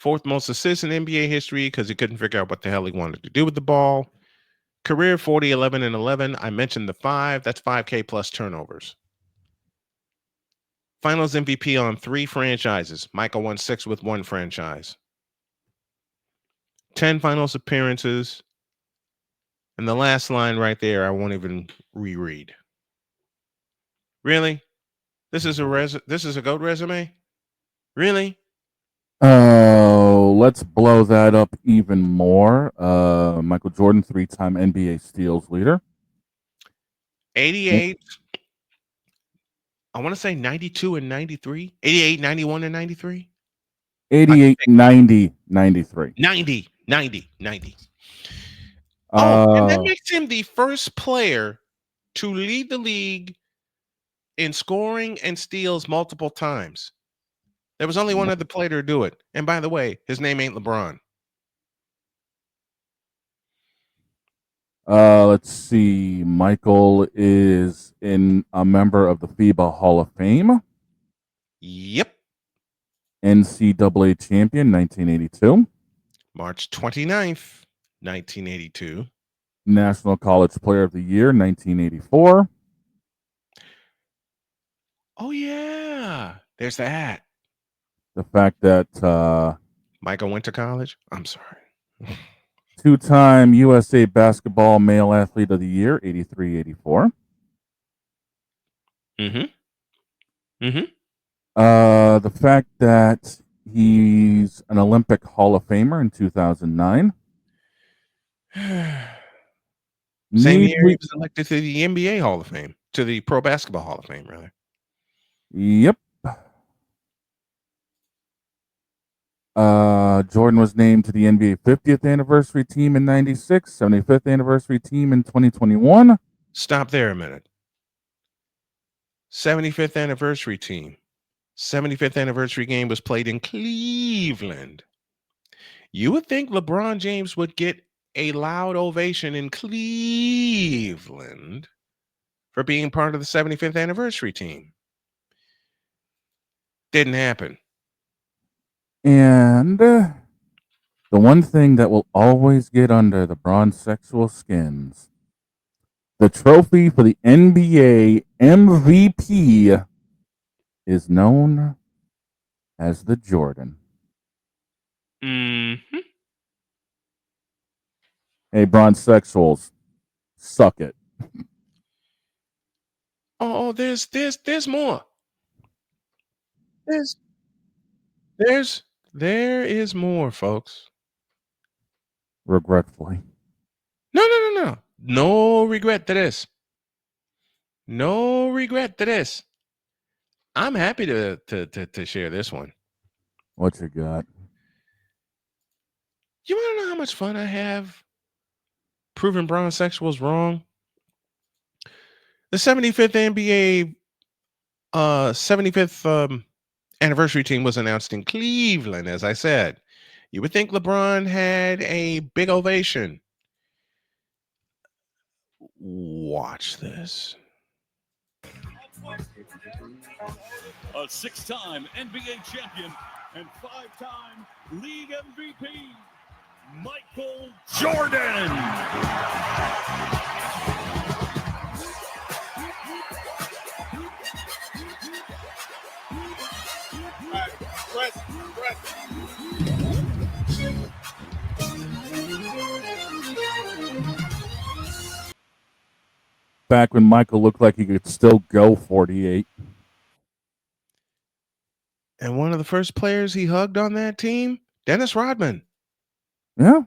4th most assists in NBA history because he couldn't figure out what the hell he wanted to do with the ball. Career 40, 11, and 11. I mentioned the 5. That's 5K plus turnovers. Finals MVP on 3 franchises. Michael won 6 with 1 franchise. 10 finals appearances. And the last line right there, I won't even reread. Really? This is a GOAT resume? Really? Let's blow that up even more. Michael Jordan, 3-time NBA steals leader. 88. I want to say 92 and 93. 88, 91 and 93. 88, 90, 93. 90. Oh, and that makes him the first player to lead the league in scoring and steals multiple times. There was only one other player to do it. And by the way, his name ain't LeBron. Let's see. Michael is a member of the FIBA Hall of Fame. Yep. NCAA champion, 1982. March 29th, 1982. National College Player of the Year, 1984. Oh, yeah. There's that. The fact that Michael went to college? I'm sorry. 2-time USA Basketball Male Athlete of the Year, 83-84. The fact that he's an Olympic Hall of Famer in 2009. Same year he was elected to the NBA Hall of Fame, to the Pro Basketball Hall of Fame, rather. Yep. Jordan was named to the NBA 50th anniversary team in 96, 75th anniversary team in 2021. Stop there a minute. 75th anniversary team. 75th anniversary game was played in Cleveland. You would think LeBron James would get a loud ovation in Cleveland for being part of the 75th anniversary team. Didn't happen. And the one thing that will always get under the bronze-sexual skins, the trophy for the NBA MVP is known as the Jordan. Mm-hmm. Hey, bronze-sexuals, suck it. Oh, there's more. There is more, folks. Regretfully. No. No regret to this. No regret to this. I'm happy to share this one. What you got? You want to know how much fun I have proving bronze-sexuals wrong? The 75th NBA 75th anniversary team was announced in Cleveland, as I said. You would think LeBron had a big ovation. Watch this. A 6-time NBA champion and 5-time league MVP, Michael Jordan. Back when Michael looked like he could still go 48. And one of the first players he hugged on that team, Dennis Rodman. Yeah.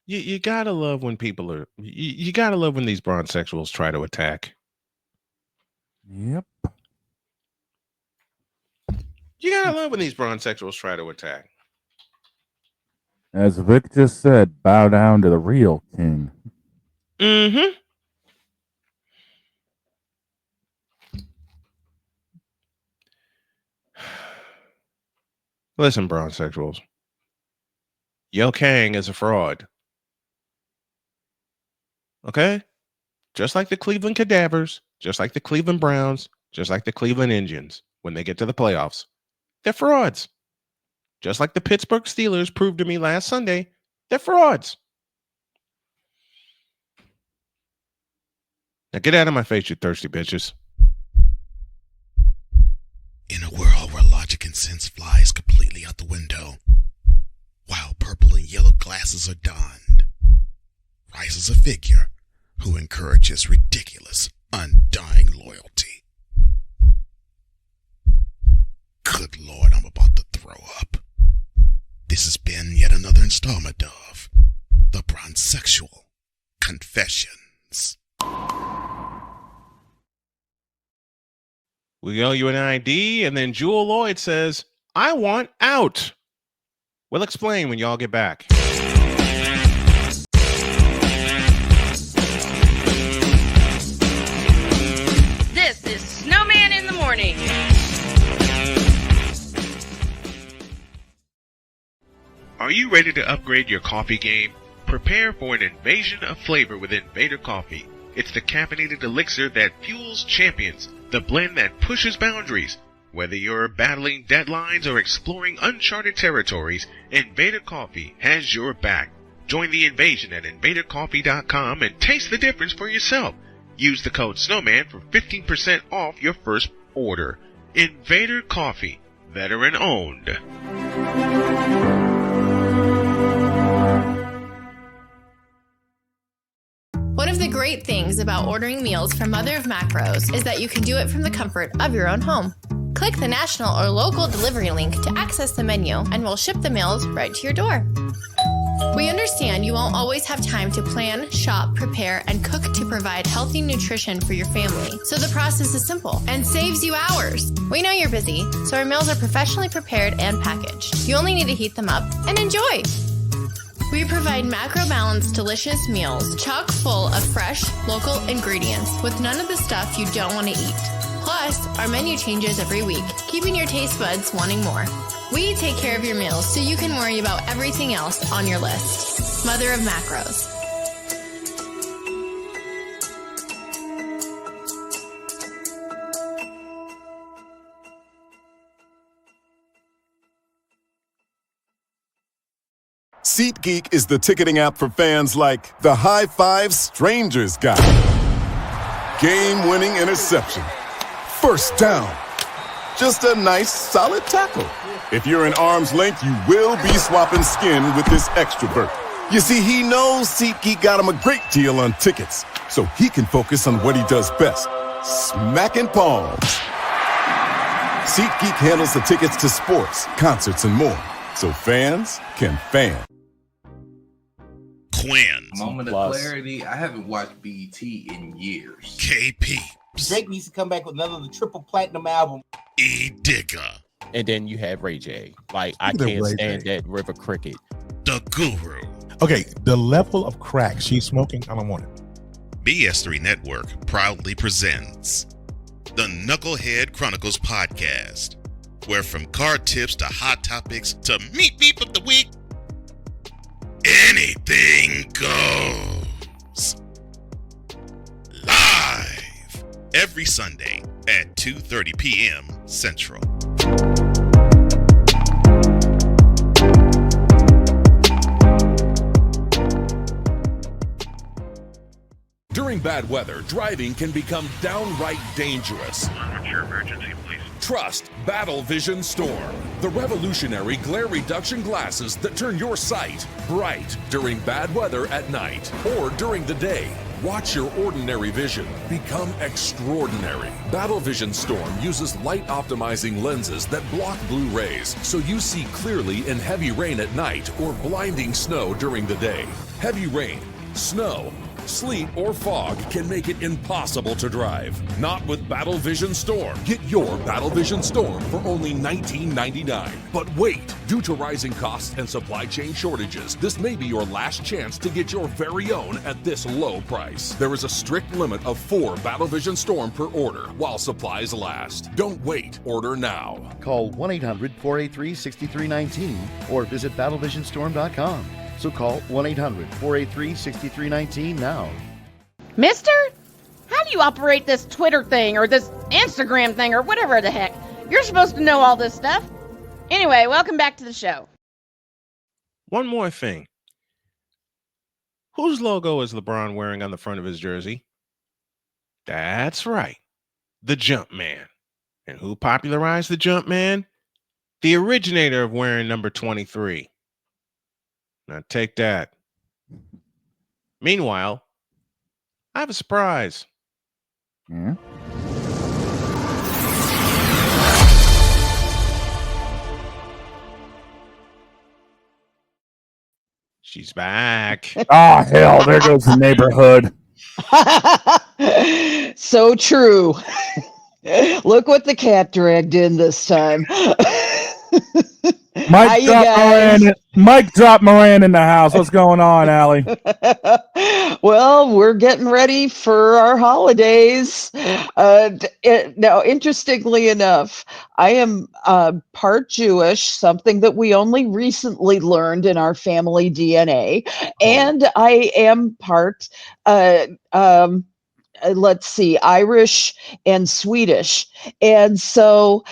You gotta love when people are. You gotta love when these bronze-sexuals try to attack. Yep. You gotta love when these bronze-sexuals try to attack. As Vic just said, bow down to the real king. Mm-hmm. Listen, bronze-sexuals. Yo Kang is a fraud. Okay? Just like the Cleveland Cadavers, just like the Cleveland Browns, just like the Cleveland Indians, when they get to the playoffs, they're frauds. Just like the Pittsburgh Steelers proved to me last Sunday, they're frauds. Now get out of my face, you thirsty bitches. In a world where logic and sense flies completely out the window, while purple and yellow glasses are donned, rises a figure who encourages ridiculous, undying loyalty. Good Lord, I'm about to throw up. This has been yet another installment of The Bronzexual Confessions. We owe you an ID, and then Jewel Lloyd says, I want out. We'll explain when y'all get back. This is Snowman in the morning. Are you ready to upgrade your coffee game? Prepare for an invasion of flavor with Invader Coffee. It's the caffeinated elixir that fuels champions, the blend that pushes boundaries. Whether you're battling deadlines or exploring uncharted territories, Invader Coffee has your back. Join the invasion at invadercoffee.com and taste the difference for yourself. Use the code Snowman for 15% off your first order. Invader Coffee, veteran owned. One of the great things about ordering meals from Mother of Macros is that you can do it from the comfort of your own home. Click the national or local delivery link to access the menu, and we'll ship the meals right to your door. We understand you won't always have time to plan, shop, prepare, and cook to provide healthy nutrition for your family, so the process is simple and saves you hours. We know you're busy, so our meals are professionally prepared and packaged. You only need to heat them up and enjoy. We provide macro-balanced, delicious meals chock full of fresh, local ingredients with none of the stuff you don't want to eat. Plus, our menu changes every week, keeping your taste buds wanting more. We take care of your meals so you can worry about everything else on your list. Mother of Macros. SeatGeek is the ticketing app for fans like the High Five Strangers guy. Game-winning interception. First down. Just a nice, solid tackle. If you're in arm's length, you will be swapping skin with this extrovert. You see, he knows SeatGeek got him a great deal on tickets, so he can focus on what he does best, smacking palms. SeatGeek handles the tickets to sports, concerts, and more, so fans can fan. Quinn. Moment of clarity. I haven't watched BT in years. KP. Drake needs to come back with another triple platinum album. E Digger. And then you have Ray J. Like, I can't stand that River Cricket. The Guru. Okay, the level of crack she's smoking, I don't want it. S3E3 Network proudly presents the Knucklehead Chronicles podcast, where from card tips to hot topics to meat beep of the week, anything goes. Live every Sunday at 2:30 p.m. Central. During bad weather, driving can become downright dangerous. What's your emergency, please? Trust Battle Vision Storm, the revolutionary glare reduction glasses that turn your sight bright during bad weather at night or during the day. Watch your ordinary vision become extraordinary. Battle Vision Storm uses light optimizing lenses that block blue rays, so you see clearly in heavy rain at night or blinding snow during the day. Heavy rain, snow, sleet, or fog can make it impossible to drive. Not with Battle Vision Storm. Get your Battle Vision Storm for only $19.99. But wait, due to rising costs and supply chain shortages, this may be your last chance to get your very own at this low price. There is a strict limit of 4 Battle Vision Storm per order while supplies last. Don't wait, order now. Call 1-800-483-6319 or visit battlevisionstorm.com. So call 1-800-483-6319 now. Mister? How do you operate this Twitter thing or this Instagram thing or whatever the heck? You're supposed to know all this stuff. Anyway, welcome back to the show. One more thing. Whose logo is LeBron wearing on the front of his jersey? That's right. The Jumpman. And who popularized the Jumpman? The originator of wearing number 23. Now take that. Meanwhile, I have a surprise. She's back. Oh, hell, there goes the neighborhood. So true. Look what the cat dragged in this time. Hi, you guys. Mike dropped Moran in the house. What's going on, Allie? Well, we're getting ready for our holidays. Now, interestingly enough, I am part Jewish, something that we only recently learned in our family DNA, and I am part let's see, Irish and Swedish. And so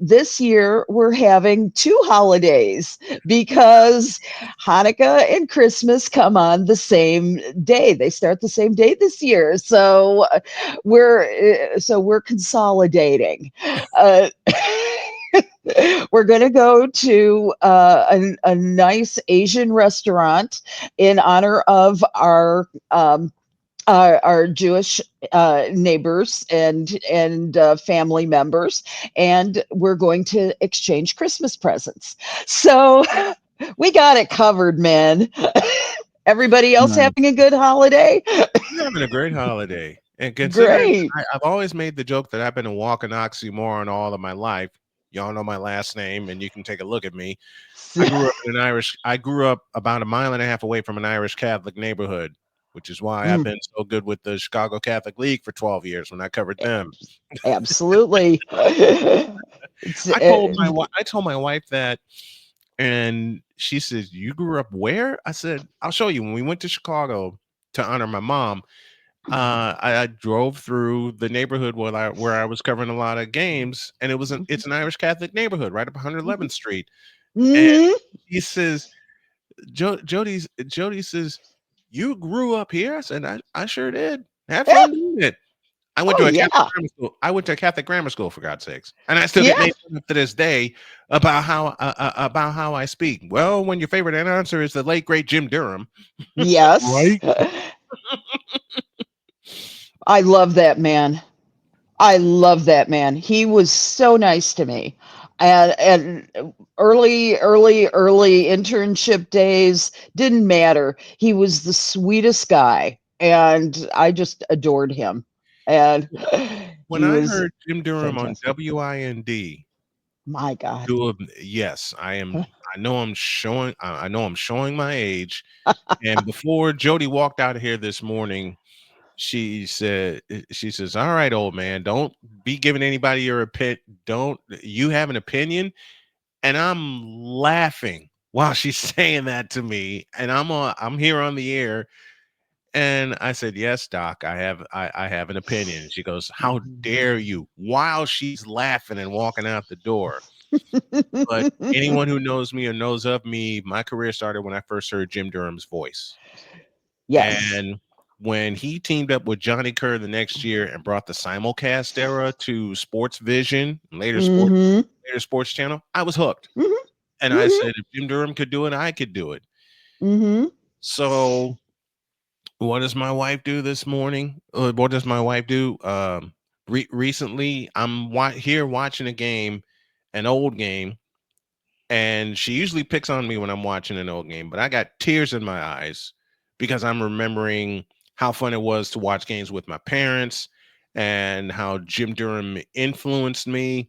this year we're having two holidays because Hanukkah and Christmas come on the same day. They start the same day this year. So we're consolidating. We're going to go to a nice Asian restaurant in honor of our Jewish neighbors and family members, and we're going to exchange Christmas presents. So we got it covered, man. Everybody else having a good holiday? We're having a great holiday. And considering Great. I've always made the joke that I've been a walking oxymoron all of my life. Y'all know my last name, and you can take a look at me. I grew up about a mile and a half away from an Irish Catholic neighborhood, which is why I've been so good with the Chicago Catholic League for 12 years when I covered them. Absolutely. I told my wife that, and she says, "You grew up where?" I said, "I'll show you." When we went to Chicago to honor my mom, I drove through the neighborhood where I was covering a lot of games, and it's an Irish Catholic neighborhood right up 111th Street. And he says, Jody says, "You grew up here?" I said, I sure did. Have fun doing it. I went to a Catholic grammar school. I went to a Catholic grammar school, for God's sakes, and I still get made fun of to this day about how I speak. Well, when your favorite announcer is the late great Jim Durham, Yes. right? I love that man. I love that man. He was so nice to me. And early internship days didn't matter. He was the sweetest guy, and I just adored him. And When he I was heard Jim Durham fantastic. on WIND, My God. yes, I am. I know I'm showing. I know I'm showing my age. And before Jody walked out of here this morning, she says, "All right, old man, don't be giving anybody your opinion. Don't you have an opinion?" And I'm laughing while she's saying that to me, and I'm here on the air. And I said, "Yes, Doc, I have an opinion." And she goes, "How dare you?" While she's laughing and walking out the door. But anyone who knows me or knows of me, my career started when I first heard Jim Durham's voice. Yes. And when he teamed up with Johnny Kerr the next year and brought the simulcast era to Sports Vision, later Sports Channel, I was hooked. And I said, if Jim Durham could do it, I could do it. So what does my wife do this morning? What does my wife do? Recently, I'm here watching a game, an old game, and she usually picks on me when I'm watching an old game, but I got tears in my eyes because I'm remembering how fun it was to watch games with my parents and how Jim Durham influenced me.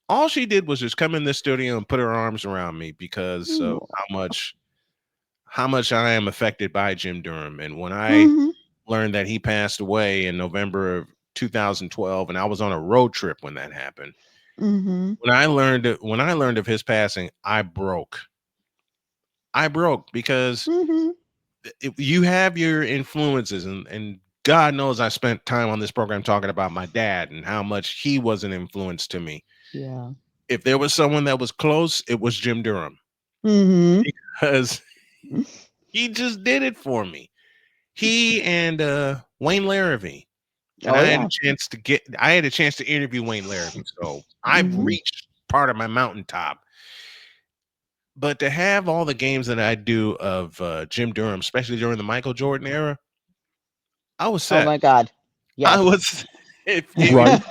All she did was just come in the studio and put her arms around me because of how much I am affected by Jim Durham. And when I learned that he passed away in November of 2012, and I was on a road trip when that happened. When I learned of his passing, I broke because if you have your influences, and God knows I spent time on this program talking about my dad and how much he was an influence to me. Yeah. If there was someone that was close, it was Jim Durham because he just did it for me. He and Wayne Larrivee. And I had a chance to interview Wayne Larrivee. So I've reached part of my mountaintop. But to have all the games that I do of Jim Durham, especially during the Michael Jordan era, I was set. Oh my God. Yes. I was if you know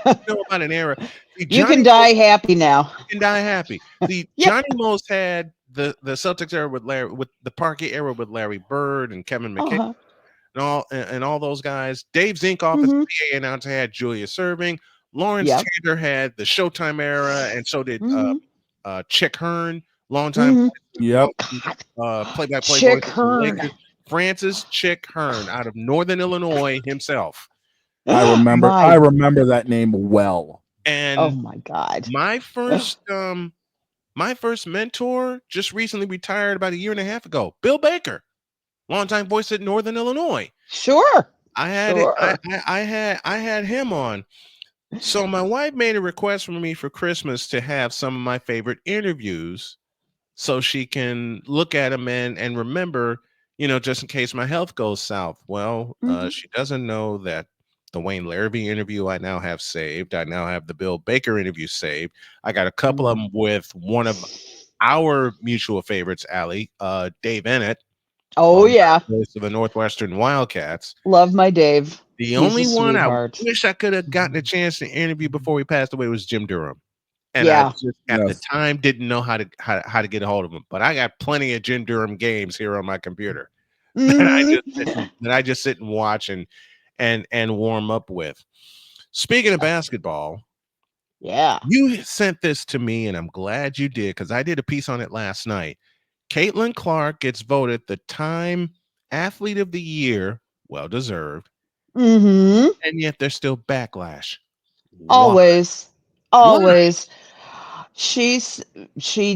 about an era. See, you can die happy now. You can die happy. See, Johnny Most had the Celtics era with the Parkey era with Larry Bird and Kevin McHale. Uh-huh. And all those guys. Dave Zinkoff as the PA announcer had Julia Serving. Lawrence Yep. Taylor had the Showtime era, and so did Chick Hearn, longtime Yep. play-by-play voice Chick of the Hearn. Lakers. Francis Chick Hearn out of Northern Illinois himself. I remember that name well. And oh my God, my first mentor just recently retired about a year and a half ago. Bill Baker, longtime voice at Northern Illinois. Sure. I had I had him on. So my wife made a request for me for Christmas to have some of my favorite interviews so she can look at them and remember, just in case my health goes south. Well, she doesn't know that the Wayne Larrabee interview I now have saved. I now have the Bill Baker interview saved. I got a couple of them with one of our mutual favorites, Allie, Dave Ennett. Oh yeah, voice of the Northwestern Wildcats. Love my Dave. The He's only a one I sweetheart. wish I could have gotten a chance to interview before he passed away was Jim Durham. And Yeah. I just at the time didn't know how to get a hold of him. But I got plenty of Jim Durham games here on my computer that I just sit and watch and warm up with. Speaking of basketball, you sent this to me, and I'm glad you did because I did a piece on it last night. Caitlin Clark gets voted the Time Athlete of the Year, well deserved. Mm-hmm. And yet there's still backlash. Always. She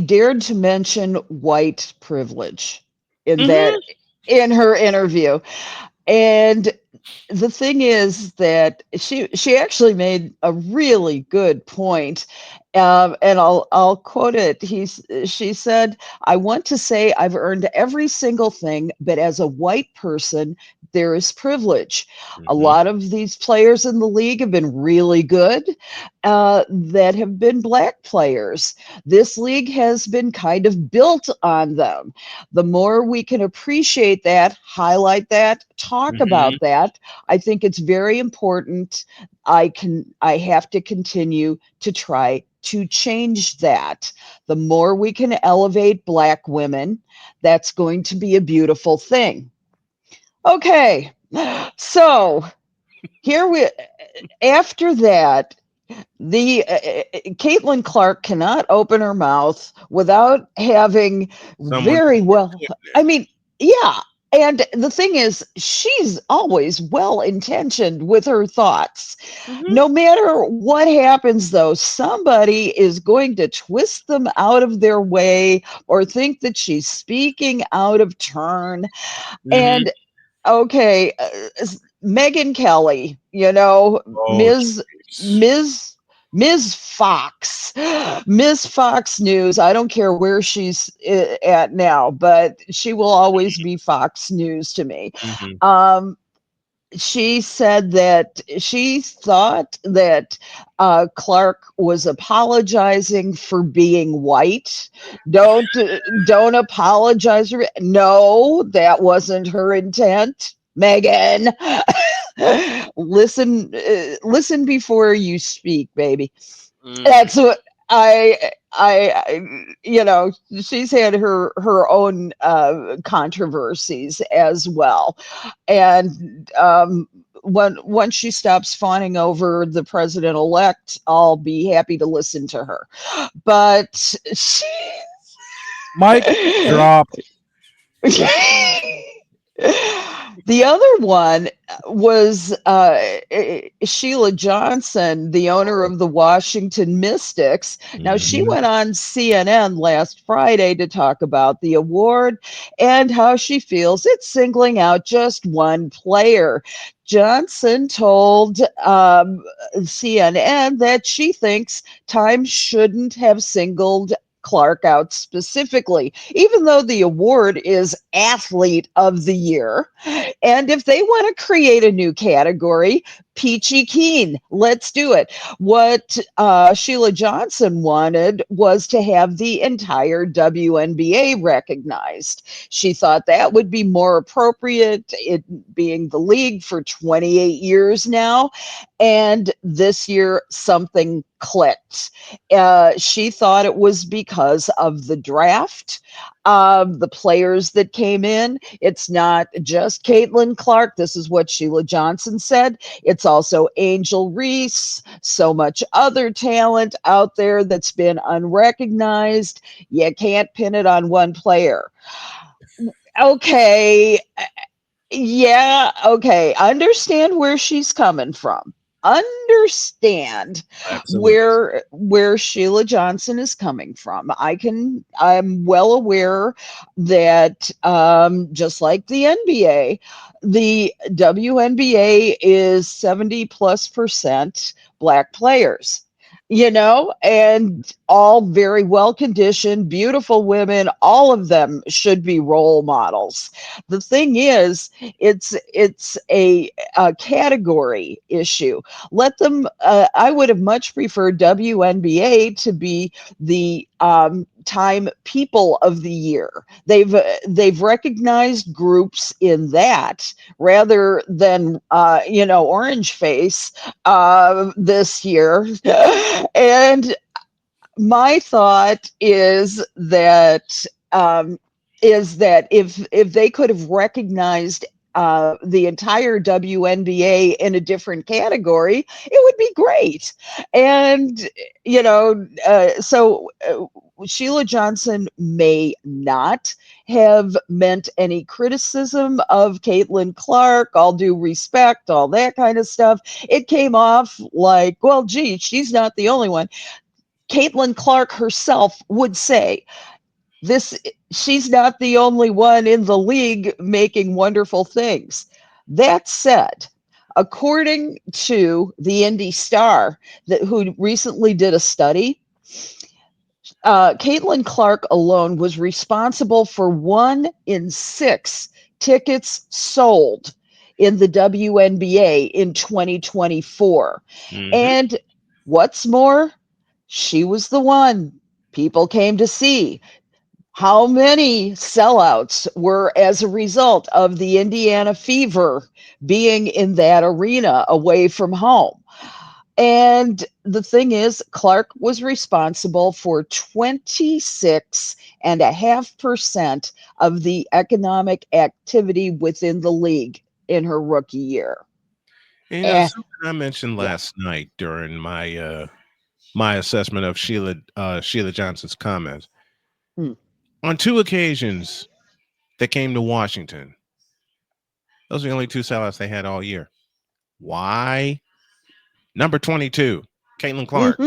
dared to mention white privilege in her interview. And the thing is that she actually made a really good point. And I'll quote it. She said, "I want to say I've earned every single thing, but as a white person, there is privilege. A lot of these players in the league have been really good that have been black players. This league has been kind of built on them. The more we can appreciate that, highlight that, talk about that, I think it's very important. I have to continue to try to change that. The more we can elevate black women, that's going to be a beautiful thing." Okay, so after that, the Caitlin Clark cannot open her mouth without having very well. I mean, yeah. And the thing is, she's always well intentioned with her thoughts. No matter what happens, though, somebody is going to twist them out of their way or think that she's speaking out of turn. And okay, Megyn Kelly, Ms. Fox, Ms. Fox News. I don't care where she's at now, but she will always be Fox News to me. She said that she thought that Clark was apologizing for being white. Don't apologize. No, that wasn't her intent. Megan, listen before you speak, baby. That's what she's had her own controversies as well. And once she stops fawning over the president-elect, I'll be happy to listen to her. But Mike drop. The other one was Sheila Johnson, the owner of the Washington Mystics. Now, she went on CNN last Friday to talk about the award and how she feels it's singling out just one player. Johnson told CNN that she thinks Time shouldn't have singled Clark out specifically, even though the award is Athlete of the Year. And if they want to create a new category, peachy keen. Let's do it. What Sheila Johnson wanted was to have the entire WNBA recognized. She thought that would be more appropriate, it being the league for 28 years now. And this year, something clicked. She thought it was because of the draft, the players that came in. It's not just Caitlin Clark. This is what Sheila Johnson said. It's also Angel Reese, so much other talent out there that's been unrecognized. You can't pin it on one player. Okay. Yeah, okay. Understand where she's coming from. Understand Absolutely. where Sheila Johnson is coming from. I'm well aware that just like the NBA, the WNBA is 70+% Black players. And all very well conditioned, beautiful women, all of them should be role models. The thing is, it's a category issue. Let them. I would have much preferred WNBA to be the Time People of the Year. They've recognized groups in that rather than Orange Face this year. And my thought is that if they could have recognized the entire WNBA in a different category, it would be great. And Sheila Johnson may not have meant any criticism of Caitlin Clark, all due respect, all that kind of stuff. It came off like, well, gee, she's not the only one. Caitlin Clark herself would say, she's not the only one in the league making wonderful things. That said, according to the Indy Star, who recently did a study, Caitlin Clark alone was responsible for 1 in 6 tickets sold in the WNBA in 2024. And what's more, she was the one people came to see. How many sellouts were as a result of the Indiana Fever being in that arena away from home? And the thing is, Clark was responsible for 26.5% of the economic activity within the league in her rookie year. Something I mentioned last night during my my assessment of Sheila Johnson's comments. On 2 occasions that came to Washington, those are the only 2 sellouts they had all year. Why? Number 22, Caitlin Clark.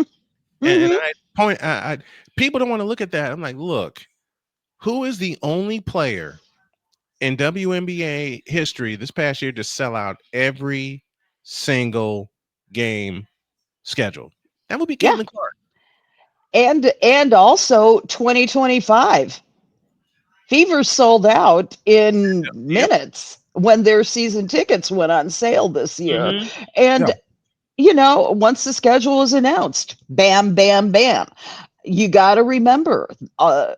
And people don't want to look at that. I'm like, look, who is the only player in WNBA history this past year to sell out every single game scheduled? That would be Caitlin Clark. And also 2025. Fever sold out in minutes when their season tickets went on sale this year. And once the schedule was announced, bam, bam, bam. You got to remember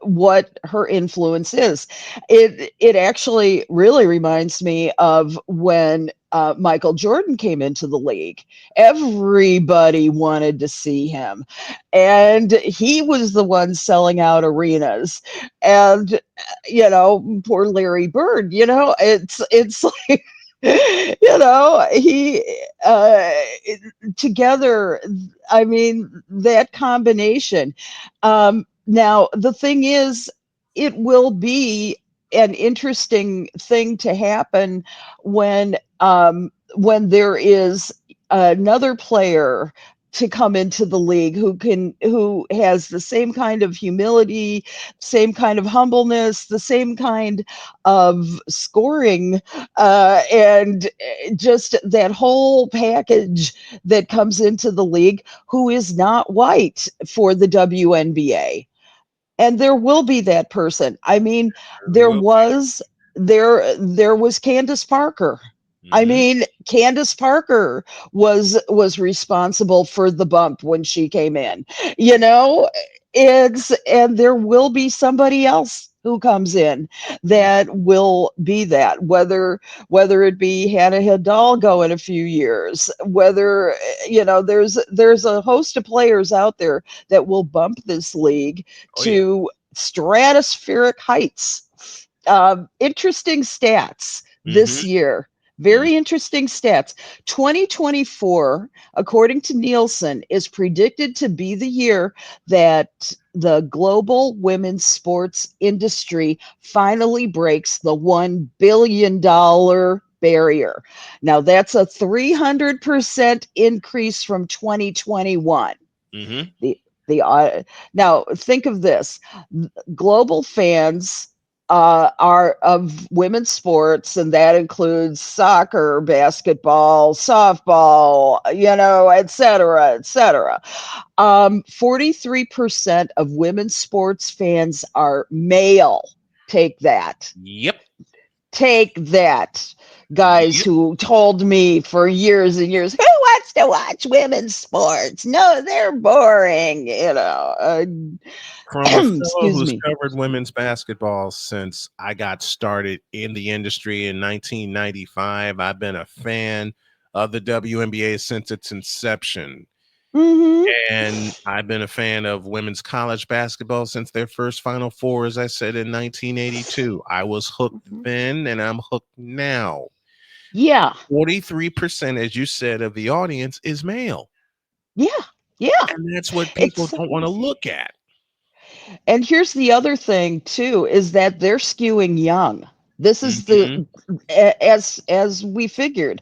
what her influence is. It actually really reminds me of when Michael Jordan came into the league. Everybody wanted to see him, and he was the one selling out arenas. And poor Larry Bird. It's like. He together, I mean, that combination. Now the thing is, it will be an interesting thing to happen when there is another player to come into the league who has the same kind of humility, same kind of humbleness, the same kind of scoring, and just that whole package that comes into the league, who is not white for the WNBA. And there will be that person. I mean, there was Candace Parker. I mean, Candace Parker was responsible for the bump when she came in. You know, and there will be somebody else who comes in that will be that, whether it be Hannah Hidalgo in a few years, whether there's a host of players out there that will bump this league to stratospheric heights. Interesting stats this year. Very interesting stats. 2024, according to Nielsen, is predicted to be the year that the global women's sports industry finally breaks the $1 billion barrier. Now, that's a 300% increase from 2021. Now think of this: global fans are of women's sports, and that includes soccer, basketball, softball, et cetera, et cetera. 43% of women's sports fans are male. Take that. Yep. Take that. Guys who told me for years and years, who wants to watch women's sports? No, they're boring, From a fellow excuse who's me. covered women's basketball since I got started in the industry in 1995, I've been a fan of the WNBA since its inception. And I've been a fan of women's college basketball since their first Final Four, as I said, in 1982. I was hooked then, and I'm hooked now. Yeah. 43%, as you said, of the audience is male. Yeah. Yeah. And that's what people don't want to look at. And here's the other thing too, is that they're skewing young. This is as we figured.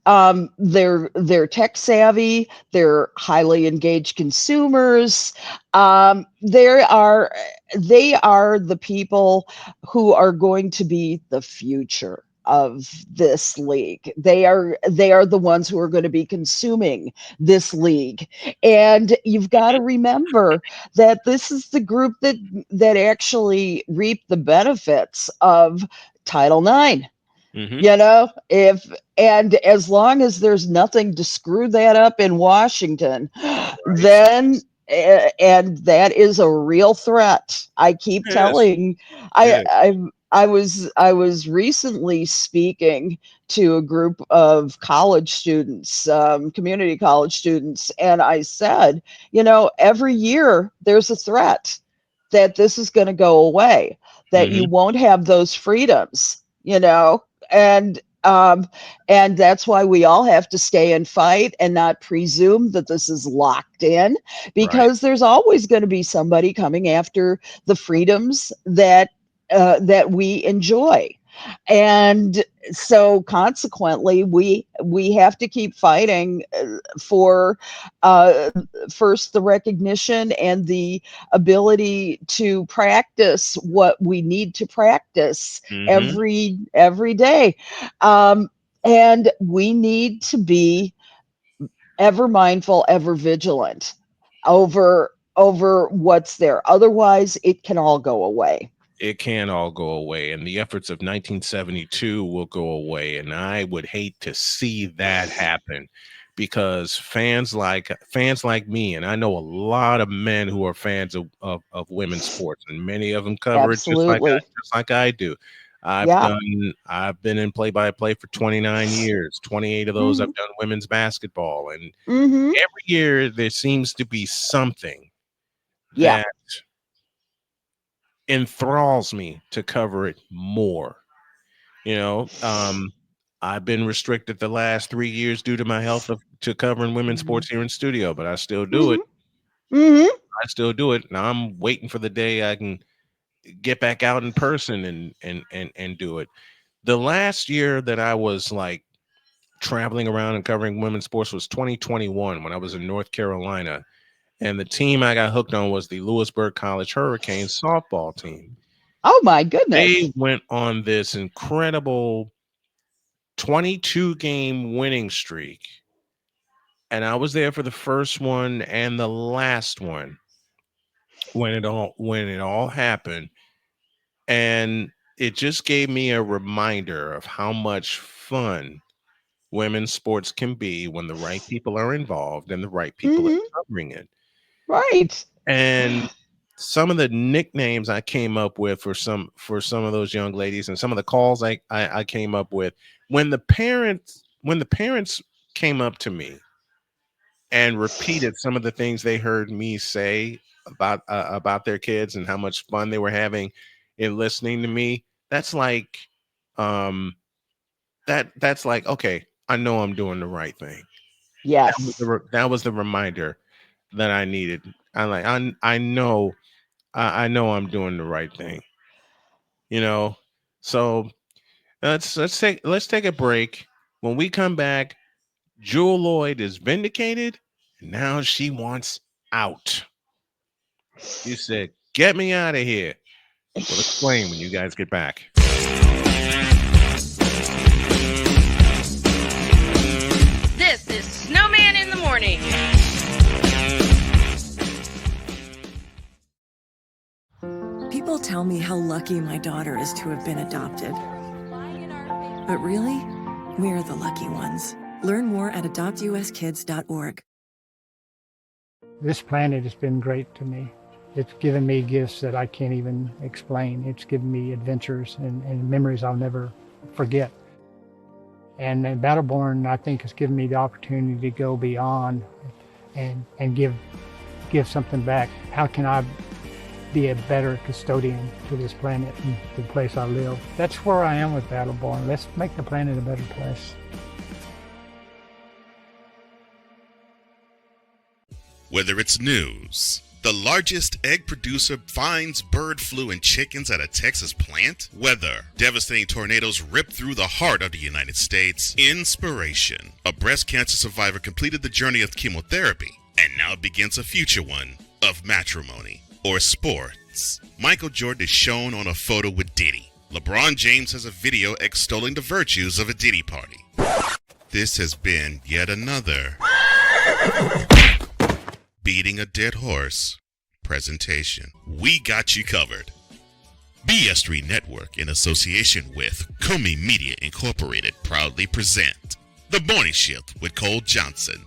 They're tech savvy, they're highly engaged consumers. They are the people who are going to be the future of this league. They are the ones who are going to be consuming this league. And you've got to remember that this is the group that actually reap the benefits of Title IX. And as long as there's nothing to screw that up in Washington, then and that is a real threat. I keep telling I was recently speaking to a group of college students, community college students, and I said, every year there's a threat that this is going to go away, that you won't have those freedoms, and that's why we all have to stay and fight and not presume that this is locked in, because there's always going to be somebody coming after the freedoms that we enjoy. And so consequently we have to keep fighting for first the recognition and the ability to practice what we need to practice every day. And we need to be ever mindful, ever vigilant over what's there. Otherwise it can all go away. It can all go away, and the efforts of 1972 will go away, and I would hate to see that happen, because fans like me, and I know a lot of men who are fans of women's sports, and many of them cover it just like I do. I've been in play-by-play for 29 years. 28 of those I've done women's basketball, and every year there seems to be something that enthralls me to cover it more. I've been restricted the last 3 years due to my health to covering women's sports here in studio, but I still do it. I still do it. Now I'm waiting for the day I can get back out in person and do it. The last year that I was like traveling around and covering women's sports was 2021, when I was in North Carolina, and the team I got hooked on was the Lewisburg College Hurricanes softball team. Oh my goodness. They went on this incredible 22 game winning streak. And I was there for the first one and the last one when it all happened. And it just gave me a reminder of how much fun women's sports can be when the right people are involved and the right people are covering it. Right. And some of the nicknames I came up with for some of those young ladies, and some of the calls I came up with, when the parents came up to me and repeated some of the things they heard me say about their kids and how much fun they were having in listening to me, that's like that's like, okay, I know I'm doing the right thing. Yes. That was the reminder that I needed. I know I'm doing the right thing. So let's take a break. When we come back, Jewel Lloyd is vindicated, and now she wants out. She said, "Get me out of here." We'll explain when you guys get back. This is Snowman in the Morning. People tell me how lucky my daughter is to have been adopted. But really, we're the lucky ones. Learn more at adoptuskids.org. This planet has been great to me. It's given me gifts that I can't even explain. It's given me adventures and memories I'll never forget. And Battleborn, I think, has given me the opportunity to go beyond and give something back. How can I be a better custodian to this planet and the place I live? That's where I am with Battleborn. Let's make the planet a better place. Whether it's news, the largest egg producer finds bird flu in chickens at a Texas plant, weather, devastating tornadoes rip through the heart of the United States, inspiration, a breast cancer survivor completed the journey of chemotherapy and now begins a future one of matrimony or sports. Michael Jordan is shown on a photo with Diddy. LeBron James has a video extolling the virtues of a Diddy party. This has been yet another beating a dead horse presentation. We got you covered. S3E3 Network, in association with Comey Media Incorporated, proudly present The Morning Shift with Cole Johnson.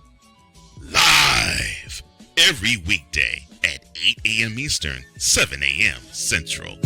Live every weekday at 8 a.m. Eastern, 7 a.m. Central.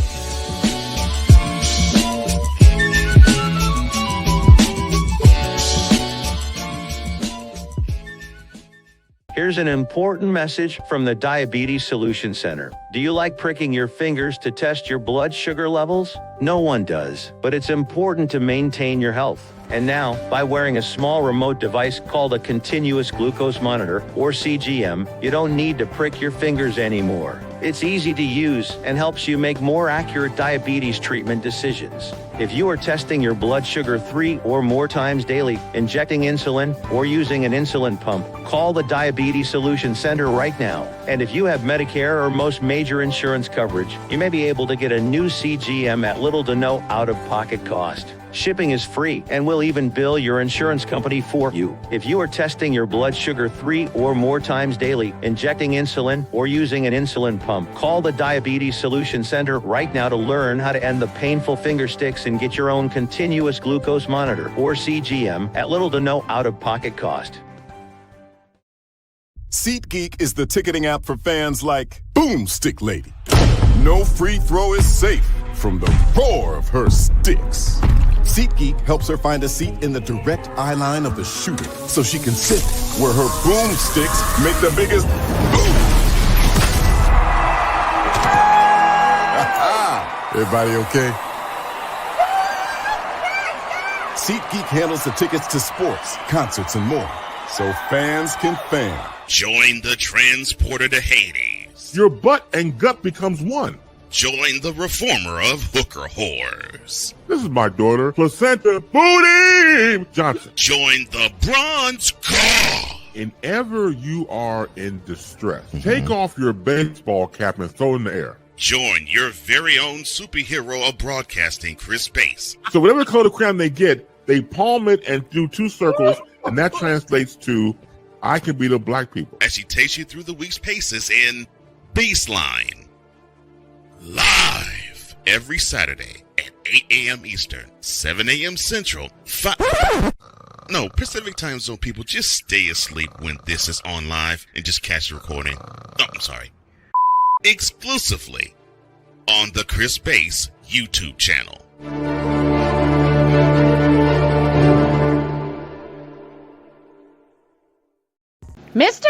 Here's an important message from the Diabetes Solution Center. Do you like pricking your fingers to test your blood sugar levels? No one does, but it's important to maintain your health. And now, by wearing a small remote device called a continuous glucose monitor, or CGM, you don't need to prick your fingers anymore. It's easy to use and helps you make more accurate diabetes treatment decisions. If you are testing your blood sugar 3 or more times daily, injecting insulin, or using an insulin pump, call the Diabetes Solution Center right now. And if you have Medicare or most major insurance coverage, you may be able to get a new CGM at little to no out-of-pocket cost. Shipping is free, and we'll even bill your insurance company for you. If you are testing your blood sugar 3 or more times daily, injecting insulin, or using an insulin pump, call the Diabetes Solution Center right now to learn how to end the painful finger sticks and get your own continuous glucose monitor, or CGM, at little to no out-of-pocket cost. SeatGeek is the ticketing app for fans like Boomstick Lady. No free throw is safe from the roar of her sticks. SeatGeek helps her find a seat in the direct eye line of the shooter so she can sit where her boomsticks make the biggest boom. Everybody okay? SeatGeek handles the tickets to sports, concerts, and more, so fans can fan. Join the transporter to Hades. Your butt and gut becomes one. Join the reformer of hooker whores. This is my daughter, Placenta Booty Johnson. Join the bronze car. Whenever you are in distress, take off your baseball cap and throw it in the air. Join your very own superhero of broadcasting, Chris Bass. So whatever color crayon they get, they palm it and do 2 circles, and that translates to, I can beat up black people. As she takes you through the week's paces in Baseline. Live every Saturday at 8 a.m. Eastern, 7 a.m. Central. No, Pacific Time Zone people, just stay asleep when this is on live and just catch the recording. Oh, I'm sorry. Exclusively on the Chris Bass YouTube channel. Mister?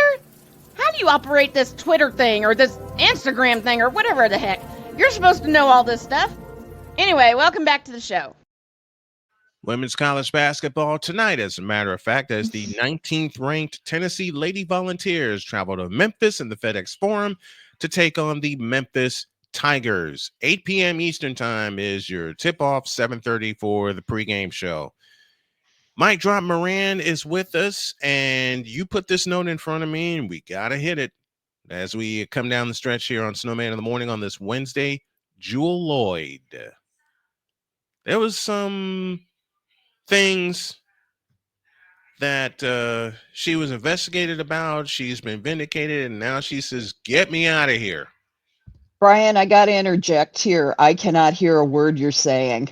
How do you operate this Twitter thing or this Instagram thing or whatever the heck? You're supposed to know all this stuff. Anyway, welcome back to the show. Women's college basketball tonight, as a matter of fact, as the 19th ranked Tennessee Lady Volunteers travel to Memphis in the FedEx Forum to take on the Memphis Tigers. 8 p.m. Eastern time is your tip-off, 7:30 for the pregame show. Mike Drop Moran is with us, and you put this note in front of me, and we got to hit it as we come down the stretch here on Snowman in the Morning on this Wednesday. Jewel Lloyd. There was some things that she was investigated about. She's been vindicated, and now she says, get me out of here. Brian, I got to interject here. I cannot hear a word you're saying.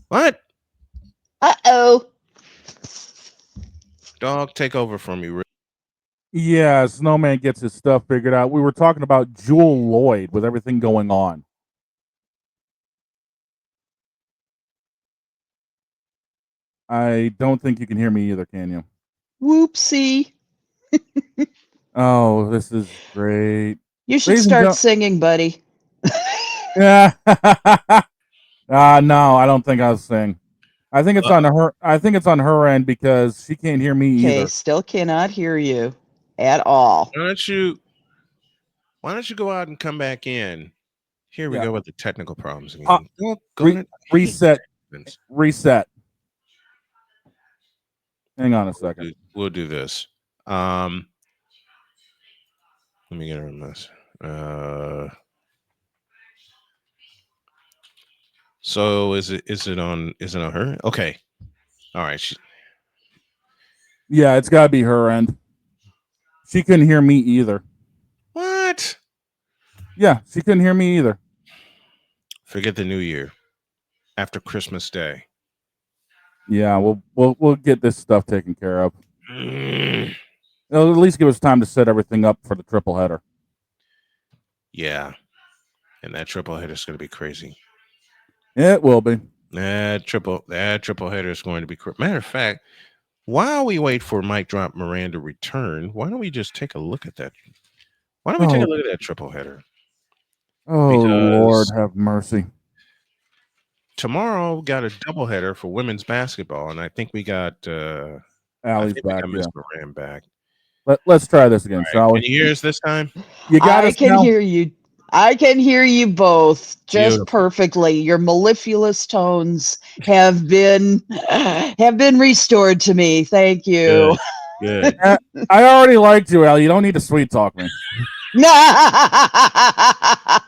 What? Uh-oh. Dog, take over from me. Yeah, Snowman gets his stuff figured out. We were talking about Jewel Lloyd with everything going on. I don't think you can hear me either, can you? Whoopsie. Oh, this is great. You should start singing, buddy. Yeah. No, I don't think I'll sing. I think it's on her. I think it's on her end because she can't hear me either. Okay, still cannot hear you at all. Why don't you go out and come back in? Here we go with the technical problems again. Reset. Reset. Hang on a second. We'll do this. Let me get her on this. So is it on her? Okay. All right. Yeah, it's got to be her end. She couldn't hear me either. What? Yeah, she couldn't hear me either. Forget the new year. After Christmas Day. Yeah, we'll get this stuff taken care of. It'll at least give us time to set everything up for the triple header. Yeah. And that triple header is going to be crazy. It will be. That triple header is going to be crazy. Matter of fact, while we wait for Mike Drop Moran to return, why don't we just take a look at that? Why don't we take a look at that triple header? Oh, Lord have mercy. Tomorrow we got a doubleheader for women's basketball, and I think we got Allie's back. Miss Moran back. Let's try this again, shall we? Can you hear us this time? You got us now? Hear you. I can hear you both just perfectly. Your mellifluous tones have been restored to me. Thank you. Good. I already liked you, Al. You don't need to sweet talk me. I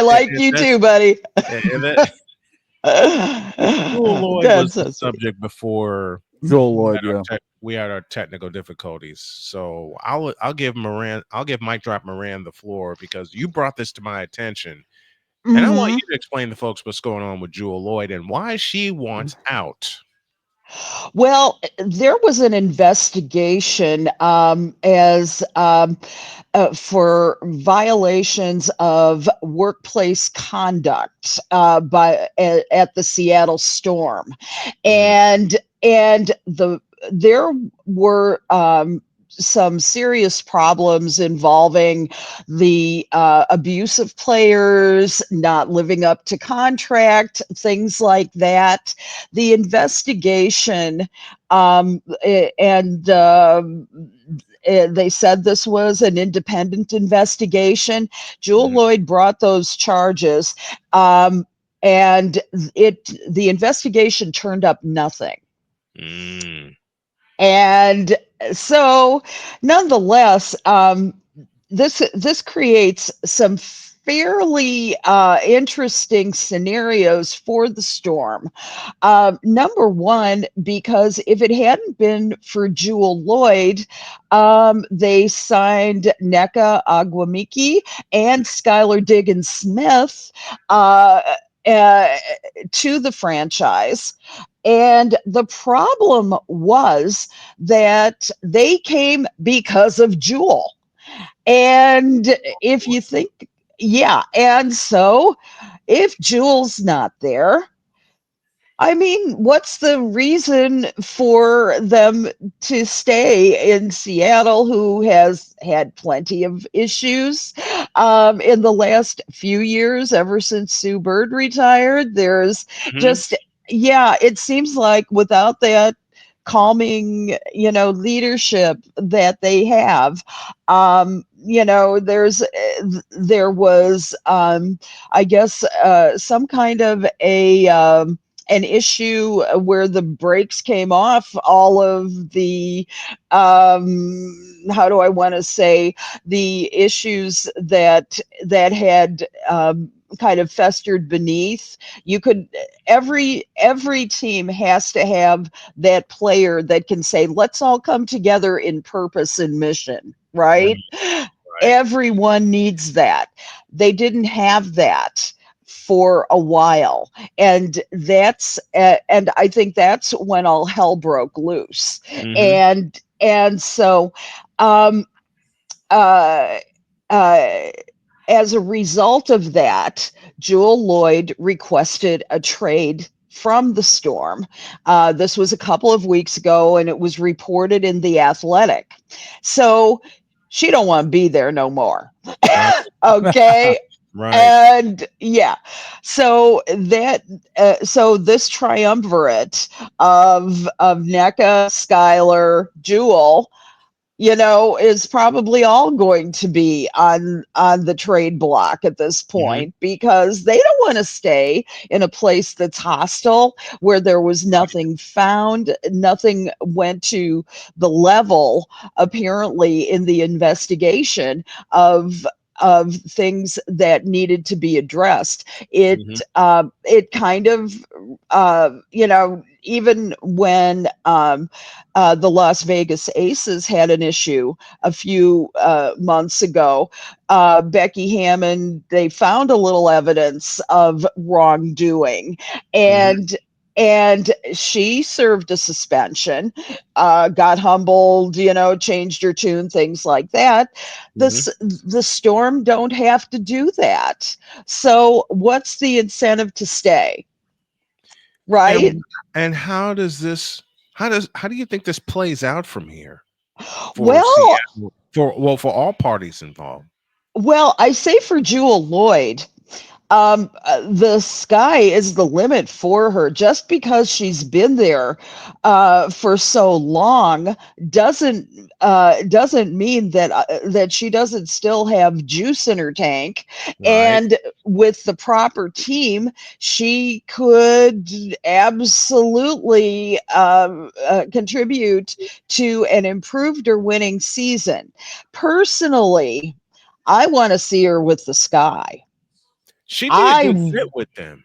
like you too, buddy. Jewel Lloyd was the subject before. Jewel Lloyd, we had our technical difficulties, so I'll give Mike Drop Moran the floor because you brought this to my attention, and I want you to explain to folks what's going on with Jewel Lloyd and why she wants out. Well, there was an investigation for violations of workplace conduct at the Seattle Storm, and there were some serious problems involving the abuse of players, not living up to contract, things like that. The investigation they said this was an independent investigation. Jewel Lloyd brought those charges, and the investigation turned up nothing. And so, nonetheless, this creates some fairly interesting scenarios for the Storm. Number one, because if it hadn't been for Jewel Lloyd, they signed Nneka Agwamiki and Skylar Diggins Smith to the franchise. And the problem was that they came because of Jewel. And if you think, yeah, and so if Jewel's not there, I mean, what's the reason for them to stay in Seattle, who has had plenty of issues in the last few years, ever since Sue Bird retired? There's just, yeah, it seems like without that calming, leadership that they have, there was, I guess, some kind of an issue where the brakes came off all of the how do I want to say, the issues that had kind of festered beneath. You could, every team has to have that player that can say, let's all come together in purpose and mission, right? Everyone needs that. They didn't have that for a while, and I think that's when all hell broke loose. And so um uh uh as a result of that, Jewel Lloyd requested a trade from the Storm. This was a couple of weeks ago, and it was reported in The Athletic. So she don't want to be there no more. Okay. Right. And yeah, so so this triumvirate of NECA, Skylar, Jewel, is probably all going to be on the trade block at this point, because they don't want to stay in a place that's hostile, where there was nothing found, nothing went to the level, apparently, in the investigation of things that needed to be addressed. It kind of, even when the Las Vegas Aces had an issue a few months ago, Becky Hammond, they found a little evidence of wrongdoing, and she served a suspension, got humbled, changed her tune, things like that. The Storm don't have to do that. So what's the incentive to stay? Right? And how do you think this plays out from here for Well, Seattle, for all parties involved? Well, I say for Jewel Lloyd, the sky is the limit for her. Just because she's been there for so long doesn't mean that she doesn't still have juice in her tank. And with the proper team, she could absolutely contribute to an improved or winning season. Personally, I want to see her with the Sky. She'd be a good fit with them.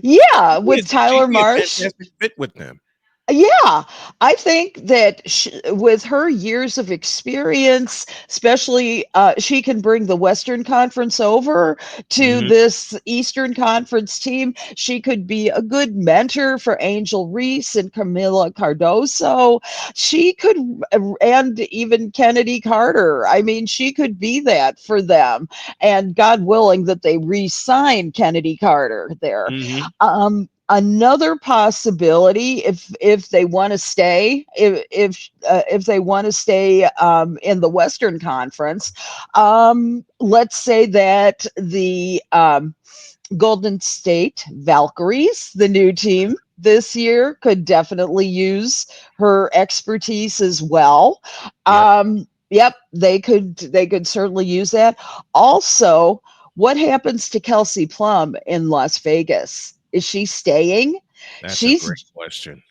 Yeah, with Tyler She'd be a Marsh. fantastic fit with them. Yeah, I think that with her years of experience, especially, she can bring the Western Conference over to this Eastern Conference team. She could be a good mentor for Angel Reese and Camila Cardoso. She could, and even Kennedy Carter. I mean, she could be that for them. And God willing that they re-sign Kennedy Carter there. Another possibility, if they want to stay, if they want to stay in the Western Conference, let's say that the Golden State Valkyries, the new team this year, could definitely use her expertise as well. Yep, they could certainly use that. Also, what happens to Kelsey Plum in Las Vegas? Is she staying? That's a great question.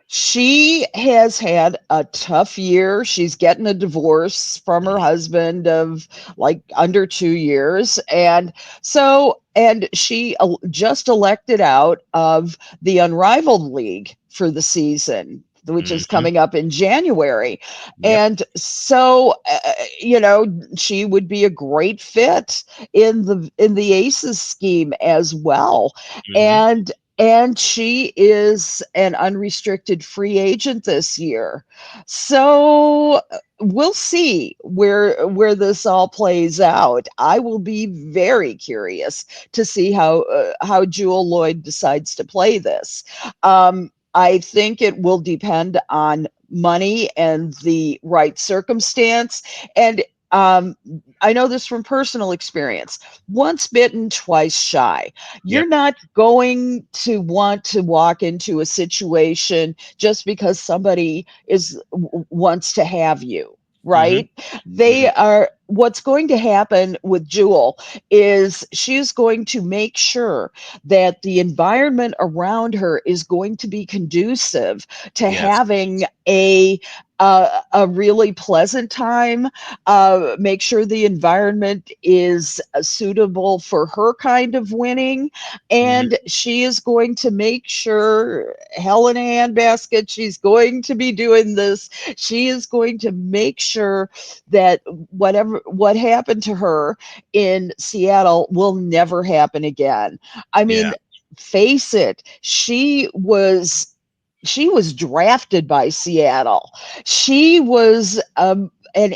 She has had a tough year. She's getting a divorce from her husband of like under 2 years. And she just elected out of the Unrivaled League for the season. which is Mhm. coming up in January. Yep. And so, she would be a great fit in the Aces scheme as well. Mhm. And she is an unrestricted free agent this year. So we'll see where this all plays out. I will be very curious to see how Jewel Lloyd decides to play this. I think it will depend on money and the right circumstance. And I know this from personal experience. Once bitten, twice shy. Yep. You're not going to want to walk into a situation just because somebody wants to have you, Mhm. right? They are. What's going to happen with Jewel is she's going to make sure that the environment around her is going to be conducive to Yes. having a really pleasant time. Make sure the environment is suitable for her kind of winning, Mhm. and she is going to make sure hell in a handbasket. She's going to be doing this. She is going to make sure that what happened to her in Seattle will never happen again. I Yeah. mean, face it, she was drafted by Seattle. She was an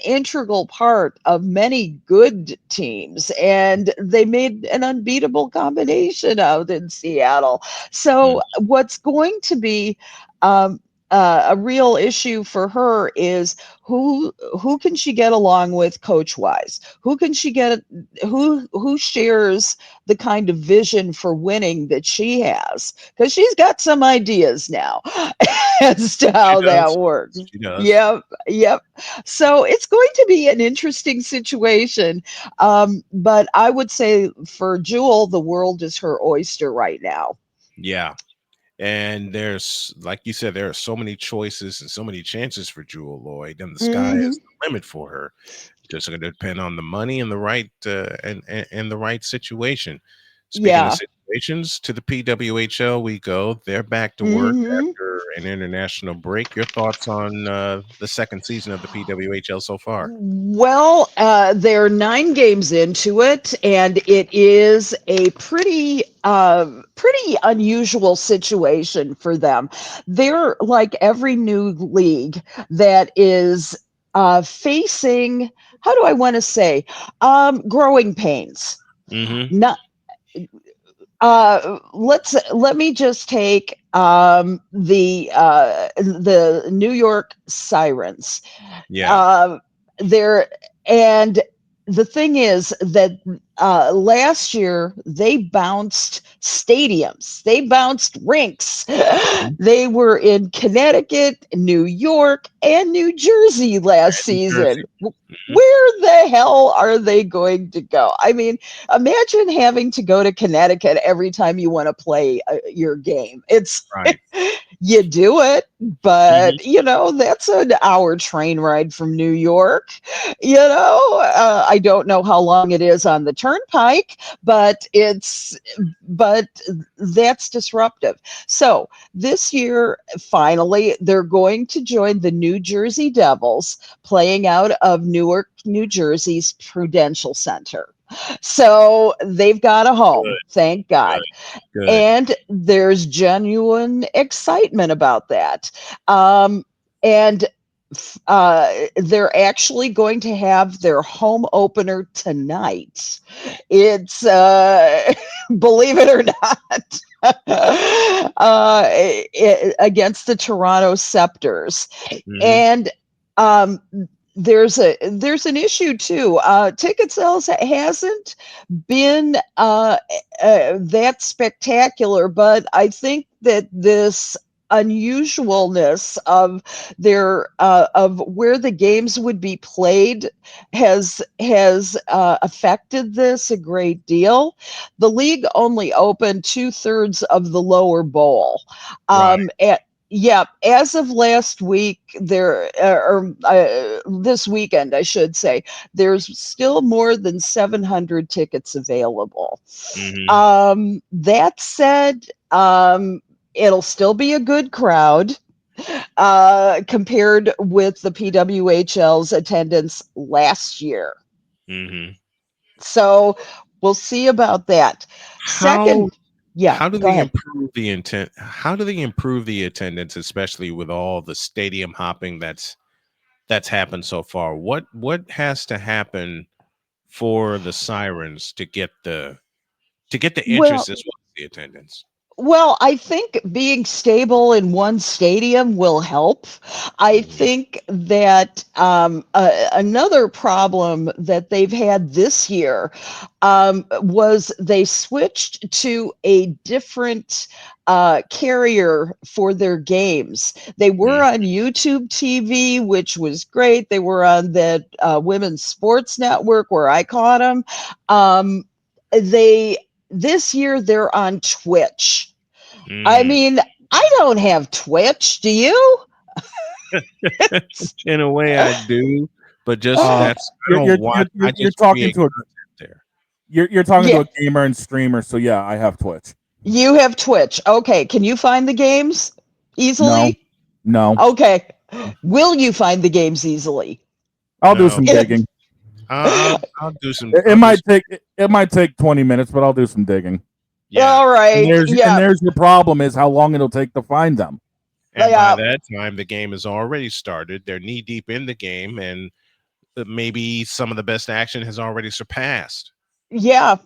integral part of many good teams, and they made an unbeatable combination out in Seattle. Mm. So, what's going to be um, a real issue for her is who can she get along with coach wise? Who can she get? Who shares the kind of vision for winning that she has? Because she's got some ideas now as to She how that does. works. She does. Yep, yep. So it's going to be an interesting situation. But I would say for Jewel, the world is her oyster right now. Yeah. And there's, like you said, there are so many choices and so many chances for Jewel Lloyd, and the sky Hmm. is the limit for her. Just going to depend on the money and the right and the right situation. Speaking of Yeah. situations, to the PWHL we go. They're back to work Hmm. after an international break. Your thoughts on the second season of the PWHL so far? Well, they're 9 games into it, and it is a pretty unusual situation for them. They're like every new league that is facing, how do I want to say, growing pains. Mm-hmm. Not let me just take the New York Sirens. Yeah. Uh, there and the thing is that last year they bounced stadiums, they bounced rinks. Mhm. They were in Connecticut, New York, and New Jersey last New Jersey. season. Mhm. Where the hell are they going to go? I mean, imagine having to go to Connecticut every time you want to play your game. It's Right. you do it, Mhm. but that's an hour train ride from New York. I don't know how long it is on the turnpike, but that's disruptive. So this year, finally, they're going to join the New Jersey Devils, playing out of Newark, New Jersey's Prudential Center. So they've got a home, Good. thank God. Good. Good. And there's genuine excitement about that. And they're actually going to have their home opener tonight. It's believe it or not, against the Toronto Scepters. Mhm. And there's an issue too. Ticket sales hasn't been that spectacular, but I think that this unusualness of their of where the games would be played has affected this a great deal. The league only opened 2/3 of the lower bowl. Right. Yeah, as of last week, this weekend, I should say, there's still more than 700 tickets available. Mhm. That said, it'll still be a good crowd. compared with the PWHL's attendance last year. Mm-hmm. So we'll see about that. Second, How do go they ahead. improve the intent? How do they improve the attendance, especially with all the stadium hopping that's happened so far? What has to happen for the Sirens to get the interest Well, as well as the attendance? Well, I think being stable in one stadium will help. I think that another problem that they've had this year was they switched to a different carrier for their games. They were on YouTube TV, which was great. They were on that Women's Sports Network where I caught them. They This year they're on Twitch. I mean, I don't have Twitch. Do you? In a way, I do, but just that's I You're, don't you're, watch. you're, I you're you're just talking create to a content there. you're talking to Yeah. a gamer and streamer, so yeah, I have Twitch. You have Twitch. Okay. Can you find the games No, easily? no, Okay. Will you find the games easily? I'll do No, some digging. I'll do some. It might take 20 minutes, but I'll do some digging. Yeah, All right. And Yeah. there's your problem is how long it'll take to find them. and by that time, the game has already started. They're knee deep in the game, and maybe some of the best action has already surpassed. Yeah,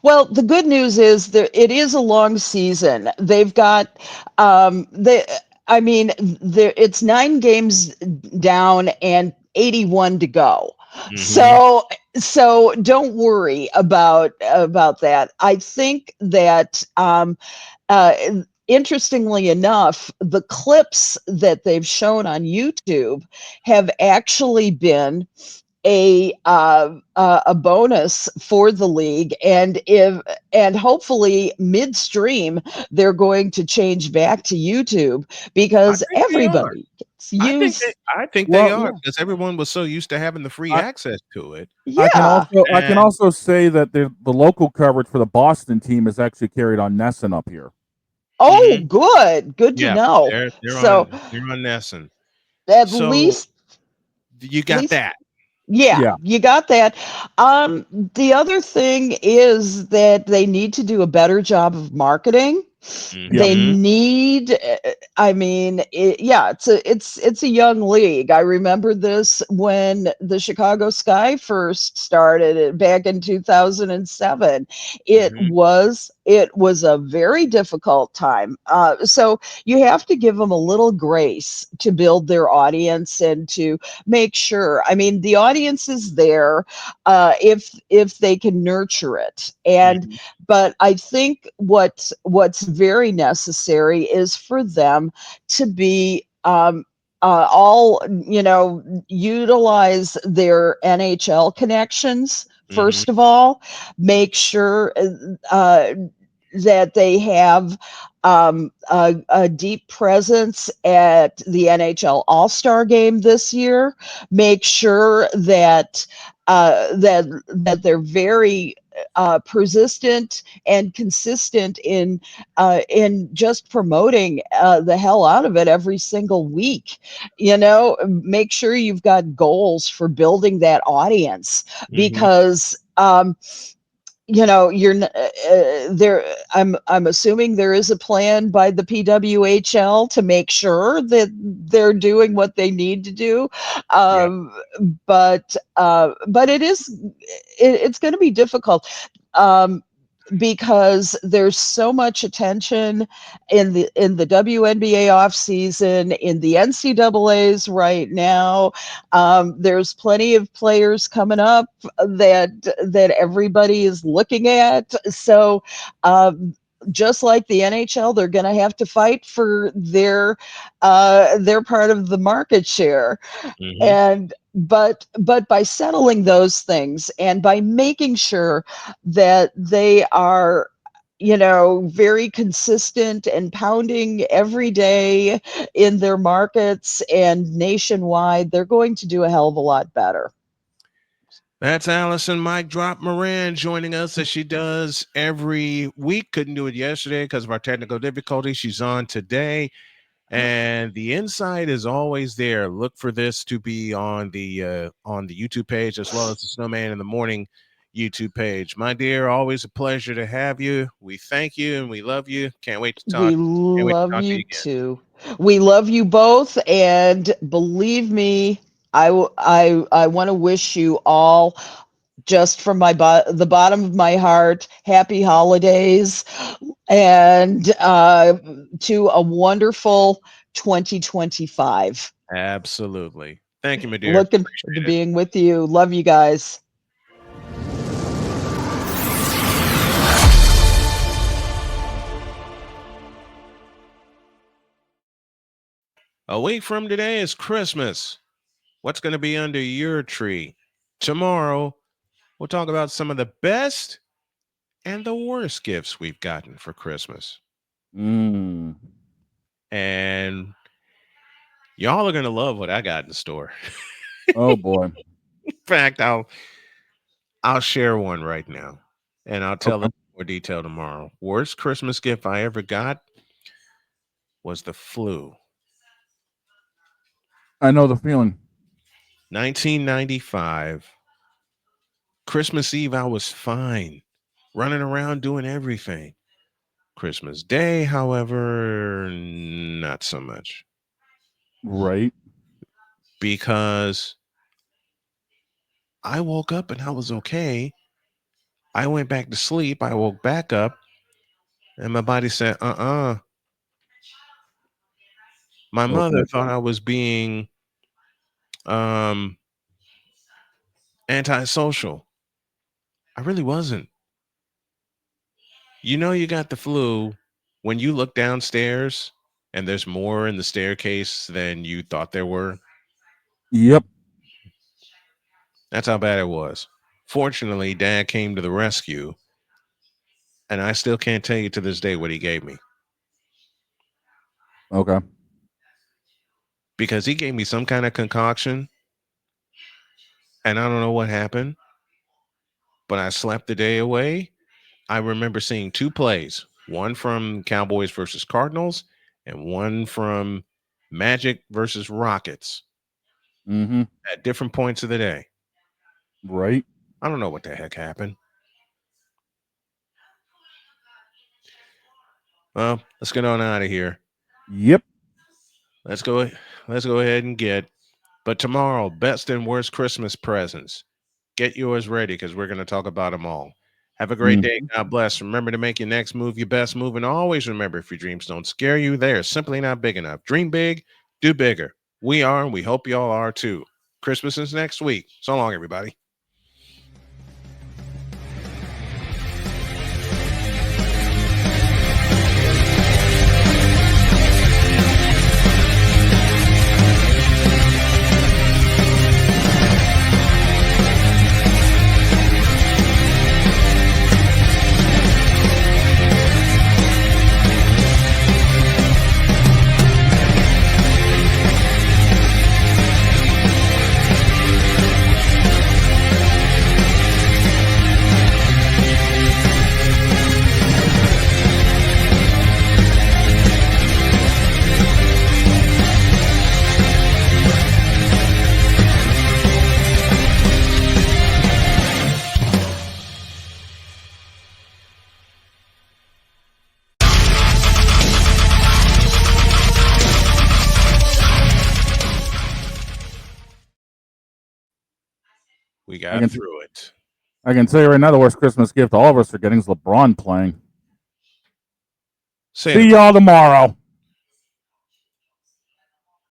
well, the good news is that it is a long season. They've got I mean, it's 9 games down and 81 to go. So don't worry about that. I think that interestingly enough, the clips that they've shown on YouTube have actually been a bonus for the league, and hopefully midstream they're going to change back to YouTube because everybody gets used. I think they Well, are because everyone was so used to having the free I- access to it. I can Yeah. also say that the local coverage for the Boston team is actually carried on Nesson up here. Oh, good to Yeah, know. they're So on Nesson. at So least you got least that. Yeah, you got that. The other thing is that they need to do a better job of marketing. They need, I mean, it's a young league. I remember this when the Chicago Sky first started back in 2007. It was a very difficult time. So you have to give them a little grace to build their audience and to make sure. I mean, the audience is there if they can nurture it. And but I think what's very necessary is for them to be all utilize their NHL connections. First of all, make sure that they have a deep presence at the NHL All-Star Game this year. Make sure that that they're very persistent and consistent in just promoting the hell out of it every single week. Make sure you've got goals for building that audience because you're there. I'm assuming there is a plan by the PWHL to make sure that they're doing what they need to do. But it's going to be difficult. Because there's so much attention in the WNBA offseason, in the NCAAs right now. There's plenty of players coming up that everybody is looking at. So just like the NHL, they're going to have to fight for their part of the market share. And but by settling those things and by making sure that they are very consistent and pounding every day in their markets and nationwide, they're going to do a hell of a lot better. That's Allison Mike Drop Moran joining us as she does every week. Couldn't do it yesterday because of our technical difficulties. She's on today. And the inside is always there. Look for this to be on the YouTube page as well as the Snowman in the Morning YouTube page. My dear, always a pleasure to have you. We thank you and we love you. Can't wait to talk. We love you too. We love you both, and believe me, I want to wish you all, just from the bottom of my heart, happy holidays, and to a wonderful 2025. Absolutely. Thank you, my dear. Looking forward to being with you. Love you guys. A week from today is Christmas. What's going to be under your tree? Tomorrow, we'll talk about some of the best and the worst gifts we've gotten for Christmas. And y'all are going to love what I got in the store. Oh boy. In fact, I'll share one right now, and I'll tell them more detail tomorrow. Worst Christmas gift I ever got was the flu. I know the feeling. 1995. Christmas Eve, I was fine, running around doing everything. Christmas Day, however, not so much. Right. Because I woke up and I was okay. I went back to sleep. I woke back up and my body said, My mother thought I was being antisocial. I really wasn't. You know, you got the flu when you look downstairs and there's more in the staircase than you thought there were. Yep. That's how bad it was. Fortunately, Dad came to the rescue, and I still can't tell you to this day what he gave me. Okay. Because he gave me some kind of concoction, and I don't know what happened, but I slept the day away. I remember seeing two plays, one from Cowboys versus Cardinals and one from Magic versus Rockets at different points of the day. Right. I don't know what the heck happened. Well, let's get on out of here. Yep. Let's go ahead and get. But tomorrow, best and worst Christmas presents. Get yours ready because we're going to talk about them all. Have a great day. God bless. Remember to make your next move your best move. And always remember, if your dreams don't scare you, they're simply not big enough. Dream big, do bigger. We are, and we hope y'all are too. Christmas is next week. So long, everybody. We got through it. I can tell you right now, the worst Christmas gift all of us are getting is LeBron playing. See y'all tomorrow.